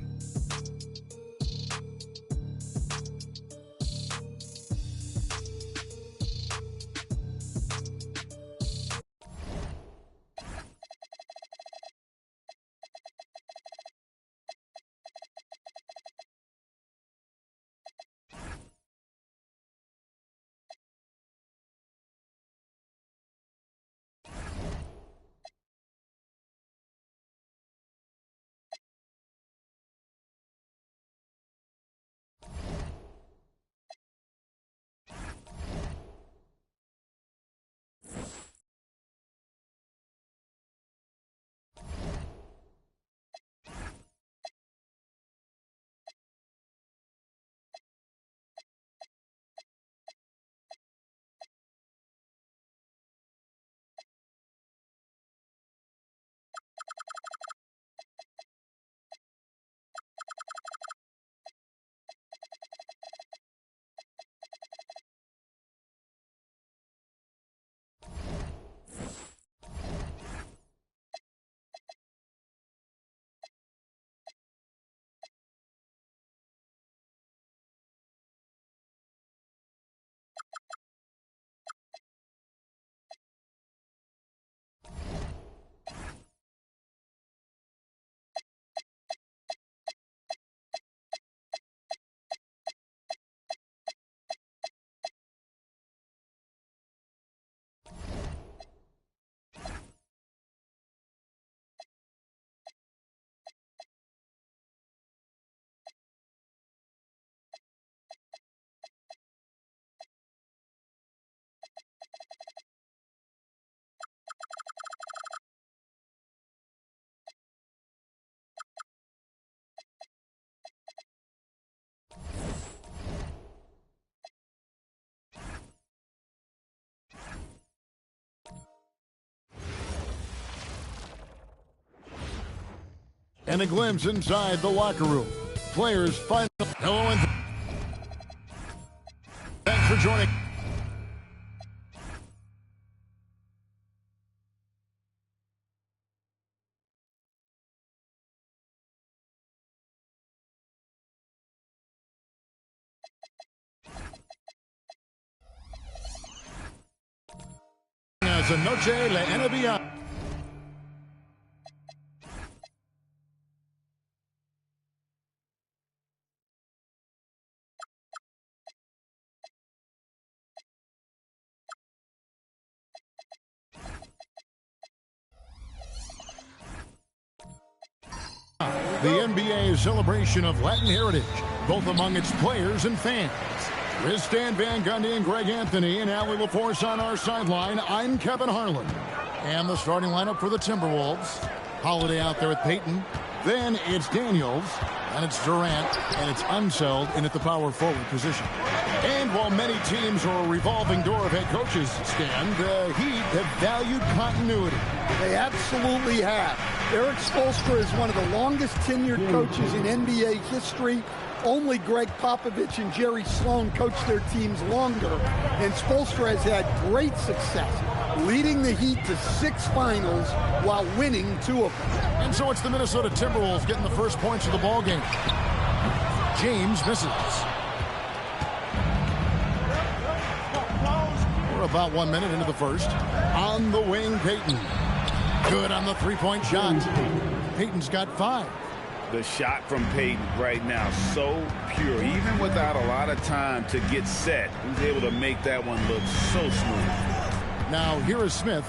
And a glimpse inside the locker room. Players final. Hello and thanks for joining. Esa noche la NBA. The NBA's celebration of Latin heritage, both among its players and fans. With Stan Van Gundy and Greg Anthony and Allie LaForce on our sideline, I'm Kevin Harlan. And the starting lineup for the Timberwolves. Holiday out there with Peyton. Then it's Daniels, and it's Durant, and it's Unseld in at the power forward position. And while many teams are a revolving door of head coaches, Stan, the Heat have valued continuity. They absolutely have. Eric Spoelstra is one of the longest tenured coaches in NBA history. Only Greg Popovich and Jerry Sloan coached their teams longer, and Spoelstra has had great success, leading the Heat to 6 finals while winning 2 of them. And so it's the Minnesota Timberwolves getting the first points of the ball game. James misses. We're about 1 minute into the first. On the wing, Peyton. Good on the three-point shot. Peyton's got 5. The shot from Peyton right now, so pure. Even without a lot of time to get set, he's able to make that one look so smooth. Now here is Smith.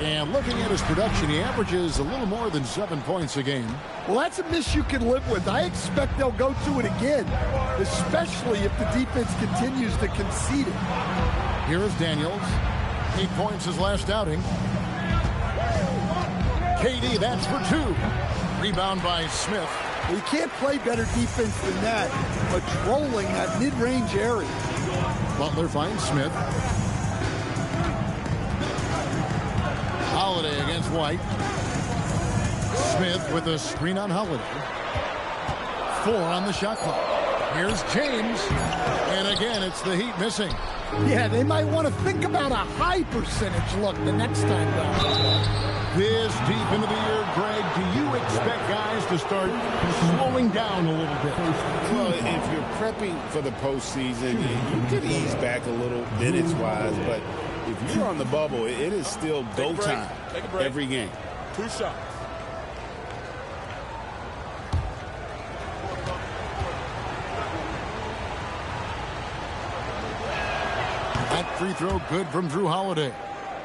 And looking at his production, he averages a little more than 7 points a game. Well, that's a miss you can live with. I expect they'll go to it again, especially if the defense continues to concede it. Here is Daniels. 8 points his last outing. KD, that's for 2. Rebound by Smith. Well, you can't play better defense than that, patrolling that mid-range area. Butler finds Smith. Holiday against White. Smith with a screen on Holiday. 4 on the shot clock. Here's James. And again, it's the Heat missing. Yeah, they might want to think about a high percentage look the next time down. This deep into the year, Greg, do you expect guys to start slowing down a little bit? Well, if you're prepping for the postseason, you could ease back a little minutes-wise, but if you're on the bubble, it is still go time every game. 2 shots. That free throw good from Drew Holiday.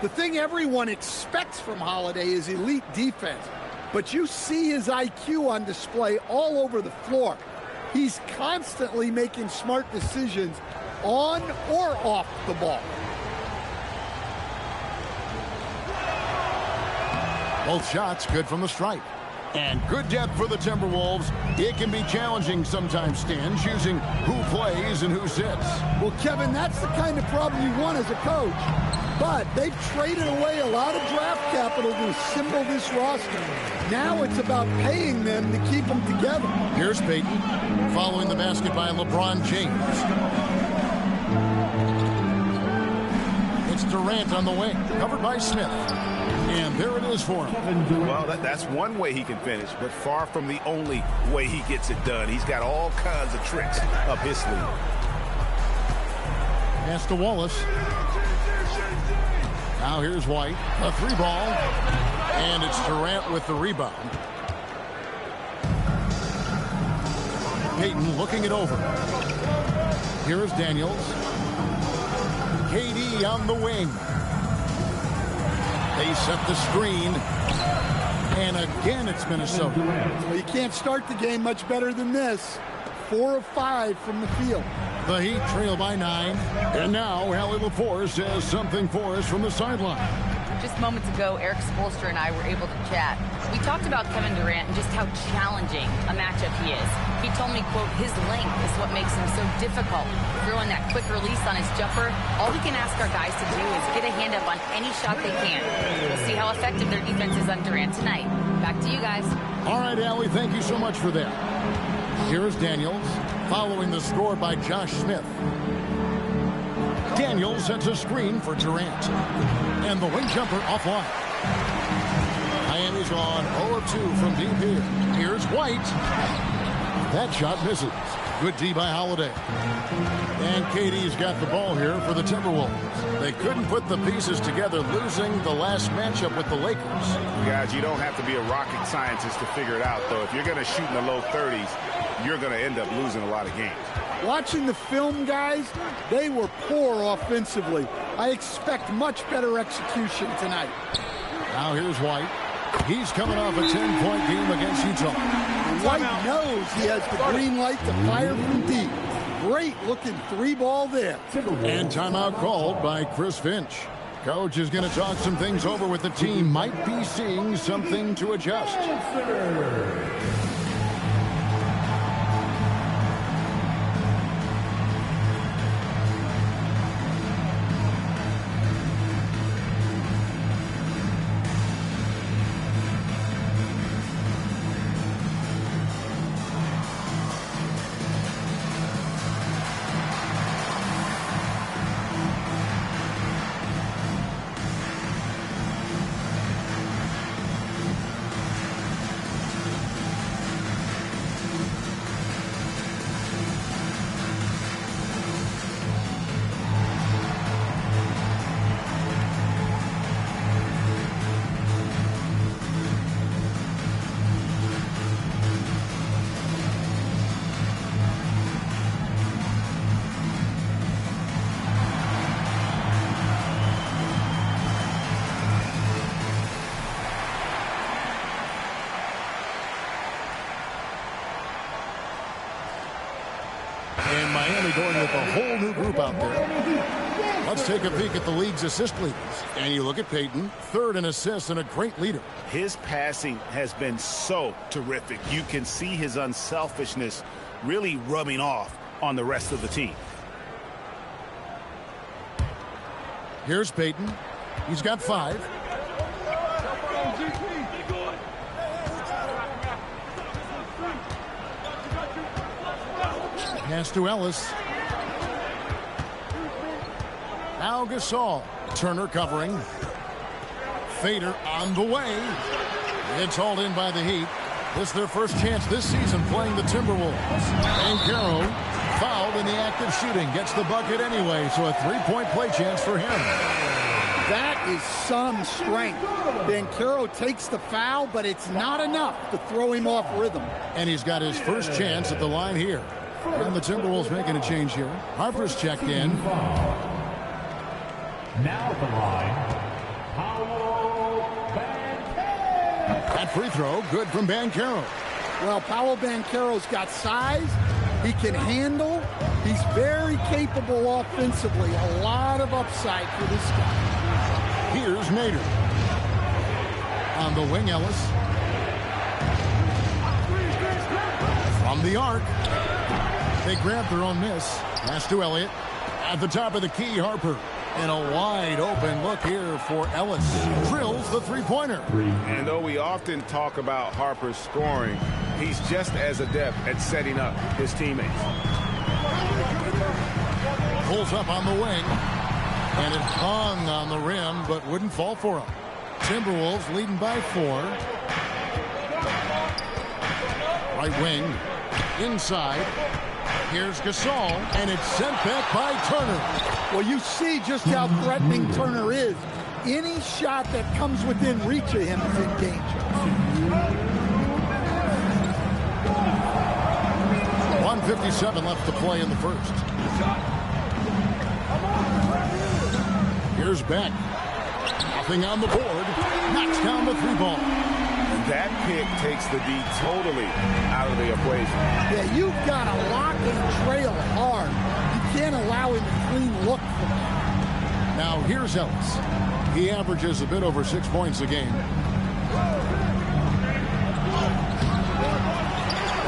The thing everyone expects from Holiday is elite defense, but you see his IQ on display all over the floor. He's constantly making smart decisions on or off the ball. Both shots good from the stripe. And good depth for the Timberwolves. It can be challenging sometimes, Stan, choosing who plays and who sits. Well, Kevin, that's the kind of problem you want as a coach. But they've traded away a lot of draft capital to assemble this roster. Now it's about paying them to keep them together. Here's Peyton following the basket by LeBron James. It's Durant on the wing, covered by Smith. And there it is for him. Well, that's one way he can finish, but far from the only way he gets it done. He's got all kinds of tricks up his sleeve. Pass to Wallace. Now here's White. A 3-ball. And it's Durant with the rebound. Peyton looking it over. Here is Daniels. KD on the wing. They set the screen. And again, it's Minnesota. Well, you can't start the game much better than this. 4 of 5 from the field. The Heat trail by 9. And now Allie LaForce has something for us from the sideline. Just moments ago, Eric Spoelstra and I were able to chat. We talked about Kevin Durant and just how challenging a matchup he is. He told me, quote, his length is what makes him so difficult. Throwing that quick release on his jumper, all we can ask our guys to do is get a hand up on any shot they can. We'll see how effective their defense is on Durant tonight. Back to you guys. All right, Allie, thank you so much for that. Here is Daniels, following the score by Josh Smith. Daniels sets a screen for Durant. And the wing jumper offline. Miami's on 0 of 2 from deep here. Here's White. That shot misses. Good D by Holiday. And KD's got the ball here for the Timberwolves. They couldn't put the pieces together, losing the last matchup with the Lakers. Guys, you don't have to be a rocket scientist to figure it out, though. If you're going to shoot in the low 30s, you're going to end up losing a lot of games. Watching the film, guys, they were poor offensively. I expect much better execution tonight. Now here's White. He's coming off a 10-point game against Utah. White knows he has the green light to fire from deep. Great looking 3-ball there. And timeout called by Chris Finch. Coach is going to talk some things over with the team. Might be seeing something to adjust. And Miami going with a whole new group out there. Let's take a peek at the league's assist leaders. And you look at Peyton, third in assists and a great leader. His passing has been so terrific. You can see his unselfishness really rubbing off on the rest of the team. Here's Peyton. He's got 5. Pass to Ellis. Now Gasol. Turner covering. Fader on the way. It's hauled in by the Heat. This is their first chance this season playing the Timberwolves. Banchero fouled in the act of shooting. Gets the bucket anyway, so a 3-point play chance for him. That is some strength. Banchero takes the foul, but it's not enough to throw him off rhythm. And he's got his first chance at the line here. And the Timberwolves making a change here. Harper's checked in. Now at the line, that free throw, good from Banchero. Well, Paolo Banchero's got size. He can handle. He's very capable offensively. A lot of upside for this guy. Here's Nader. On the wing, Ellis. From the arc. They grab their own miss. Pass to Elliott. At the top of the key, Harper. And a wide open look here for Ellis. Drills the three-pointer. And though we often talk about Harper's scoring, he's just as adept at setting up his teammates. Pulls up on the wing. And it hung on the rim, but wouldn't fall for him. Timberwolves leading by 4. Right wing. Inside. Here's Gasol, and it's sent back by Turner. Well, you see just how threatening Turner is. Any shot that comes within reach of him is in danger. 1:57 left to play in the first. Here's Beck. Nothing on the board. Knocks down the 3-ball. That pick takes the D totally out of the equation. Yeah, you've got to lock and trail hard. You can't allow him a clean look from that. Now here's Ellis. He averages a bit over 6 points a game.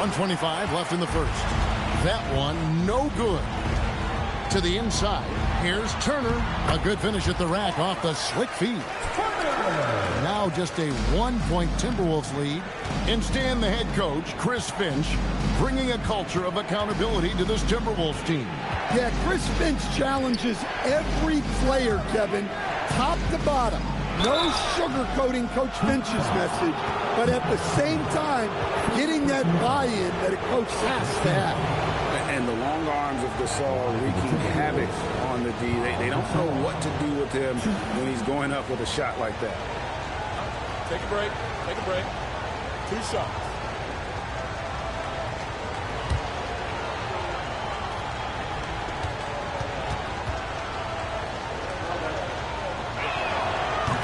1:25 left in the first. That one no good. To the inside. Here's Turner. A good finish at the rack off the slick feed. Now just a 1-point Timberwolves lead. And Stan, the head coach, Chris Finch, bringing a culture of accountability to this Timberwolves team. Yeah, Chris Finch challenges every player, Kevin, top to bottom. No sugarcoating Coach Finch's message, but at the same time, getting that buy-in that a coach has to have. And the long arms of Gasol wreaking havoc on the D. They don't know what to do with him when he's going up with a shot like that. Take a break. Take a break. 2 shots.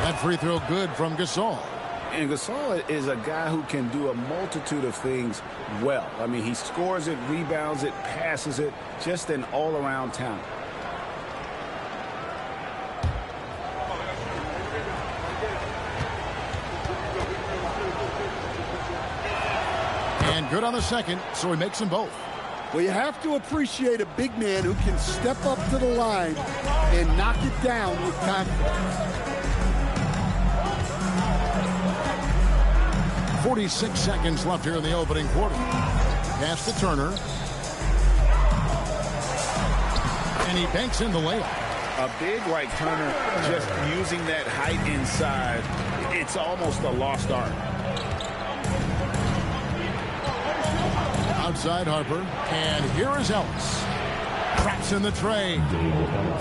That free throw good from Gasol. And Gasol is a guy who can do a multitude of things well. I mean, he scores it, rebounds it, passes it, just an all-around talent. And good on the second, so he makes them both. Well, you have to appreciate a big man who can step up to the line and knock it down with confidence. 46 seconds left here in the opening quarter. Pass to Turner. And he banks in the layup. A big like Turner just using that height inside, it's almost a lost art. Outside Harper. And here is Ellis. Traps in the tray.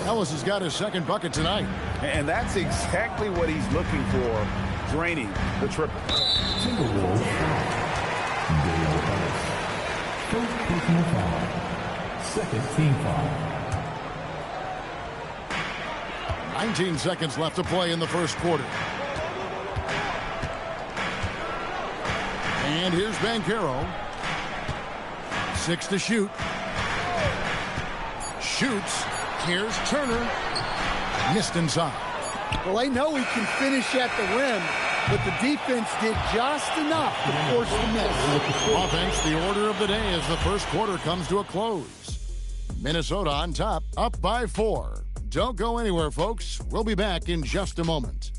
Ellis has got his second bucket tonight. And that's exactly what he's looking for, draining the triple. Timberwolves Dale Ellis. First personal foul. Second team foul. 19 seconds left to play in the first quarter. And here's Banchero. 6 to shoot. shoots. Here's Turner. Missed inside. Well, I know he can finish at the rim, but the defense did just enough to force the miss. Offense, the order of the day as the first quarter comes to a close. Minnesota on top, up by 4. Don't go anywhere, folks. We'll be back in just a moment.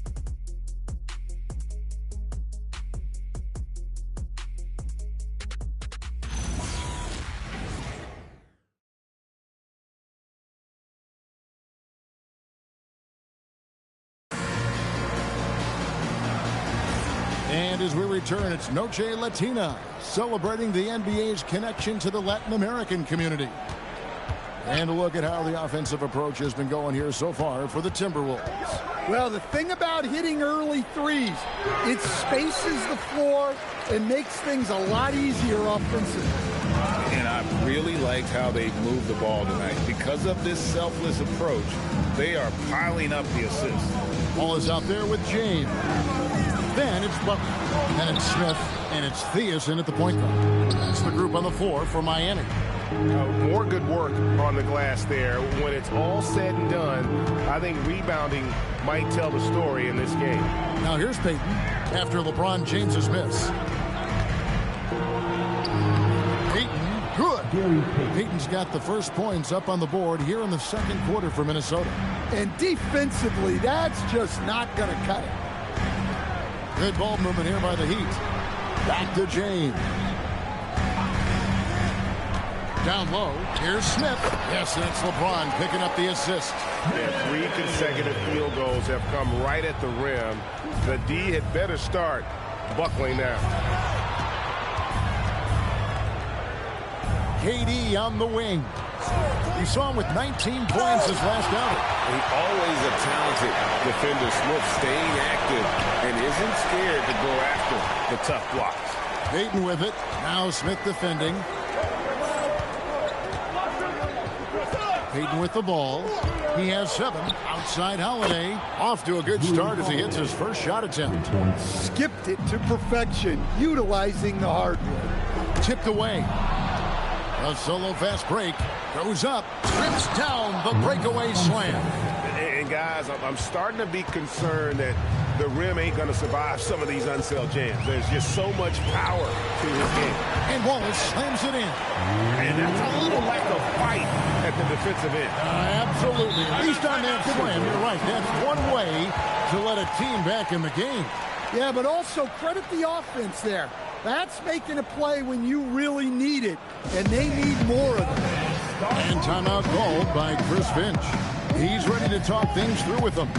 And as we return, it's Noche Latina, celebrating the NBA's connection to the Latin American community. And a look at how the offensive approach has been going here so far for the Timberwolves. Well, the thing about hitting early threes, it spaces the floor and makes things a lot easier offensively. And I really liked how they moved the ball tonight. Because of this selfless approach, they are piling up the assists. Ball is out there with James. Then it's Butler. Then it's Smith. And it's Thiessen at the point guard. That's the group on the floor for Miami. More good work on the glass there. When it's all said and done, I think rebounding might tell the story in this game. Now here's Payton after LeBron James's miss. Payton, good. Payton's got the first points up on the board here in the second quarter for Minnesota. And defensively, that's just not going to cut it. Good ball movement here by the Heat. Back to James. Down low, here's Smith. Yes, and it's LeBron picking up the assist. Yeah, 3 consecutive field goals have come right at the rim. The D had better start buckling now. KD on the wing. We saw him with 19 points his last outing. He's always a talented defender. Smith staying active and isn't scared to go after the tough blocks. Payton with it. Now Smith defending. Payton with the ball. He has 7. Outside Holiday. Off to a good start as he hits his first shot attempt. Skipped it to perfection, utilizing the hardwood. Tipped away. A solo fast break. Goes up. Trips down the breakaway slam. And guys, I'm starting to be concerned that the rim ain't going to survive some of these unsailed jams. There's just so much power to his game. And Wallace slams it in. And that's a little lack of fight at the defensive end. Absolutely. At least on that slam, you're right. That's one way to let a team back in the game. Yeah, but also credit the offense there. That's making a play when you really need it, and they need more of it. And timeout called by Chris Finch. He's ready to talk things through with them.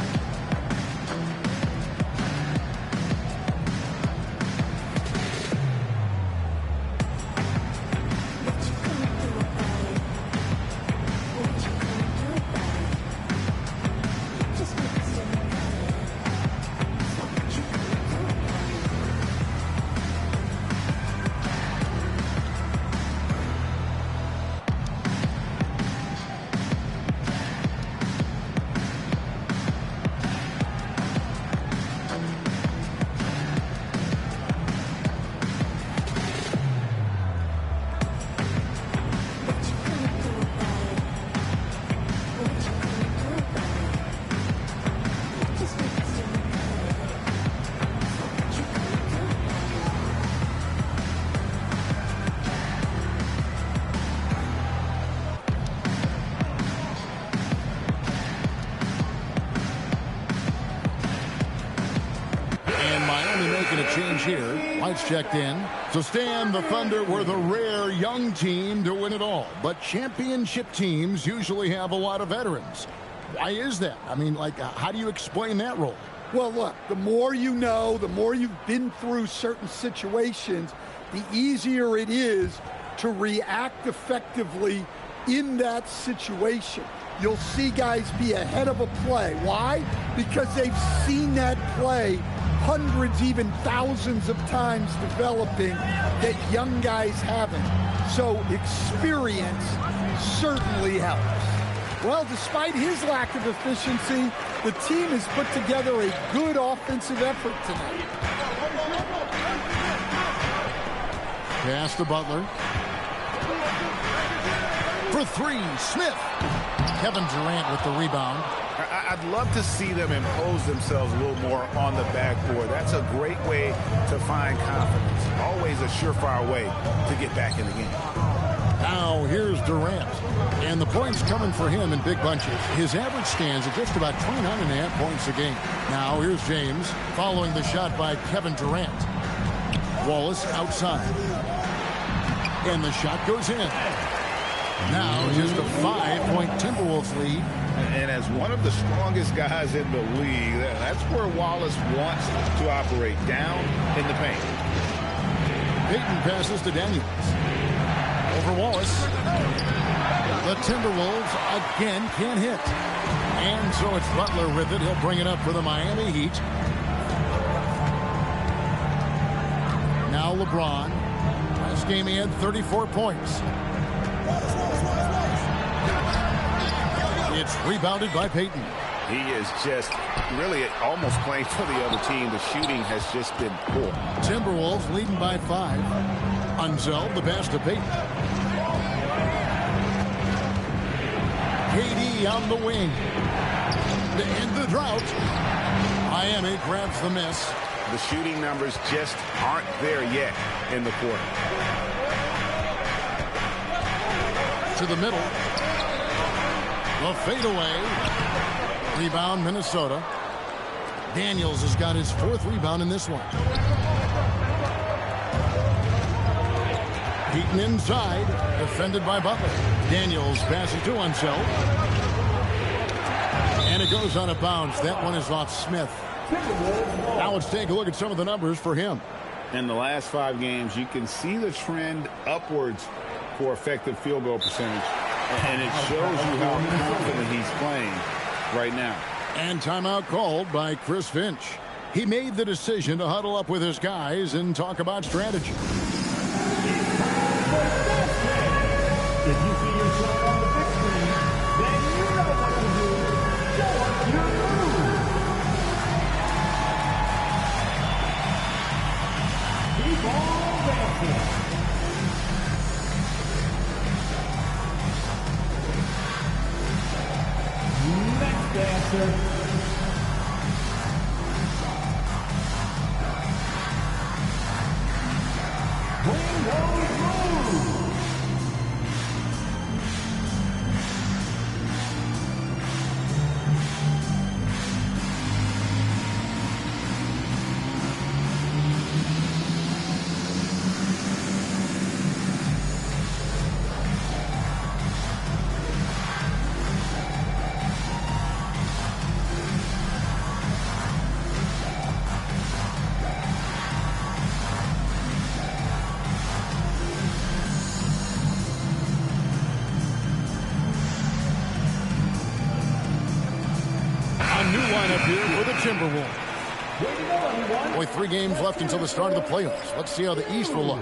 Here, lights checked in. So Stan, the Thunder were the rare young team to win it all. But championship teams usually have a lot of veterans. Why is that? I mean, like, how do you explain that role? Well, look, the more you know, the more you've been through certain situations, the easier it is to react effectively in that situation. You'll see guys be ahead of a play. Why? Because they've seen that play hundreds, even thousands of times developing that young guys haven't. So experience certainly helps. Well, despite his lack of efficiency, the team has put together a good offensive effort tonight. Pass to Butler. For three, Smith. Kevin Durant with the rebound. I'd love to see them impose themselves a little more on the backboard. That's a great way to find confidence. Always a surefire way to get back in the game. Now here's Durant. And the points coming for him in big bunches. His average stands at just about 29.5 points a game. Now here's James following the shot by Kevin Durant. Wallace outside. And the shot goes in. Now just a 5-point Timberwolves lead. And as one of the strongest guys in the league, that's where Wallace wants to operate, down in the paint. Payton passes to Daniels. Over Wallace. The Timberwolves again can't hit. And so it's Butler with it. He'll bring it up for the Miami Heat. Now LeBron. Last game he had 34 points. It's rebounded by Payton. He is just really almost playing for the other team. The shooting has just been poor. Timberwolves leading by 5. Unzel, the pass to Payton. KD on the wing. To end the drought. Miami grabs the miss. The shooting numbers just aren't there yet in the quarter. To the middle. The fadeaway. Rebound, Minnesota. Daniels has got his 4th rebound in this one. Heaton inside. Defended by Butler. Daniels passes to Unseld. And it goes out of bounds. That one is off Smith. Now let's take a look at some of the numbers for him. In the last 5 games, you can see the trend upwards for effective field goal percentage. And it shows you how confident he's playing right now. And timeout called by Chris Finch. He made the decision to huddle up with his guys and talk about strategy. If you see yourself on the big screen, then you know what to do. Show us your move. Keep on dancing. Next dancer. Bring those moves. Timberwolves. Only 3 games left until the start of the playoffs. Let's see how the East will look.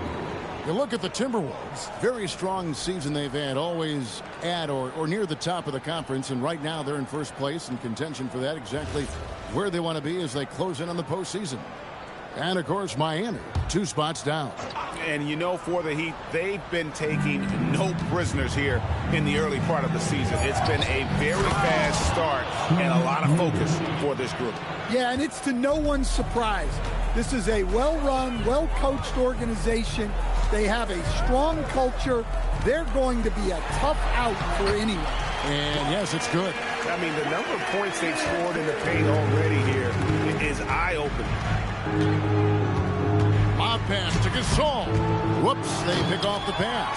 You look at the Timberwolves, very strong season they've had, always at or near the top of the conference, and right now they're in first place in contention for that, exactly where they want to be as they close in on the postseason. And, of course, Miami, 2 spots down. And, you know, for the Heat, they've been taking no prisoners here in the early part of the season. It's been a very fast start and a lot of focus for this group. Yeah, and it's to no one's surprise. This is a well-run, well-coached organization. They have a strong culture. They're going to be a tough out for anyone. And, yes, it's good. I mean, the number of points they've scored in the paint already here is eye-opening. Lob pass to Gasol. Whoops, they pick off the pass.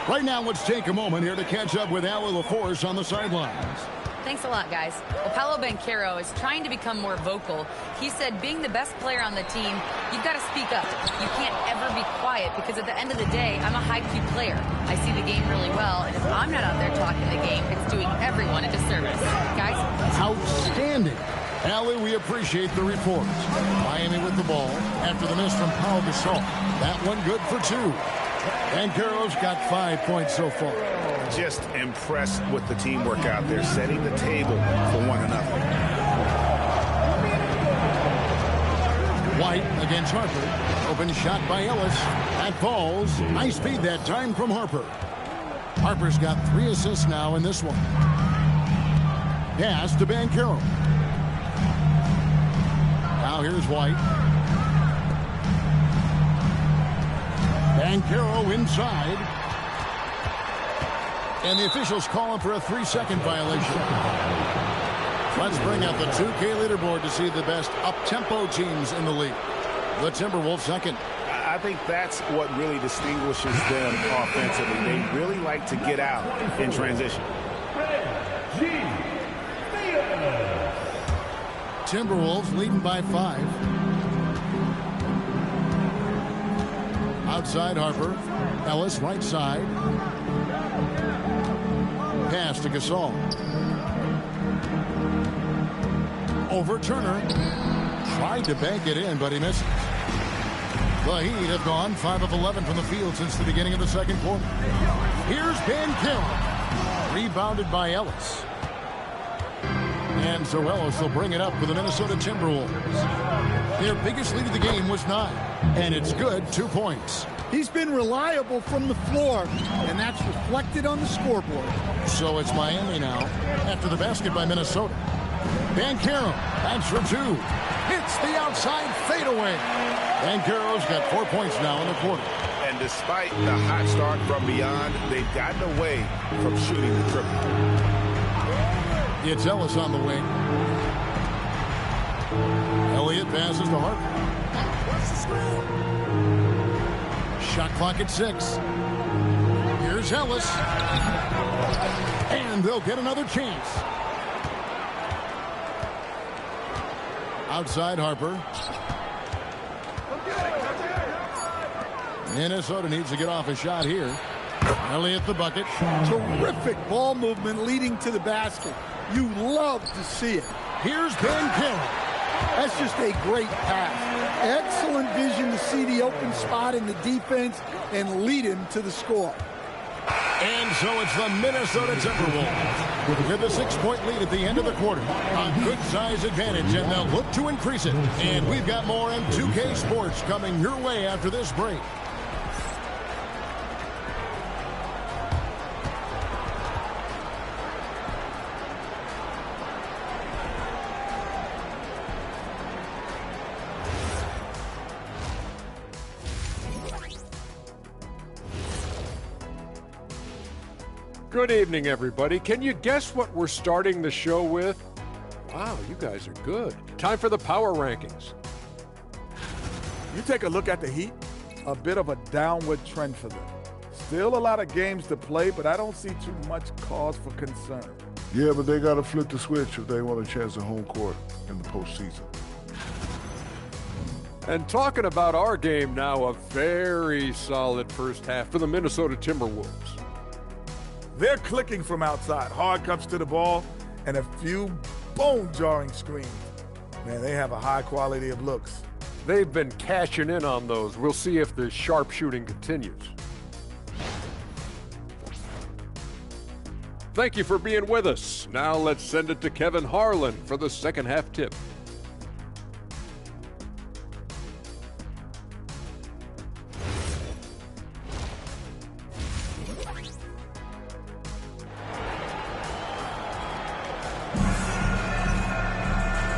Right now, let's take a moment here to catch up with Allie LaForce on the sidelines. Thanks a lot, guys. Well, Paolo Banchero is trying to become more vocal. He said being the best player on the team, you've got to speak up. You can't ever be quiet because at the end of the day, I'm a high-Q player. I see the game really well, and if I'm not out there talking the game, it's doing everyone a disservice. Guys? Outstanding. Allie, we appreciate the report. Miami with the ball after the miss from Paul Gasol. That one good for 2. Banchero's got 5 points so far. Just impressed with the teamwork out there, setting the table for one another. White against Harper. Open shot by Ellis. That falls. Nice speed that time from Harper. Harper's got 3 assists now in this one. Pass to Banchero. Now here's White. Banchero inside. And the officials call him for a 3-second violation. Let's bring out the 2K leaderboard to see the best up-tempo teams in the league. The Timberwolves second. I think that's what really distinguishes them offensively. They really like to get out in transition. Timberwolves leading by 5. Outside Harper. Ellis right side. Pass to Gasol. Over Turner. Tried to bank it in, but he misses. The Heat have gone 5 of 11 from the field since the beginning of the second quarter. Here's Banchero. Rebounded by Ellis. And so Ellis will bring it up for the Minnesota Timberwolves. Their biggest lead of the game was 9. And it's good, 2 points. He's been reliable from the floor, and that's reflected on the scoreboard. So it's Miami now after the basket by Minnesota. Banchero, that's for 2. Hits the outside fadeaway. Banchero's got 4 points now in the quarter. And despite the hot start from beyond, they've gotten away from shooting the triple. It's Ellis on the wing. Elliott passes to Harper. Shot clock at 6. Here's Ellis. And they'll get another chance. Outside Harper. Minnesota needs to get off a shot here. Elliott the bucket. Terrific ball movement leading to the basket. You love to see it. Here's Banchero. That's just a great pass. Excellent vision to see the open spot in the defense and lead him to the score. And so it's the Minnesota Timberwolves with a 6-point lead at the end of the quarter. A good size advantage, and they'll look to increase it. And we've got more in 2K Sports coming your way after this break. Good evening, everybody. Can you guess what we're starting the show with? Wow, you guys are good. Time for the power rankings. You take a look at the Heat, a bit of a downward trend for them. Still a lot of games to play, but I don't see too much cause for concern. Yeah, but they got to flip the switch if they want a chance at home court in the postseason. And talking about our game now, a very solid first half for the Minnesota Timberwolves. They're clicking from outside. Hard cuts to the ball and a few bone-jarring screens. Man, they have a high quality of looks. They've been cashing in on those. We'll see if the sharp shooting continues. Thank you for being with us. Now let's send it to Kevin Harlan for the second half tip.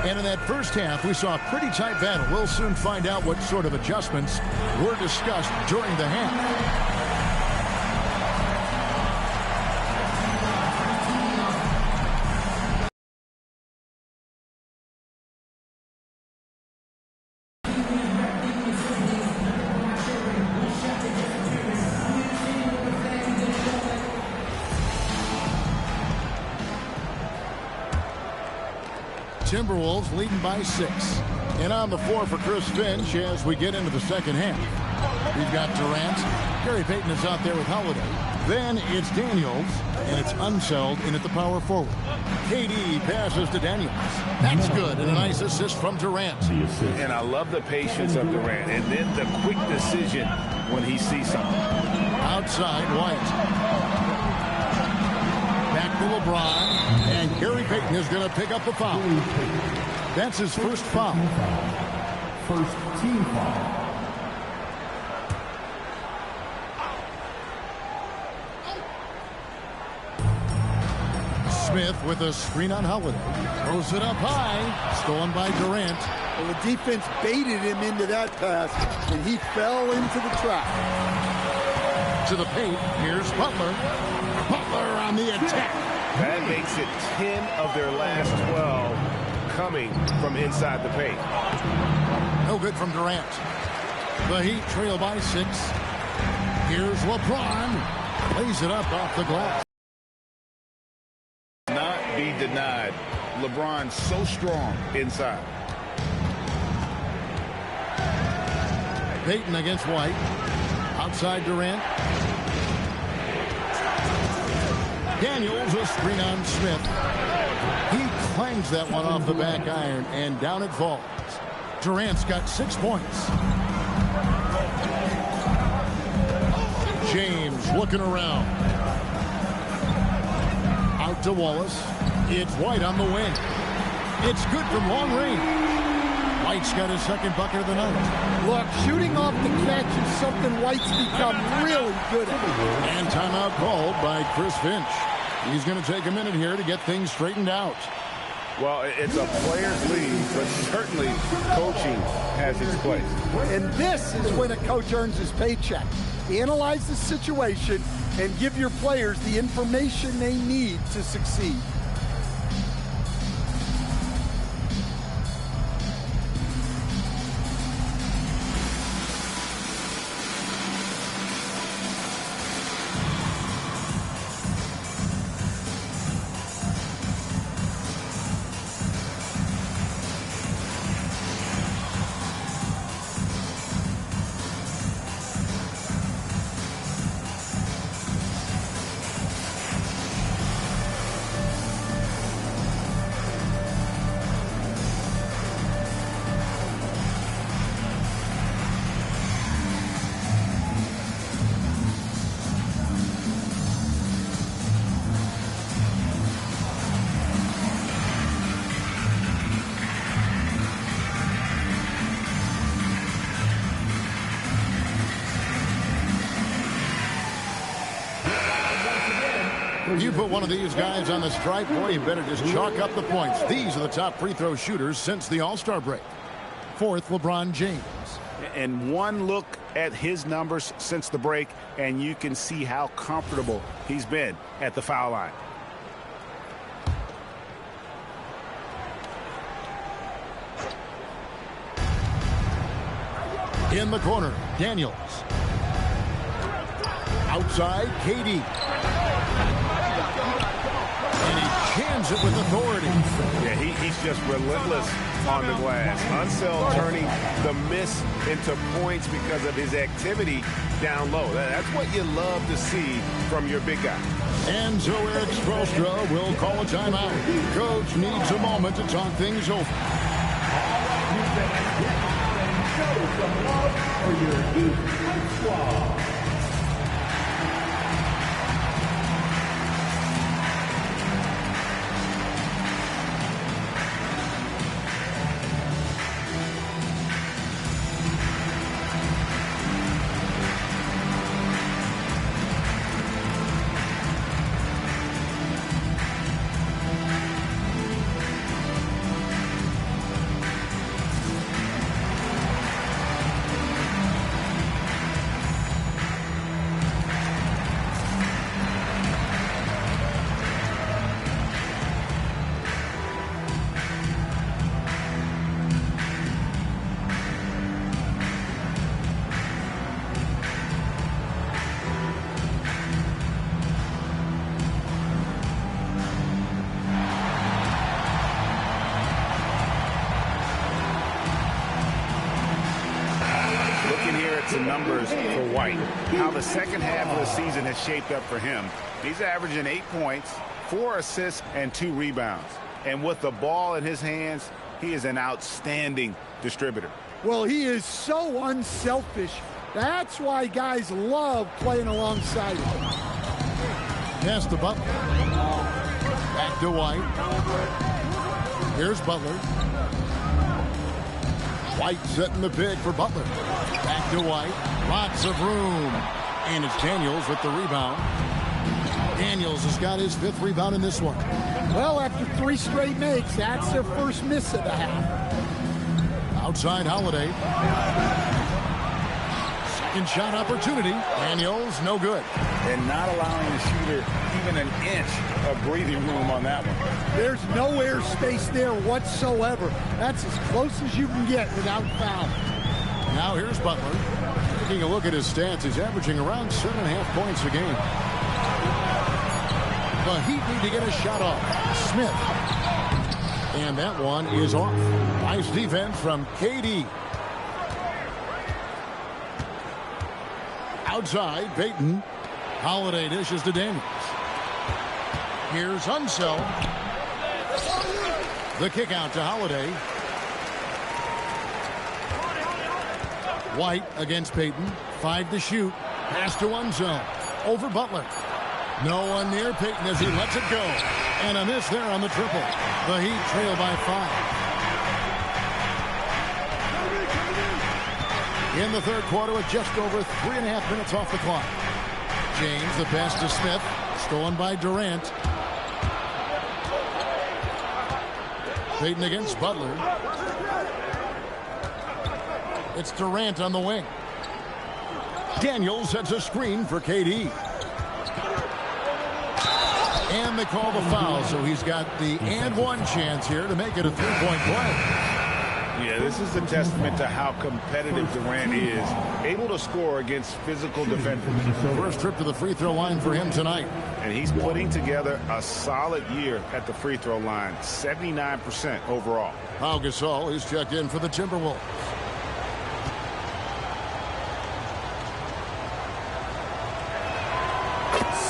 And in that first half, we saw a pretty tight battle. We'll soon find out what sort of adjustments were discussed during the half. Timberwolves leading by 6. And on the floor for Chris Finch as we get into the second half. We've got Durant. Gary Payton is out there with Holiday. Then it's Daniels, and it's Unseld in at the power forward. KD passes to Daniels. That's good, and a nice assist from Durant. And I love the patience of Durant, and then the quick decision when he sees something. Outside, White. Back to LeBron, and Gary Payton is going to pick up the foul. That's his first foul. First team foul. Smith with a screen on Holiday. Throws it up high. Stolen by Durant. Well, the defense baited him into that pass, and he fell into the trap. To the paint. Here's Butler. Butler on the attack. That makes it 10 of their last 12 coming from inside the paint. No good from Durant. The Heat trail by 6. Here's LeBron. Plays it up off the glass. Not be denied. LeBron so strong inside. Payton against White. Outside Durant. Daniels a screen on Smith. He clangs that one off the back iron, and down it falls. Durant's got 6 points. James looking around. Out to Wallace. It's White on the wing. It's good from long range. White's got his second bucket of the night. Look, shooting off the catch is something White's become really good at. And timeout called by Chris Finch. He's going to take a minute here to get things straightened out. Well, it's a player's league, but certainly coaching has its place. And this is when a coach earns his paycheck. Analyze the situation and give your players the information they need to succeed. You put one of these guys on the stripe, boy, you better just chalk up the points. These are the top free throw shooters since the All-Star break. Fourth, LeBron James. And one look at his numbers since the break, and you can see how comfortable he's been at the foul line. In the corner, Daniels. Outside, KD. And he jams it with authority. Yeah, he's just relentless on the glass. Unseld turning the miss into points because of his activity down low. That's what you love to see from your big guy. And so Eric Spoelstra will call a timeout. Coach needs a moment to talk things over. Show some love for your Heat squad. Numbers for White. How the second half of the season has shaped up for him. He's averaging 8 points, 4 assists, and 2 rebounds. And with the ball in his hands, he is an outstanding distributor. Well, he is so unselfish. That's why guys love playing alongside him. Pass to Butler. Back to White. Here's Butler. White setting the pick for Butler. Back to White. Lots of room. And it's Daniels with the rebound. Daniels has got his 5th rebound in this one. Well, after 3 straight makes, that's their first miss of the half. Outside Holiday. Second shot opportunity. Daniels, no good. And not allowing the shooter even an inch of breathing room on that one. There's no air space there whatsoever. That's as close as you can get without foul. Now here's Butler. Taking a look at his stats, he's averaging around 7.5 points a game. The Heat need to get a shot off. Smith. And that one is off. Nice defense from KD. Outside, Payton. Holiday dishes to Daniels. Here's Unseld. The kick out to Holiday. White against Payton. 5 to shoot. Pass to Unseld. Over Butler. No one near Payton as he lets it go. And a miss there on the triple. The Heat trail by 5. In the third quarter with just over 3.5 minutes off the clock. James, the pass to Smith. Stolen by Durant. Payton against Butler. It's Durant on the wing. Daniels sets a screen for KD. And they call the foul, so he's got the and one chance here to make it a 3-point play. Yeah, this is a testament to how competitive Durant is, able to score against physical defenders. First trip to the free throw line for him tonight. And he's putting together a solid year at the free throw line, 79% overall. Pau Gasol is checked in for the Timberwolves.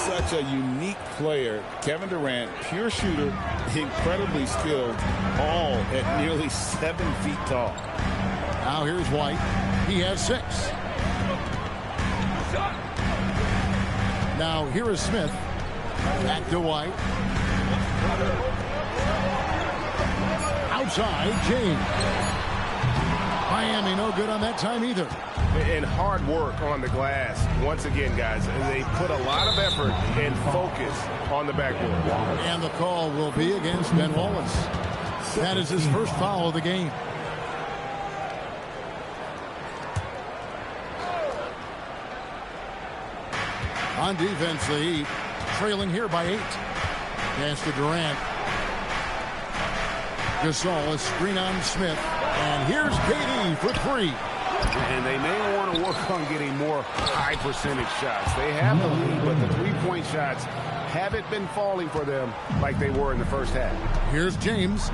Such a unique player. Kevin Durant, pure shooter, incredibly skilled, all at nearly 7 feet tall. Now here's White. He has 6. Now here is Smith. Back to White. Outside, James. Miami no good on that time either. And hard work on the glass. Once again, guys, they put a lot of effort and focus on the backboard. And the call will be against Ben Wallace. That is his first foul of the game. On defense, the Heat trailing here by 8. Pass to Durant. Gasol, a screen on Smith. And here's KD for 3. And they may want to work on getting more high percentage shots. They have the lead, but the three-point shots haven't been falling for them like they were in the first half. Here's James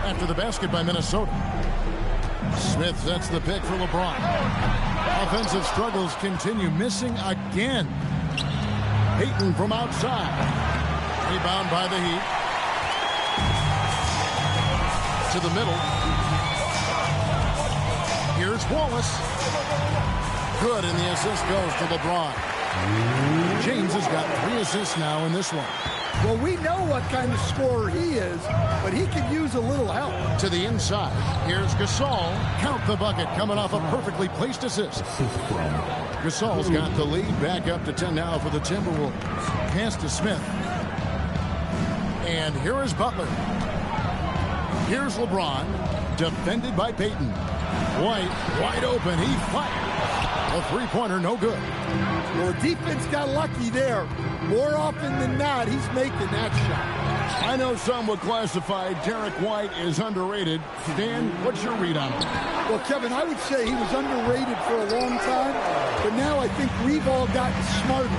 after the basket by Minnesota. Smith sets the pick for LeBron. Offensive struggles continue, missing again. Payton from outside. Rebound by the Heat. To the middle. Here's Wallace. Good, and the assist goes to LeBron. James has got 3 assists now in this one. Well, we know what kind of scorer he is, but he could use a little help. To the inside. Here's Gasol. Count the bucket, coming off a perfectly placed assist. Gasol's got the lead, back up to 10 now for the Timberwolves. Pass to Smith. And here is Butler. Here's LeBron, defended by Payton. White, wide open, he fired. A three-pointer, no good. Well, the defense got lucky there. More often than not, he's making that shot. I know some would classify Derek White as underrated. Dan, what's your read on him? Well, Kevin, I would say he was underrated for a long time, but now I think we've all gotten smarter,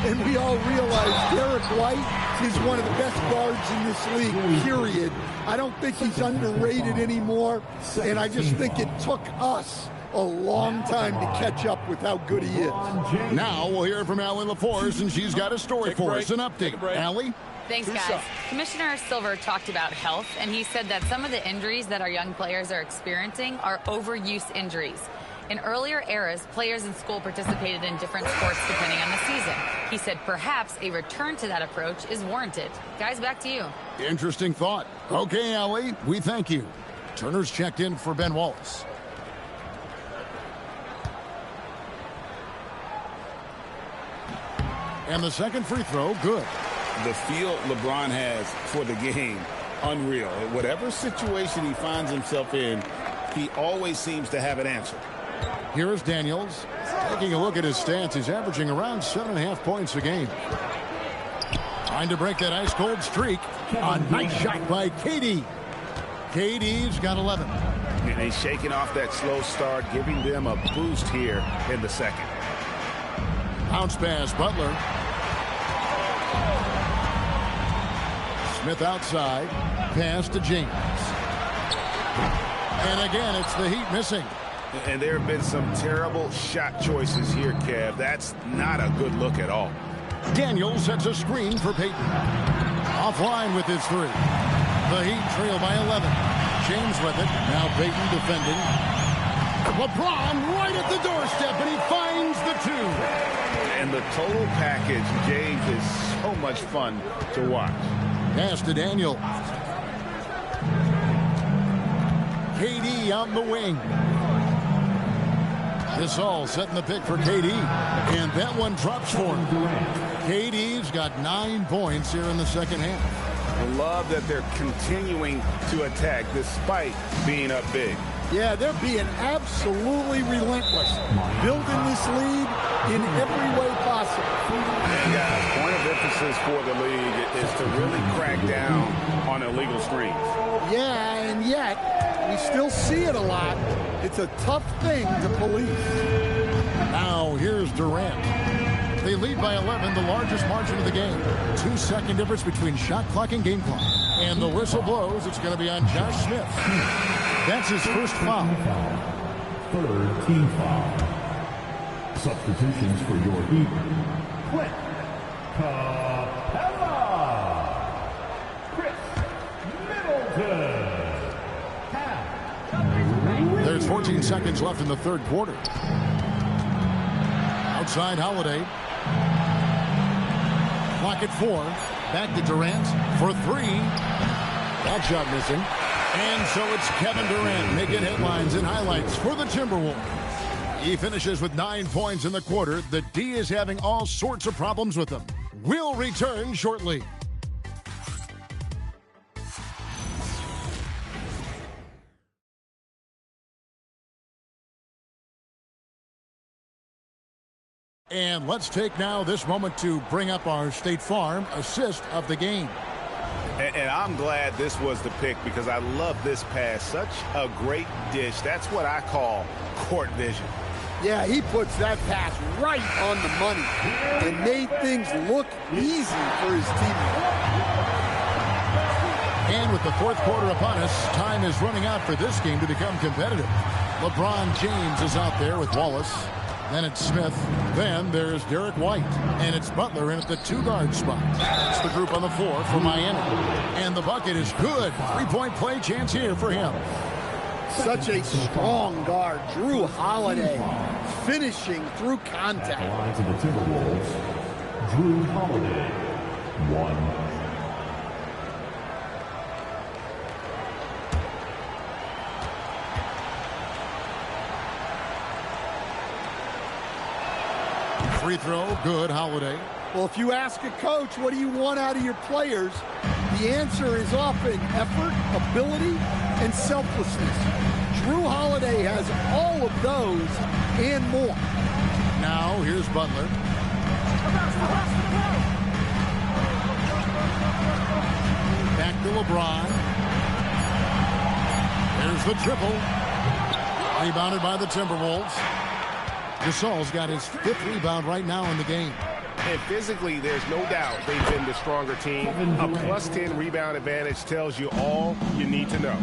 and we all realize Derek White is one of the best guards in this league, period. I don't think he's underrated anymore, and I just think it took us a long time to catch up with how good he is. Now we'll hear from Allie LaForce, and she's got a story for us, an update. Allie? Thanks, guys. Commissioner Silver talked about health, and he said that some of the injuries that our young players are experiencing are overuse injuries. In earlier eras, players in school participated in different sports depending on the season. He said perhaps a return to that approach is warranted. Guys, back to you. Interesting thought. Okay, Allie, we thank you. Turner's checked in for Ben Wallace. And the second free throw, good. the feel LeBron has for the game, unreal. Whatever situation he finds himself in, he always seems to have an answer. Here is Daniels. Taking a look at his stats, he's averaging around 7.5 points a game. Trying to break that ice-cold streak. A nice shot by KD. KD's got 11. And he's shaking off that slow start, giving them a boost here in the second. Bounce pass, Butler. Smith outside. Pass to James. And again, it's the Heat missing. And there have been some terrible shot choices here, Kev. That's not a good look at all. Daniels sets a screen for Payton. Offline with his three. The Heat trail by 11. James with it. Now Payton defending. LeBron right at the doorstep, and he finds the two. And the total package, James, is so much fun to watch. Pass to Daniels. KD on the wing. Gasol setting the pick for KD. And that one drops for him. KD's got 9 points here in the second half. I love that they're continuing to attack despite being up big. Yeah, they're being absolutely relentless. Building this lead in every way possible. And guys, point of emphasis for the league is to really crack down on illegal screens. Yeah, and yet we still see it a lot. It's a tough thing to police. Now here's Durant. They lead by 11, the largest margin of the game. 2-second difference between shot clock and game clock. And the whistle blows. It's going to be on Josh Smith. That's his first foul. Third team foul. Substitutions for your Heat. Clint Capella. Chris Middleton. There's 14 seconds left in the third quarter. Outside Holiday. Clock at 4. Back to Durant for 3. That shot missing. And so it's Kevin Durant making headlines and highlights for the Timberwolves. He finishes with 9 points in the quarter. The D is having all sorts of problems with him. We'll return shortly. And let's take now this moment to bring up our State Farm assist of the game. And I'm glad this was the pick because I love this pass. Such a great dish. That's what I call court vision. Yeah, he puts that pass right on the money and made things look easy for his teammates. And with the fourth quarter upon us, time is running out for this game to become competitive. LeBron James is out there with Wallace. Then it's Smith. Then there's Derek White. And it's Butler in at the 2-guard spot. That's the group on the floor for Miami. And the bucket is good. 3-point play chance here for him. Such a strong guard. Drew Holiday finishing through contact. Lines of the Timberwolves. Drew Holiday. 1. Free throw, good, Holiday. Well, if you ask a coach, what do you want out of your players? The answer is often effort, ability, and selflessness. Drew Holiday has all of those and more. Now, here's Butler. Back to LeBron. There's the triple. Rebounded by the Timberwolves. Gasol's got his 5th rebound right now in the game. And physically, there's no doubt they've been the stronger team. A +10 rebound advantage tells you all you need to know.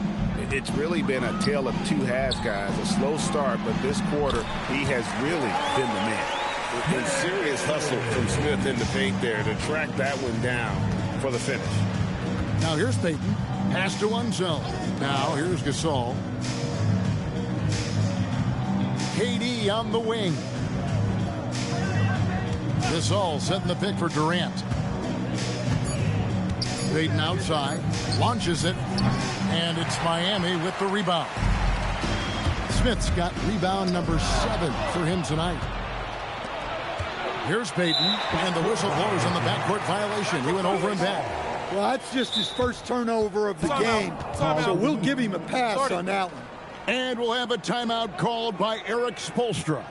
It's really been a tale of two halves, guys. A slow start, but this quarter, he has really been the man. And serious hustle from Smith in the paint there to track that one down for the finish. Now here's Payton. Pass to one zone. Now here's Gasol. KD on the wing. Gasol setting the pick for Durant. Payton outside. Launches it. And it's Miami with the rebound. Smith's got rebound number 7 for him tonight. Here's Peyton, and the whistle blows on the backcourt violation. He went over and back. Well, that's just his first turnover of the game, so we'll give him a pass on that one. And we'll have a timeout called by Eric Spoelstra.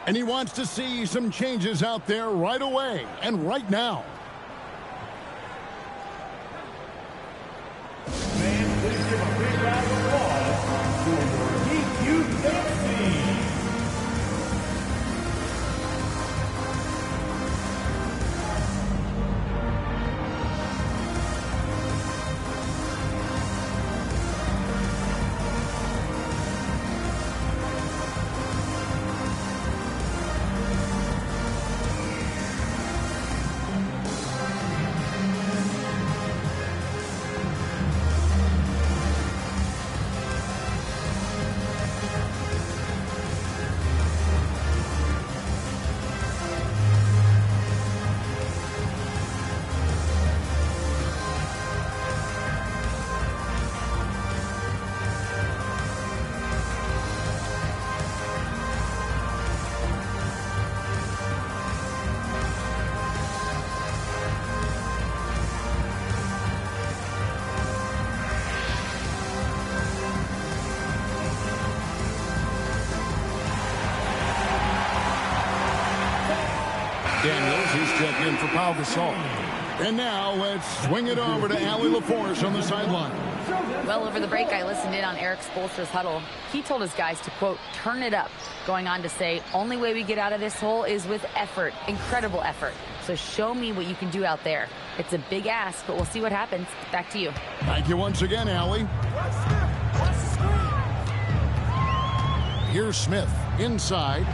And he wants to see some changes out there right away and right now. Fans, please give a big round of applause for DQ Fancy. Daniels, he's checked in for Pau Gasol. And now let's swing it over to Allie LaForce on the sideline. Well, over the break, I listened in on Eric Spoelstra's huddle. He told his guys to, quote, turn it up, going on to say, only way we get out of this hole is with effort, incredible effort. So show me what you can do out there. It's a big ask, but we'll see what happens. Back to you. Thank you once again, Allie. Here's Smith inside.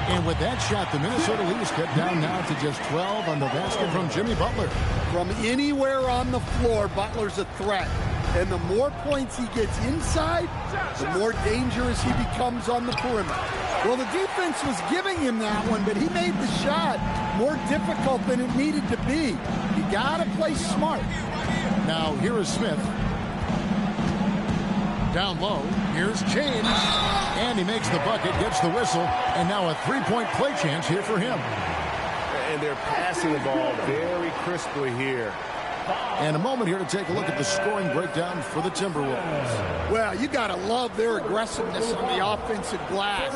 And with that shot, the Minnesota lead is cut down now to just 12 on the basket from Jimmy Butler. From anywhere on the floor, Butler's a threat. And the more points he gets inside, the more dangerous he becomes on the perimeter. Well, the defense was giving him that one, but he made the shot more difficult than it needed to be. You got to play smart. Now, here is Smith. Down low, here's James. And he makes the bucket, gets the whistle, and now a three-point play chance here for him. And they're passing the ball very crisply here. And a moment here to take a look at the scoring breakdown for the Timberwolves. Well, you got to love their aggressiveness on the offensive glass.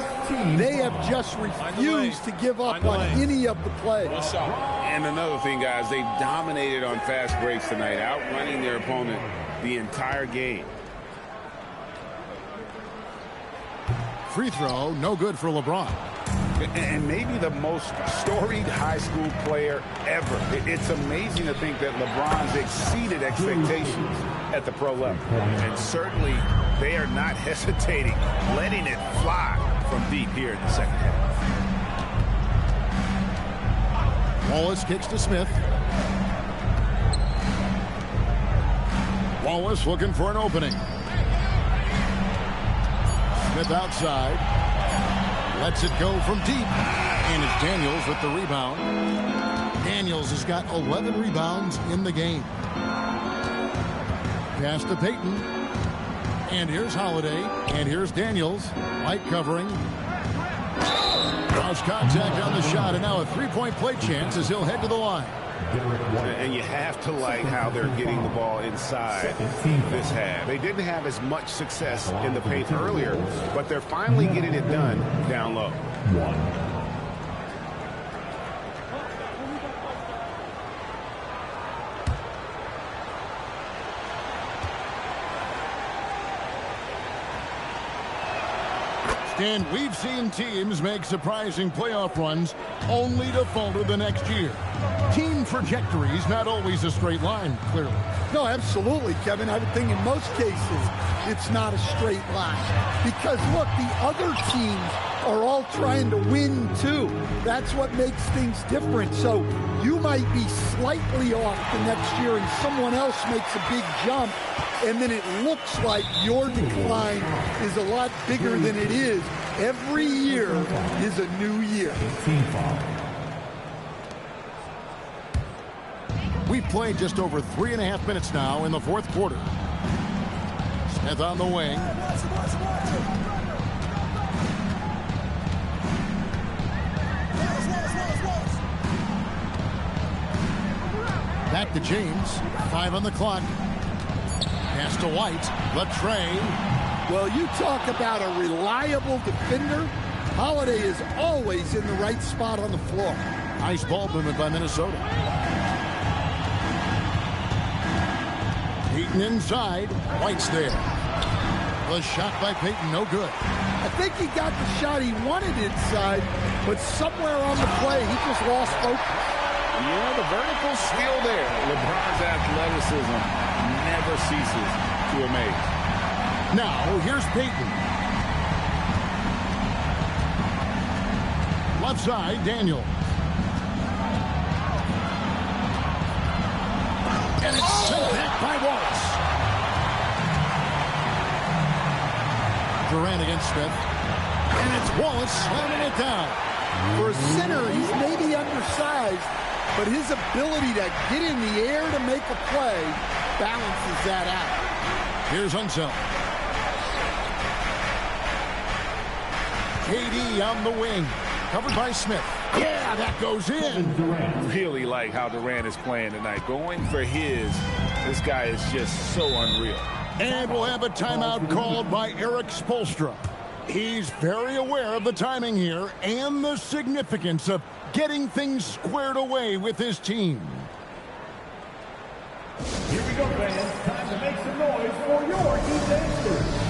They have just refused to give up on any of the plays. And another thing, guys, they've dominated on fast breaks tonight, outrunning their opponent the entire game. Free throw, no good for LeBron. And maybe the most storied high school player ever. It's amazing to think that LeBron's exceeded expectations at the pro level. And certainly they are not hesitating, letting it fly from deep here in the second half. Wallace kicks to Smith. Wallace looking for an opening. Smith outside. Lets it go from deep. And it's Daniels with the rebound. Daniels has got 11 rebounds in the game. Pass to Peyton. And here's Holiday. And here's Daniels. Light covering. Cross contact on the shot. And now a three-point play chance as he'll head to the line. And you have to like how they're getting the ball inside this half. They didn't have as much success in the paint earlier, but they're finally getting it done down low. And we've seen teams make surprising playoff runs only to falter the next year. Team trajectory is not always a straight line, clearly. No, absolutely, Kevin. I would think in most cases it's not a straight line. Because, look, the other teams are all trying to win, too. That's what makes things different. So you might be slightly off the next year and someone else makes a big jump, and then it looks like your decline is a lot bigger than it is. Every year is a new year. We've played just over 3.5 minutes now in the fourth quarter. Smith on the wing. Back to James. 5 on the clock. Pass to White. Latrey. Well, you talk about a reliable defender. Holiday is always in the right spot on the floor. Nice ball movement by Minnesota. Payton inside. White's there. The shot by Payton, no good. I think he got the shot he wanted inside, but somewhere on the play, he just lost focus. Yeah, the vertical steal there. LeBron's athleticism never ceases to amaze. Now, here's Payton. Left side, Daniel. And it's sent back by Wallace. Durant against Smith. And it's Wallace slamming it down. For a center, he's maybe undersized, but his ability to get in the air to make a play balances that out. Here's Unseld. KD on the wing. Covered by Smith. Yeah, that goes in. Really like how Durant is playing tonight. Going for his. This guy is just so unreal. And we'll have a timeout called by Eric Spoelstra. He's very aware of the timing here and the significance of getting things squared away with his team. Here we go, fans. Time to make some noise for your Heat Dancers.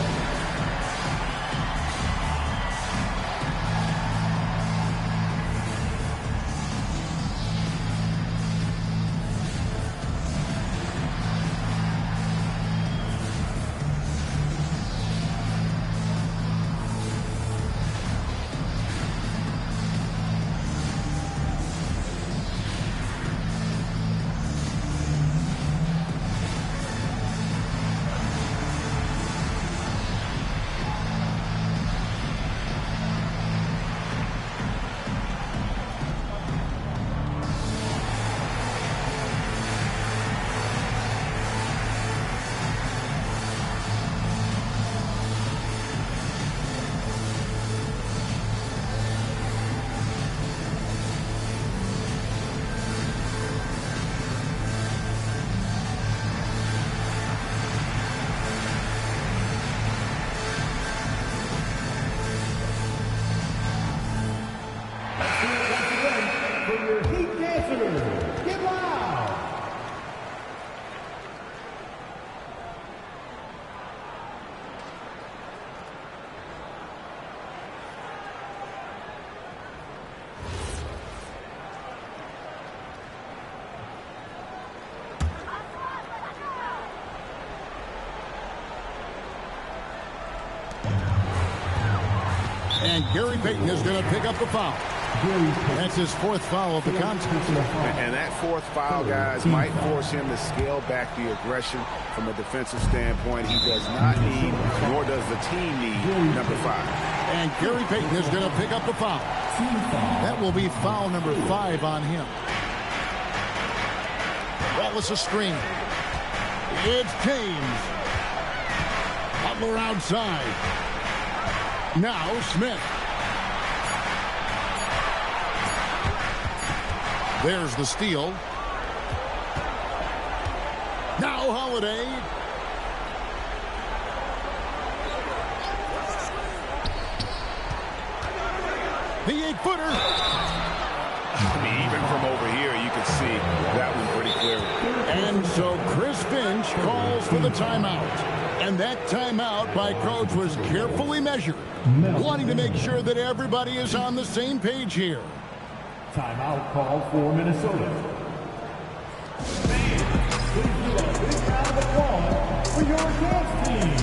And Gary Payton is going to pick up the foul. That's his 4th foul of the contest. And that 4th foul, guys, might force him to scale back the aggression from a defensive standpoint. He does not need, nor does the team need, number 5. And Gary Payton is going to pick up the foul. That will be foul number 5 on him. Wallace a screen. It's James. Butler outside. Now Smith. There's the steal. Now Holiday. The 8-footer. I mean, even from over here, you can see that one pretty clearly. And so Chris Finch calls for the timeout. And that timeout by Coach was carefully measured, wanting to make sure that everybody is on the same page here. Timeout call for Minnesota. Fans, please do a big round of applause for your dance team.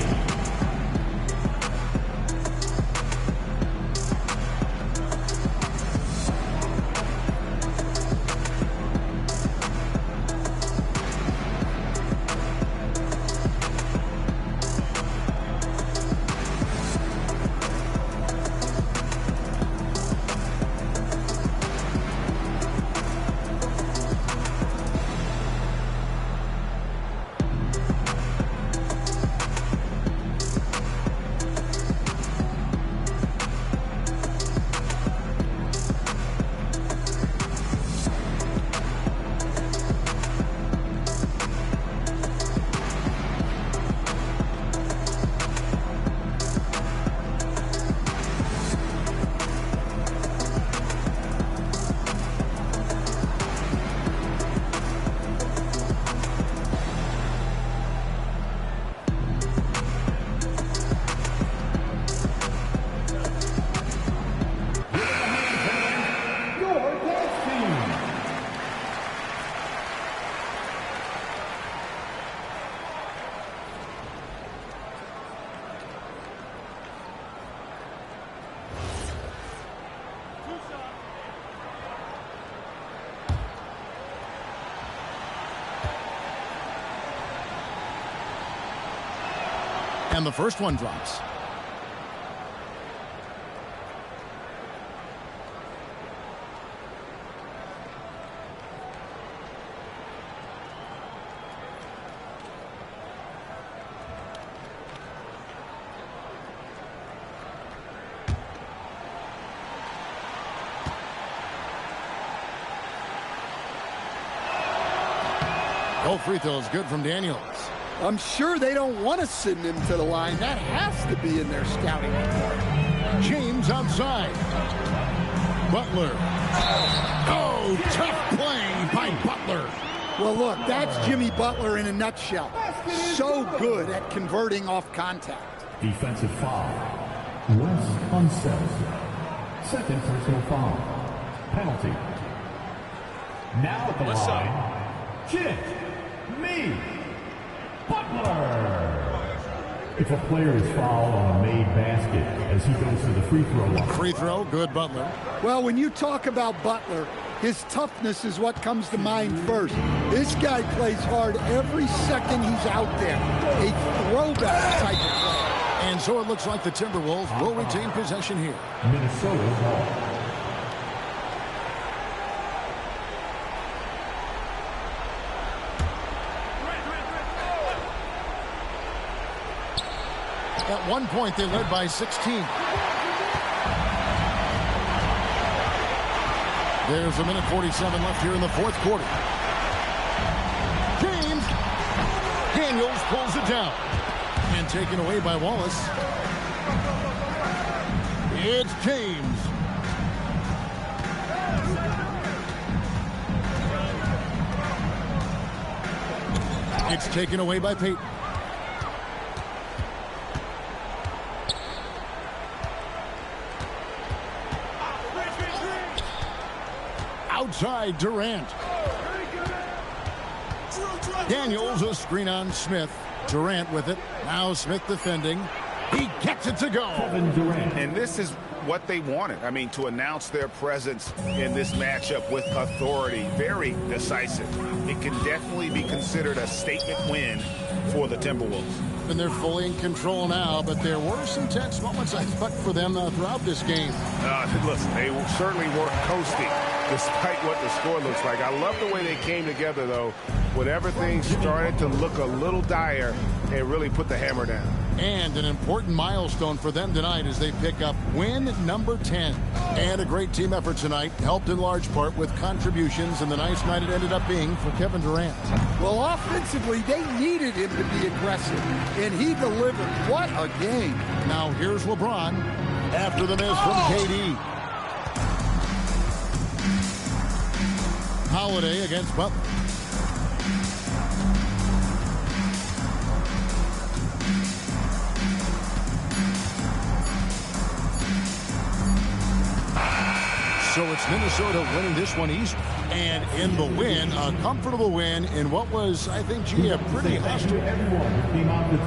And the first one drops. No free throw is good from Daniels. I'm sure they don't want to send him to the line. That has to be in their scouting report. James outside. Butler. Oh, tough play by Butler. Well, look, that's Jimmy Butler in a nutshell. So good at converting off contact. Defensive foul. Wes Unseld. Second personal foul. Penalty. Now at the line, Jimmy Butler. If a player is fouled on a made basket as he goes to the free throw line. Free throw, good Butler. Well, when you talk about Butler, his toughness is what comes to mind first. This guy plays hard every second he's out there. A throwback type of player. And so it looks like the Timberwolves will retain possession here. Minnesota ball. At one point, they led by 16. There's a minute 47 left here in the fourth quarter. James Daniels pulls it down. And taken away by Wallace. It's James. It's taken away by Peyton. Outside Durant. Daniels, a screen on Smith. Durant with it. Now Smith defending. He gets it to go. And this is what they wanted. I mean, to announce their presence in this matchup with authority. Very decisive. It can definitely be considered a statement win for the Timberwolves. And they're fully in control now, but there were some tense moments, I thought, for them throughout this game. Listen, they certainly weren't coasting, despite what the score looks like. I love the way they came together, though, whenever things started to look a little dire and really put the hammer down. And an important milestone for them tonight as they pick up win number 10. And a great team effort tonight, helped in large part with contributions, and the nice night it ended up being for Kevin Durant. Well, offensively, they needed him to be aggressive, and he delivered. What a game. Now here's LeBron after the miss from KD. Holiday against Butler. So it's Minnesota winning this one easy. And in the win, a comfortable win in what was, I think, a pretty hostile.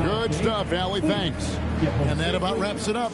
Good stuff, Allie. Thanks. And that about wraps it up.